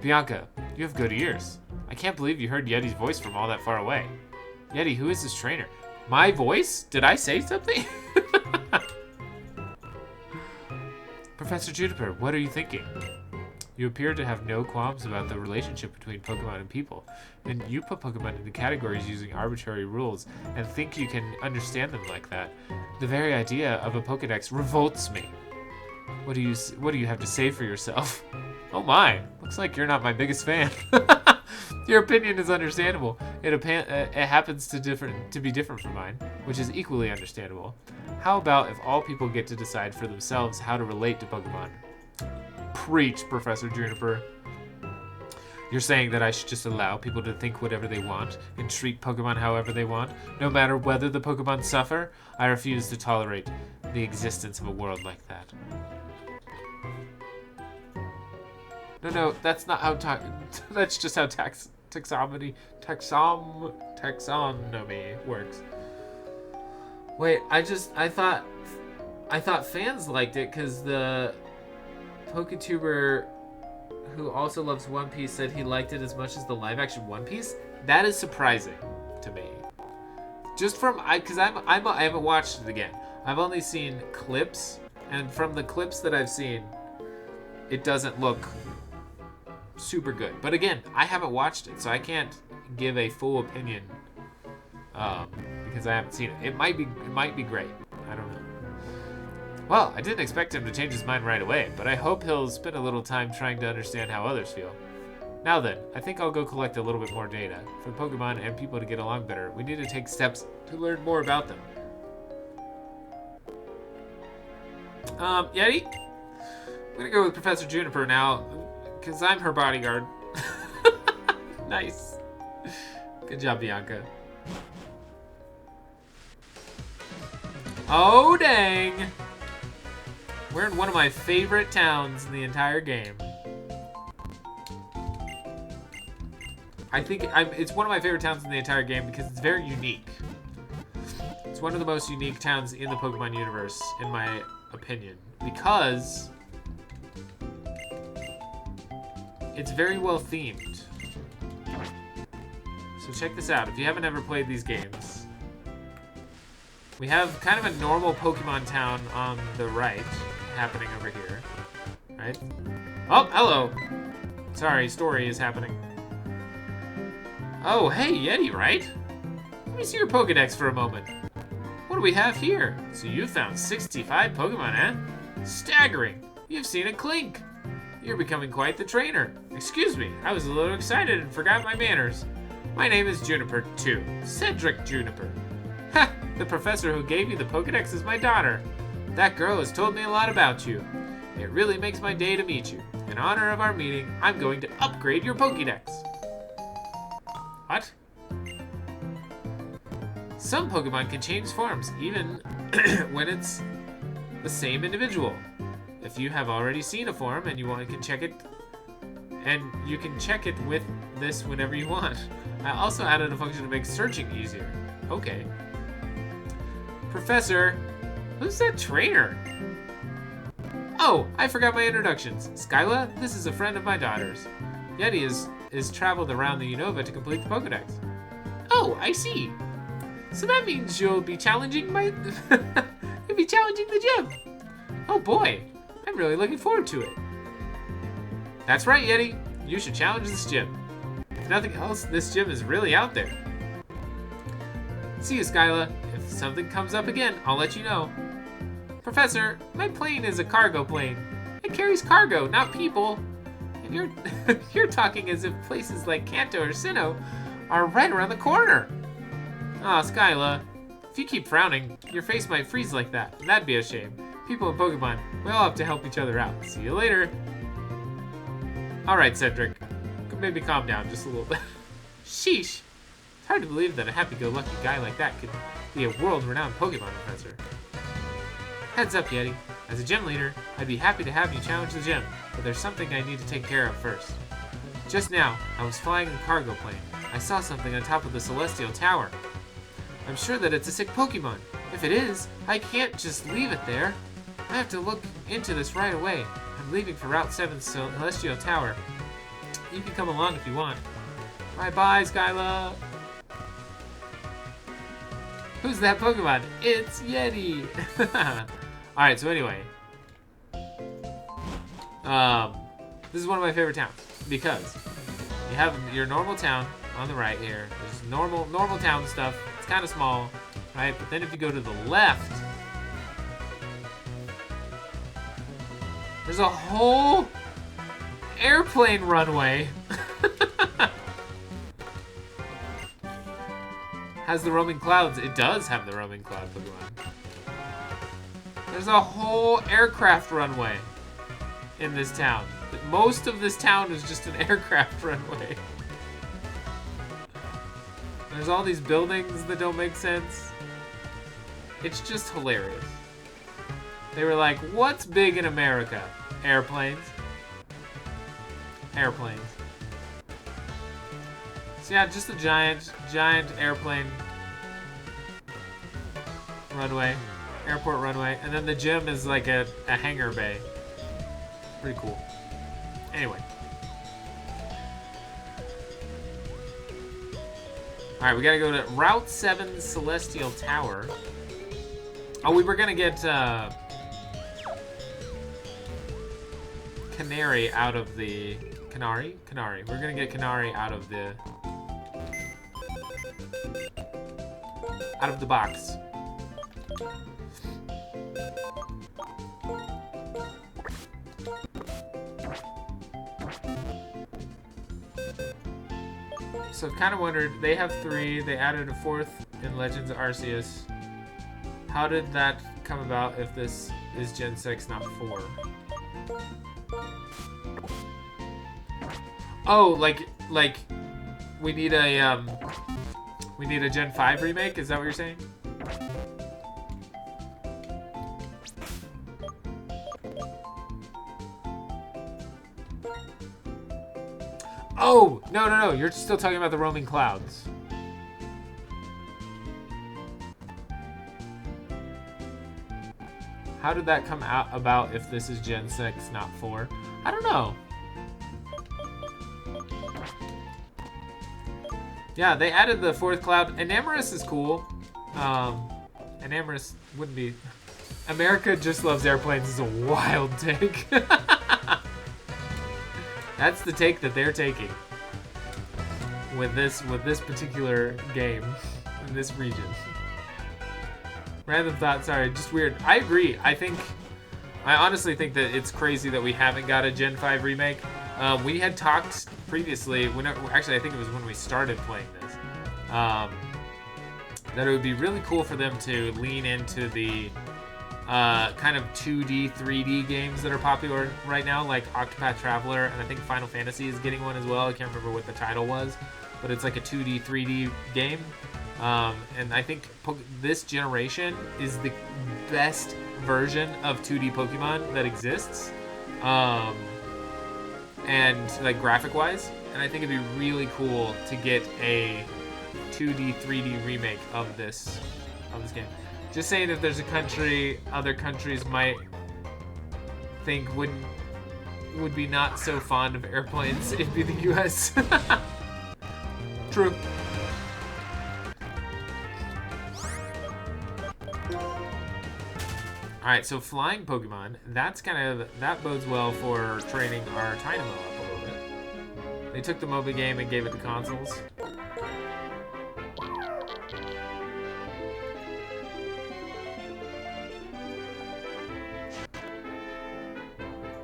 Bianca, you have good ears. I can't believe you heard Yeti's voice from all that far away. Yeti, who is this trainer? My voice? Did I say something? Professor Juniper, what are you thinking? You appear to have no qualms about the relationship between Pokemon and people. And you put Pokemon into categories using arbitrary rules and think you can understand them like that. The very idea of a Pokedex revolts me. What do you have to say for yourself? Oh my, looks like you're not my biggest fan. Your opinion is understandable. It happens to be different from mine, which is equally understandable. How about if all people get to decide for themselves how to relate to Pokemon? Preach, Professor Juniper. You're saying that I should just allow people to think whatever they want and treat Pokemon however they want, no matter whether the Pokemon suffer? I refuse to tolerate the existence of a world like that. No, that's not how that's just how taxonomy works. Wait, I thought fans liked it because the PokeTuber who also loves One Piece said he liked it as much as the live action One Piece. That is surprising to me. Just from because I haven't watched it again. I've only seen clips, and from the clips that I've seen, it doesn't look super good. But again, I haven't watched it, so I can't give a full opinion because I haven't seen it. It might be great. I don't know. Well, I didn't expect him to change his mind right away, but I hope he'll spend a little time trying to understand how others feel. Now then, I think I'll go collect a little bit more data. For Pokemon and people to get along better, we need to take steps to learn more about them. Yeti? I'm gonna go with Professor Juniper now, because I'm her bodyguard. Nice. Good job, Bianca. Oh, dang. We're in one of my favorite towns in the entire game. I think it's one of my favorite towns in the entire game because it's very unique. It's one of the most unique towns in the Pokemon universe, in my opinion, because It's very well themed. So check this out. If you haven't ever played these games, we have kind of a normal Pokemon town on the right happening over here. Right? Oh, hello. Sorry, story is happening. Oh, hey, Yeti, right? Let me see your Pokedex for a moment. What do we have here? So you found 65 Pokemon, eh? Staggering. You've seen a Clink. You're becoming quite the trainer. Excuse me, I was a little excited and forgot my manners. My name is Juniper, too. Cedric Juniper. Ha! The professor who gave you the Pokedex is my daughter. That girl has told me a lot about you. It really makes my day to meet you. In honor of our meeting, I'm going to upgrade your Pokedex. What? Some Pokemon can change forms, even when it's the same individual. If you have already seen a form and you can check it, and you can check it with this whenever you want. I also added a function to make searching easier. Okay. Professor, who's that trainer? Oh, I forgot my introductions. Skyla, this is a friend of my daughter's. Yeti is traveled around the Unova to complete the Pokedex. Oh, I see. So that means you'll be challenging you'll be challenging the gym. Oh boy, I'm really looking forward to it. That's right, Yeti. You should challenge this gym. If nothing else, this gym is really out there. See you, Skyla. If something comes up again, I'll let you know. Professor, my plane is a cargo plane. It carries cargo, not people. And you're talking as if places like Kanto or Sinnoh are right around the corner. Aw, Skyla, if you keep frowning, your face might freeze like that, and that'd be a shame. People in Pokemon, we all have to help each other out. See you later. Alright, Cedric. Maybe calm down just a little bit. Sheesh. It's hard to believe that a happy-go-lucky guy like that could be a world-renowned Pokemon professor. Heads up, Yeti. As a gym leader, I'd be happy to have you challenge the gym, but there's something I need to take care of first. Just now, I was flying a cargo plane. I saw something on top of the Celestial Tower. I'm sure that it's a sick Pokemon. If it is, I can't just leave it there. I have to look into this right away. I'm leaving for Route 7 Celestial Tower. You can come along if you want. Bye-bye, Skyla. Who's that Pokemon? It's Yeti. Alright, so anyway. This is one of my favorite towns because you have your normal town on the right here. There's normal town stuff. It's kind of small, right? But then if you go to the left, there's a whole airplane runway. Has the roaming clouds. It does have the roaming cloud Pokemon. There's a whole aircraft runway in this town. Most of this town is just an aircraft runway. There's all these buildings that don't make sense. It's just hilarious. They were like, what's big in America? Airplanes. Airplanes. So yeah, just a giant airplane runway. Airport runway. And then the gym is like a hangar bay. Pretty cool. Anyway. Alright, we gotta go to Route 7 Celestial Tower. Oh, we were gonna get Canary out of the... Canary? Canary. We're gonna get Canary out of the box. So I've kind of wondered, they have 3, they added a 4th in Legends of Arceus. How did that come about if this is Gen 6, not 4? Oh, like we need a Gen 5 remake? Is that what you're saying? Oh, no. You're still talking about the roaming clouds. How did that come out about if this is Gen 6, not 4? I don't know. Yeah, they added the fourth cloud. Enamorous is cool. Enamorous wouldn't be... America just loves airplanes is a wild take. That's the take that they're taking with this particular game in this region. Random thought, sorry, just weird. I agree. I honestly think that it's crazy that we haven't got a Gen 5 remake. We had talked previously, actually I think it was when we started playing this, that it would be really cool for them to lean into the kind of 2D, 3D games that are popular right now, like Octopath Traveler, and I think Final Fantasy is getting one as well. I can't remember what the title was, but it's like a 2D, 3D game. And I think this generation is the best version of 2D Pokemon that exists, and like graphic-wise. And I think it'd be really cool to get a 2D, 3D remake of this game. Just saying, if there's a country other countries might think would be not so fond of airplanes, it'd be the US. True. Alright, so flying Pokemon, that bodes well for training our Tynamo up a little bit. They took the MOBA game and gave it to consoles.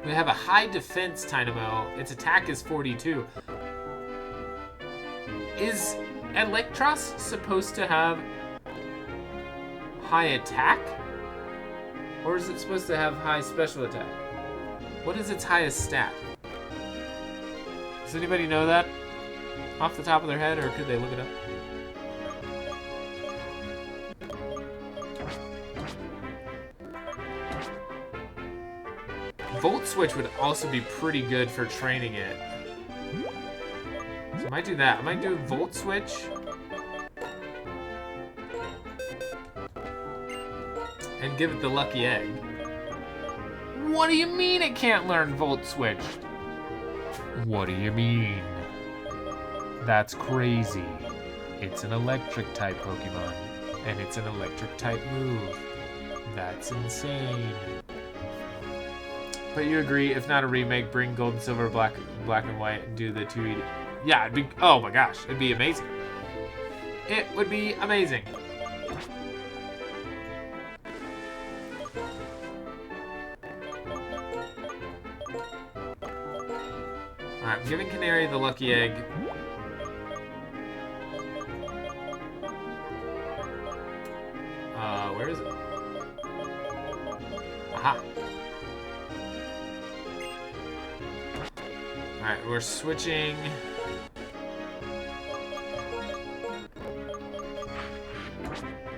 We have a high defense Tynamo. Its attack is 42. Is Electros supposed to have high attack? Or is it supposed to have high special attack? What is its highest stat? Does anybody know that off the top of their head, or could they look it up? Volt Switch would also be pretty good for training it. So I might do that. I might do Volt Switch. And give it the lucky egg. What do you mean it can't learn Volt Switch? What do you mean? That's crazy. It's an electric type Pokemon. And it's an electric type move. That's insane. But you agree, if not a remake, bring Gold and Silver, Black and White, and do the 2D. Yeah, it'd be, oh my gosh, it'd be amazing. It would be amazing. Alright, I'm giving Canary the lucky egg. Where is it? Aha. Alright, we're switching.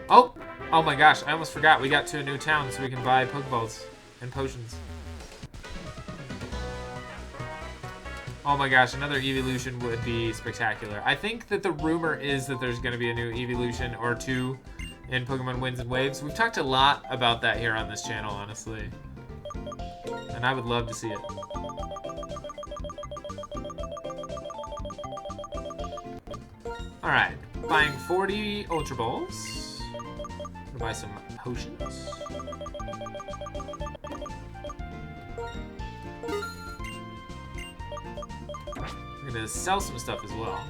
Oh! Oh my gosh, I almost forgot. We got to a new town so we can buy Pokeballs and potions. Oh my gosh, another evolution would be spectacular. I think that the rumor is that there's going to be a new evolution or two in Pokemon Winds and Waves. We've talked a lot about that here on this channel, honestly. And I would love to see it. Alright, buying 40 Ultra Balls. Gonna buy some potions. I'm gonna sell some stuff as well.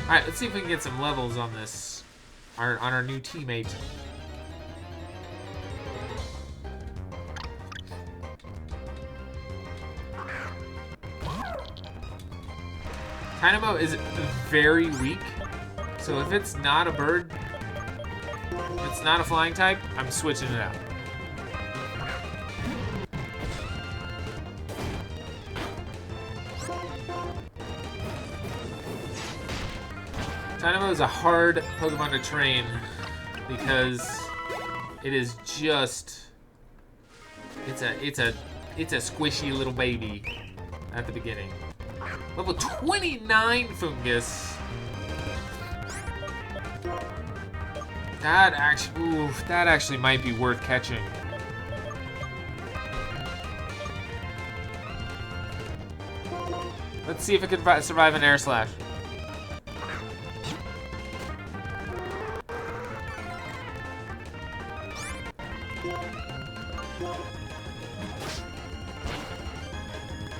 Alright, let's see if we can get some levels on this, on our new teammate. Tynamo is very weak, so if it's not a bird, if it's not a flying type, I'm switching it out. Dynamo is a hard Pokemon to train because it is just it's a squishy little baby at the beginning. Level 29 Fungus. That actually might be worth catching. Let's see if it can survive an Air Slash.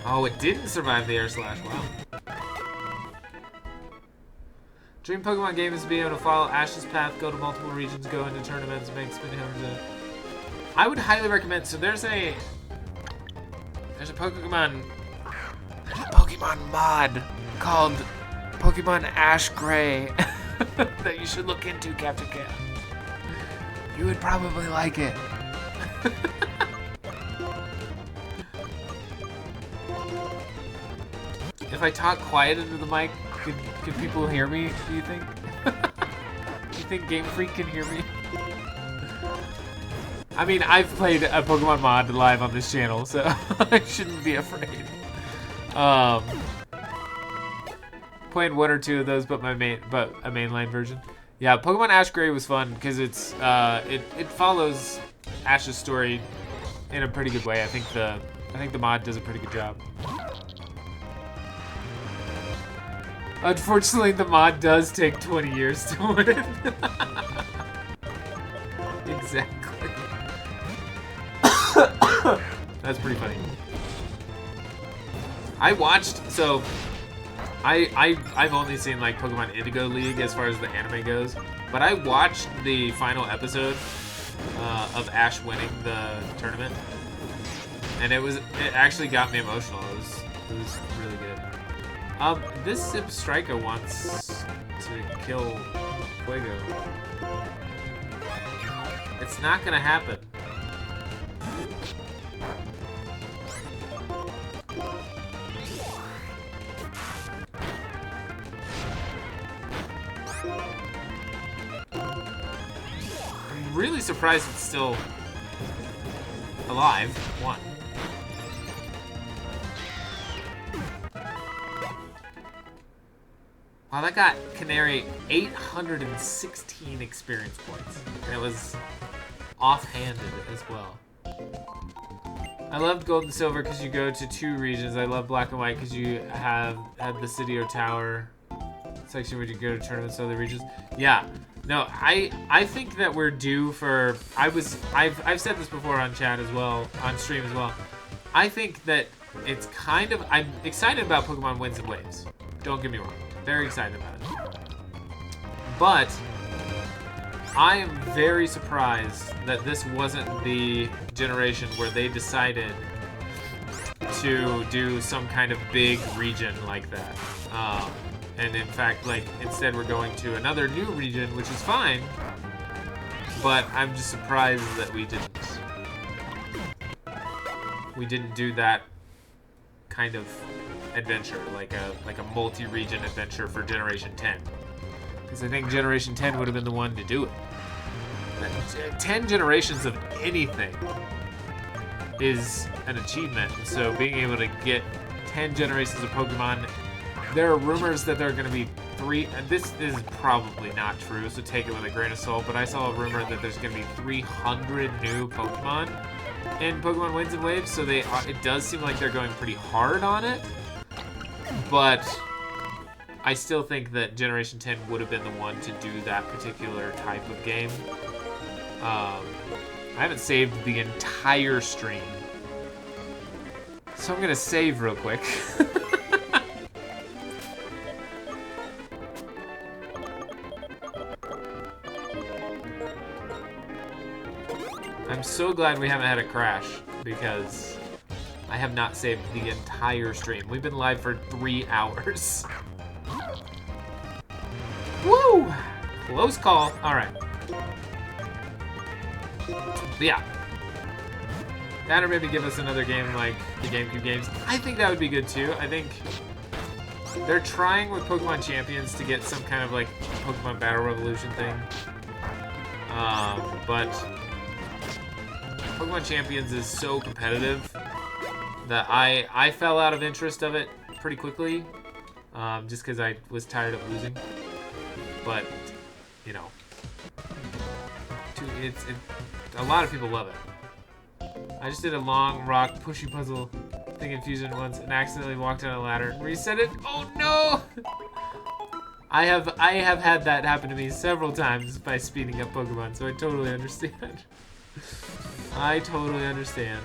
Oh, it didn't survive the Air Slash. Wow. Dream Pokemon game is to be able to follow Ash's path, go to multiple regions, go into tournaments, make spinning hundreds. I would highly recommend. So there's a Pokemon mod called Pokemon Ash Gray that you should look into, Captain Cat. You would probably like it. If I talk quiet into the mic, could people hear me, do you think? Do you think Game Freak can hear me? I mean, I've played a Pokemon mod live on this channel, so I shouldn't be afraid. Played one or two of those, but a mainline version. Yeah, Pokemon Ash Gray was fun because it's it follows Ash's story in a pretty good way. I think the mod does a pretty good job. Unfortunately, the mod does take 20 years to win. Exactly. That's pretty funny. I watched, so I've only seen like Pokemon Indigo League as far as the anime goes, but I watched the final episode of Ash winning the tournament, and it actually got me emotional. It was really good. This Striker wants to kill Fuego. It's not gonna happen. I'm really surprised it's still alive. One. Wow, that got Canary 816 experience points. And it was offhanded as well. I loved Gold and Silver because you go to 2 regions. I love Black and White because you have the City or Tower section where you go to tournaments in other regions. Yeah. No, I think that we're due for I've said this before on chat as well, on stream as well. I think that it's kind of I'm excited about Pokemon Winds and Waves. Don't get me wrong. Very excited about it. But I am very surprised that this wasn't the generation where they decided to do some kind of big region like that. And in fact, like, instead we're going to another new region, which is fine, but I'm just surprised that we didn't do that kind of adventure, like a multi-region adventure for Generation 10. Because I think Generation 10 would have been the one to do it. 10 generations of anything is an achievement, so being able to get 10 generations of Pokemon, there are rumors that there are going to be 3, and this is probably not true, so take it with a grain of salt, but I saw a rumor that there's going to be 300 new Pokemon in Pokemon Winds and Waves, so it does seem like they're going pretty hard on it, but I still think that Generation 10 would have been the one to do that particular type of game. I haven't saved the entire stream, so I'm going to save real quick. I'm so glad we haven't had a crash, because I have not saved the entire stream. We've been live for 3 hours. Woo! Close call. Alright. But yeah. That or maybe give us another game like the GameCube games. I think that would be good too. I think they're trying with Pokemon Champions to get some kind of like Pokemon Battle Revolution thing. But Pokemon Champions is so competitive that I fell out of interest of it pretty quickly, just because I was tired of losing. But, you know, a lot of people love it. I just did a long rock pushy puzzle thing in Fusion once and accidentally walked down a ladder and reset it. Oh no! I have had that happen to me several times by speeding up Pokemon, so I totally understand. I totally understand.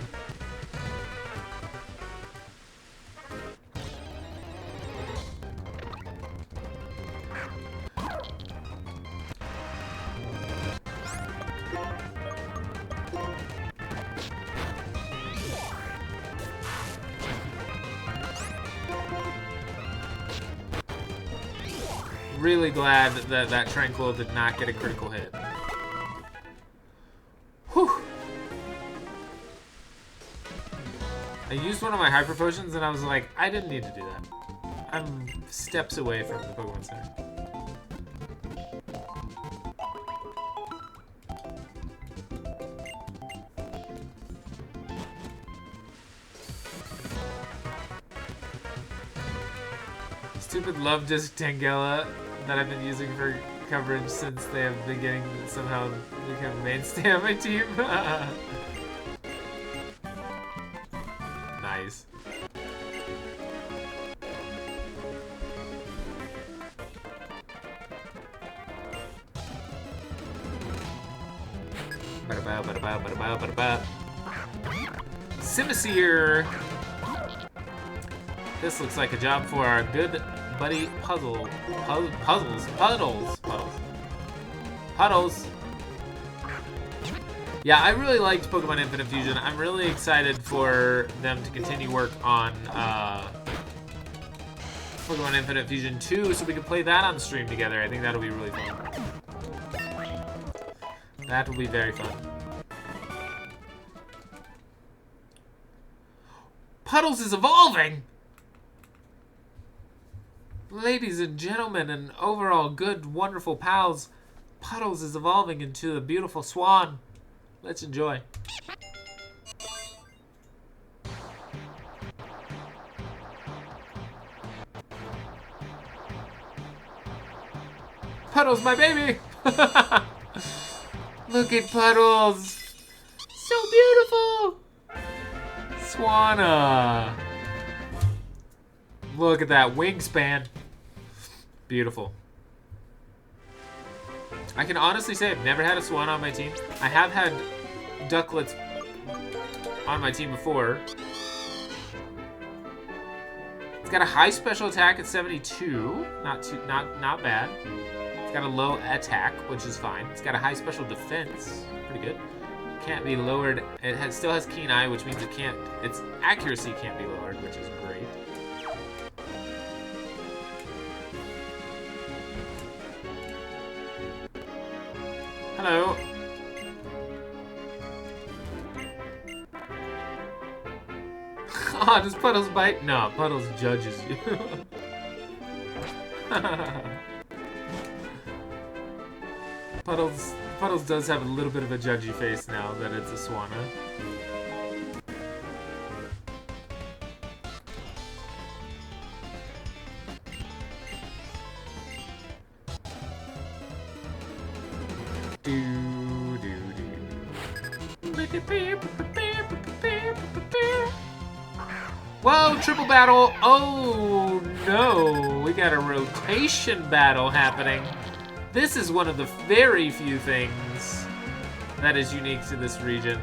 Really glad that that Tranquil did not get a critical hit. Whew. I used one of my Hyper Potions and I was like, I didn't need to do that. I'm steps away from the Pokemon Center. Stupid Love Disc Tangela that I've been using for coverage since they have been getting somehow become a mainstay on my team. Nice. Simisear. This looks like a job for our good buddy Puddles. Yeah, I really liked Pokemon Infinite Fusion. I'm really excited for them to continue work on Pokemon Infinite Fusion 2 so we can play that on stream together. I think that'll be really fun. That will be very fun. Puddles is evolving! Ladies and gentlemen, and overall good, wonderful pals, Puddles is evolving into a beautiful swan. Let's enjoy. Puddles, my baby! Look at Puddles! So beautiful! Swanna! Look at that wingspan. Beautiful. I can honestly say I've never had a swan on my team. I have had ducklets on my team before. It's got a high special attack at 72. Not bad. It's got a low attack, which is fine. It's got a high special defense. Pretty good. Can't be lowered. It still has keen eye, which means its accuracy can't be lowered, which is great. Hello. Oh, does Puddles bite? No, Puddles judges you. Puddles does have a little bit of a judgy face now that it's a Swanna. Whoa, triple battle. Oh no, we got a rotation battle happening. This is one of the very few things that is unique to this region.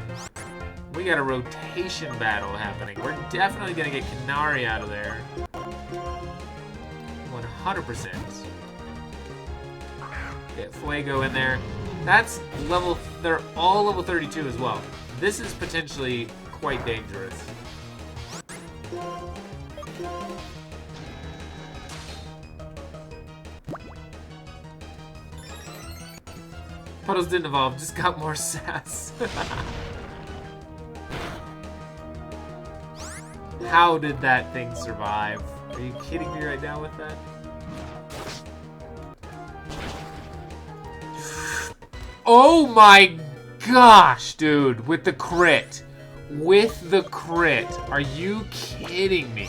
We got a rotation battle happening. We're definitely gonna get Canary out of there. 100%. Get Fuego in there. That's level, they're all level 32 as well. This is potentially quite dangerous. Puddles didn't evolve, just got more sass. How did that thing survive? Are you kidding me right now with that? Oh my gosh, dude. With the crit. With the crit. Are you kidding me?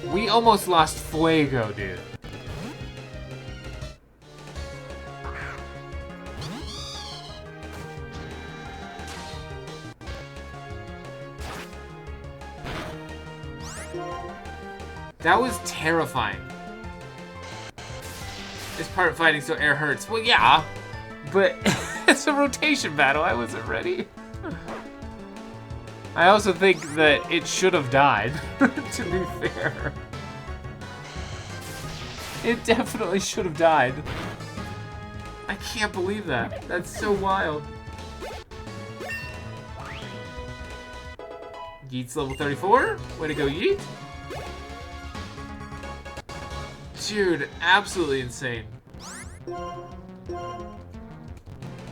We almost lost Fuego, dude. That was terrifying. This part fighting so air hurts. Well, yeah, but it's a rotation battle. I wasn't ready. I also think that it should have died, to be fair. It definitely should have died. I can't believe that. That's so wild. Yeet's level 34. Way to go, Yeet. Dude, absolutely insane.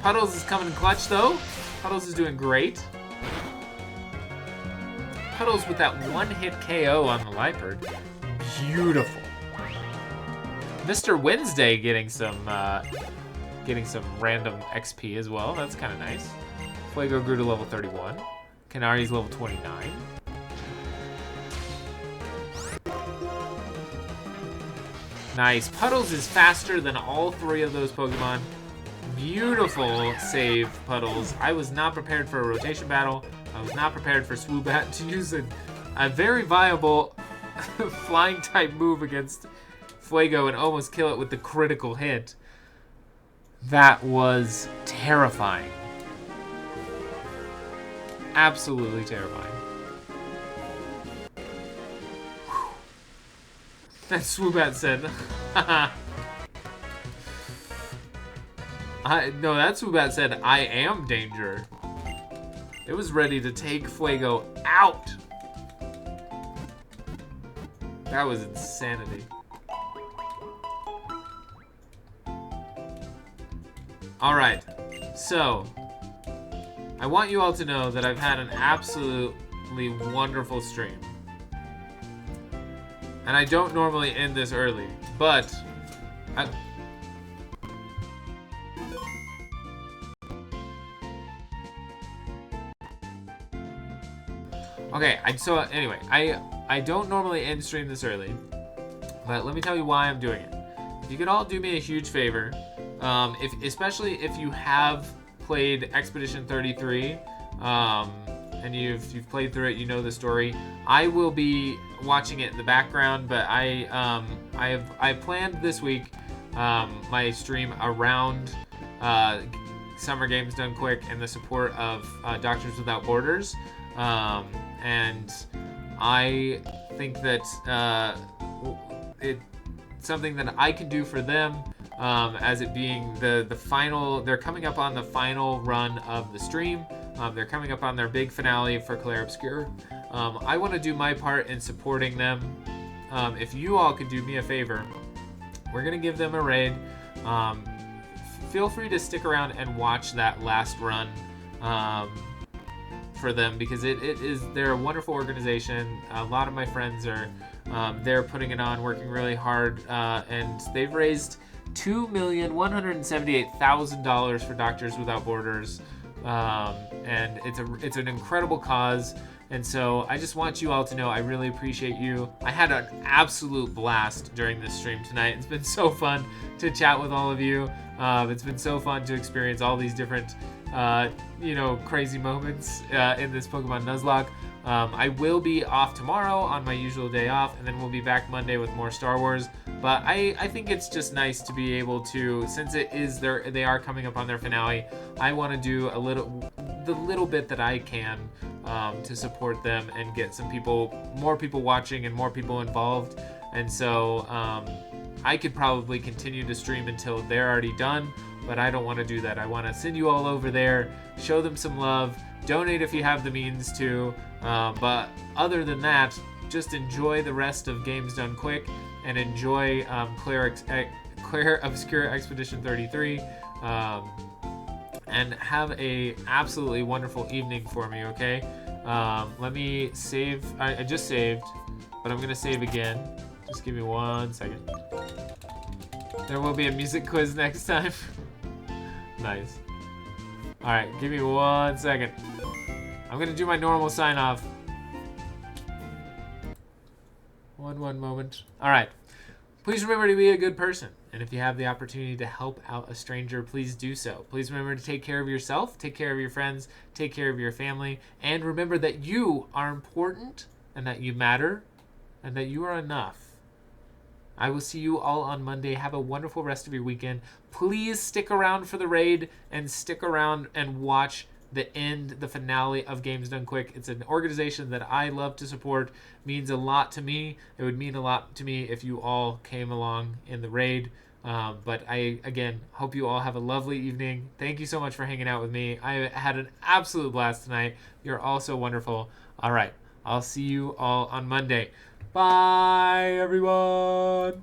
Puddles is coming in clutch, though. Puddles is doing great. Puddles with that one-hit KO on the Liepard. Beautiful. Mr. Wednesday getting some random XP as well. That's kind of nice. Fuego grew to level 31. Canari's level 29. Nice. Puddles is faster than all three of those Pokemon. Beautiful save, Puddles. I was not prepared for a rotation battle. I was not prepared for Swoobat to use a very viable flying type move against Fuego and almost kill it with the critical hit. That was terrifying. Absolutely terrifying. That Swoobat said, no, that Swoobat said, I am danger. It was ready to take Fuego out. That was insanity. Alright, so, I want you all to know that I've had an absolutely wonderful stream. And I don't normally end this early, but okay, so anyway, I don't normally end stream this early, but let me tell you why I'm doing it. If you could all do me a huge favor, especially if you have played Expedition 33, and you've played through it, you know the story. I will be watching it in the background, but I planned this week my stream around Summer Games Done Quick and the support of Doctors Without Borders, and I think that it's something that I can do for them. As it being the final, they're coming up on the final run of the stream. They're coming up on their big finale for Clair Obscur. I want to do my part in supporting them. If you all could do me a favor, we're going to give them a raid. Feel free to stick around and watch that last run for them, because they're a wonderful organization. A lot of my friends are they're putting it on, working really hard, and they've raised $2,178,000 for Doctors Without Borders, and it's an incredible cause. And so I just want you all to know I really appreciate you. I had an absolute blast during this stream tonight. It's been so fun to chat with all of you. It's been so fun to experience all these different crazy moments in this Pokemon Nuzlocke. I will be off tomorrow on my usual day off, and then we'll be back Monday with more Star Wars. But I think it's just nice to be able to, since they are coming up on their finale, I want to do the little bit that I can to support them and get more people watching and more people involved. And so I could probably continue to stream until they're already done, but I don't want to do that. I want to send you all over there, show them some love, donate if you have the means to, but other than that, just enjoy the rest of Games Done Quick and enjoy Clair Obscur Expedition 33, and have a absolutely wonderful evening for me, okay? Let me save. I just saved. but I'm gonna save again. Just give me 1 second. There will be a music quiz next time. Nice. All right, give me 1 second. I'm gonna do my normal sign off. One moment. All right. Please remember to be a good person. And if you have the opportunity to help out a stranger, please do so. Please remember to take care of yourself, take care of your friends, take care of your family, and remember that you are important and that you matter and that you are enough. I will see you all on Monday. Have a wonderful rest of your weekend. Please stick around for the raid and stick around and watch the finale of Games Done Quick. It's an organization that I love to support. Means a lot to me. It would mean a lot to me if you all came along in the raid. But I, again, hope you all have a lovely evening. Thank you so much for hanging out with me. I had an absolute blast tonight. You're all so wonderful. All right. I'll see you all on Monday. Bye, everyone.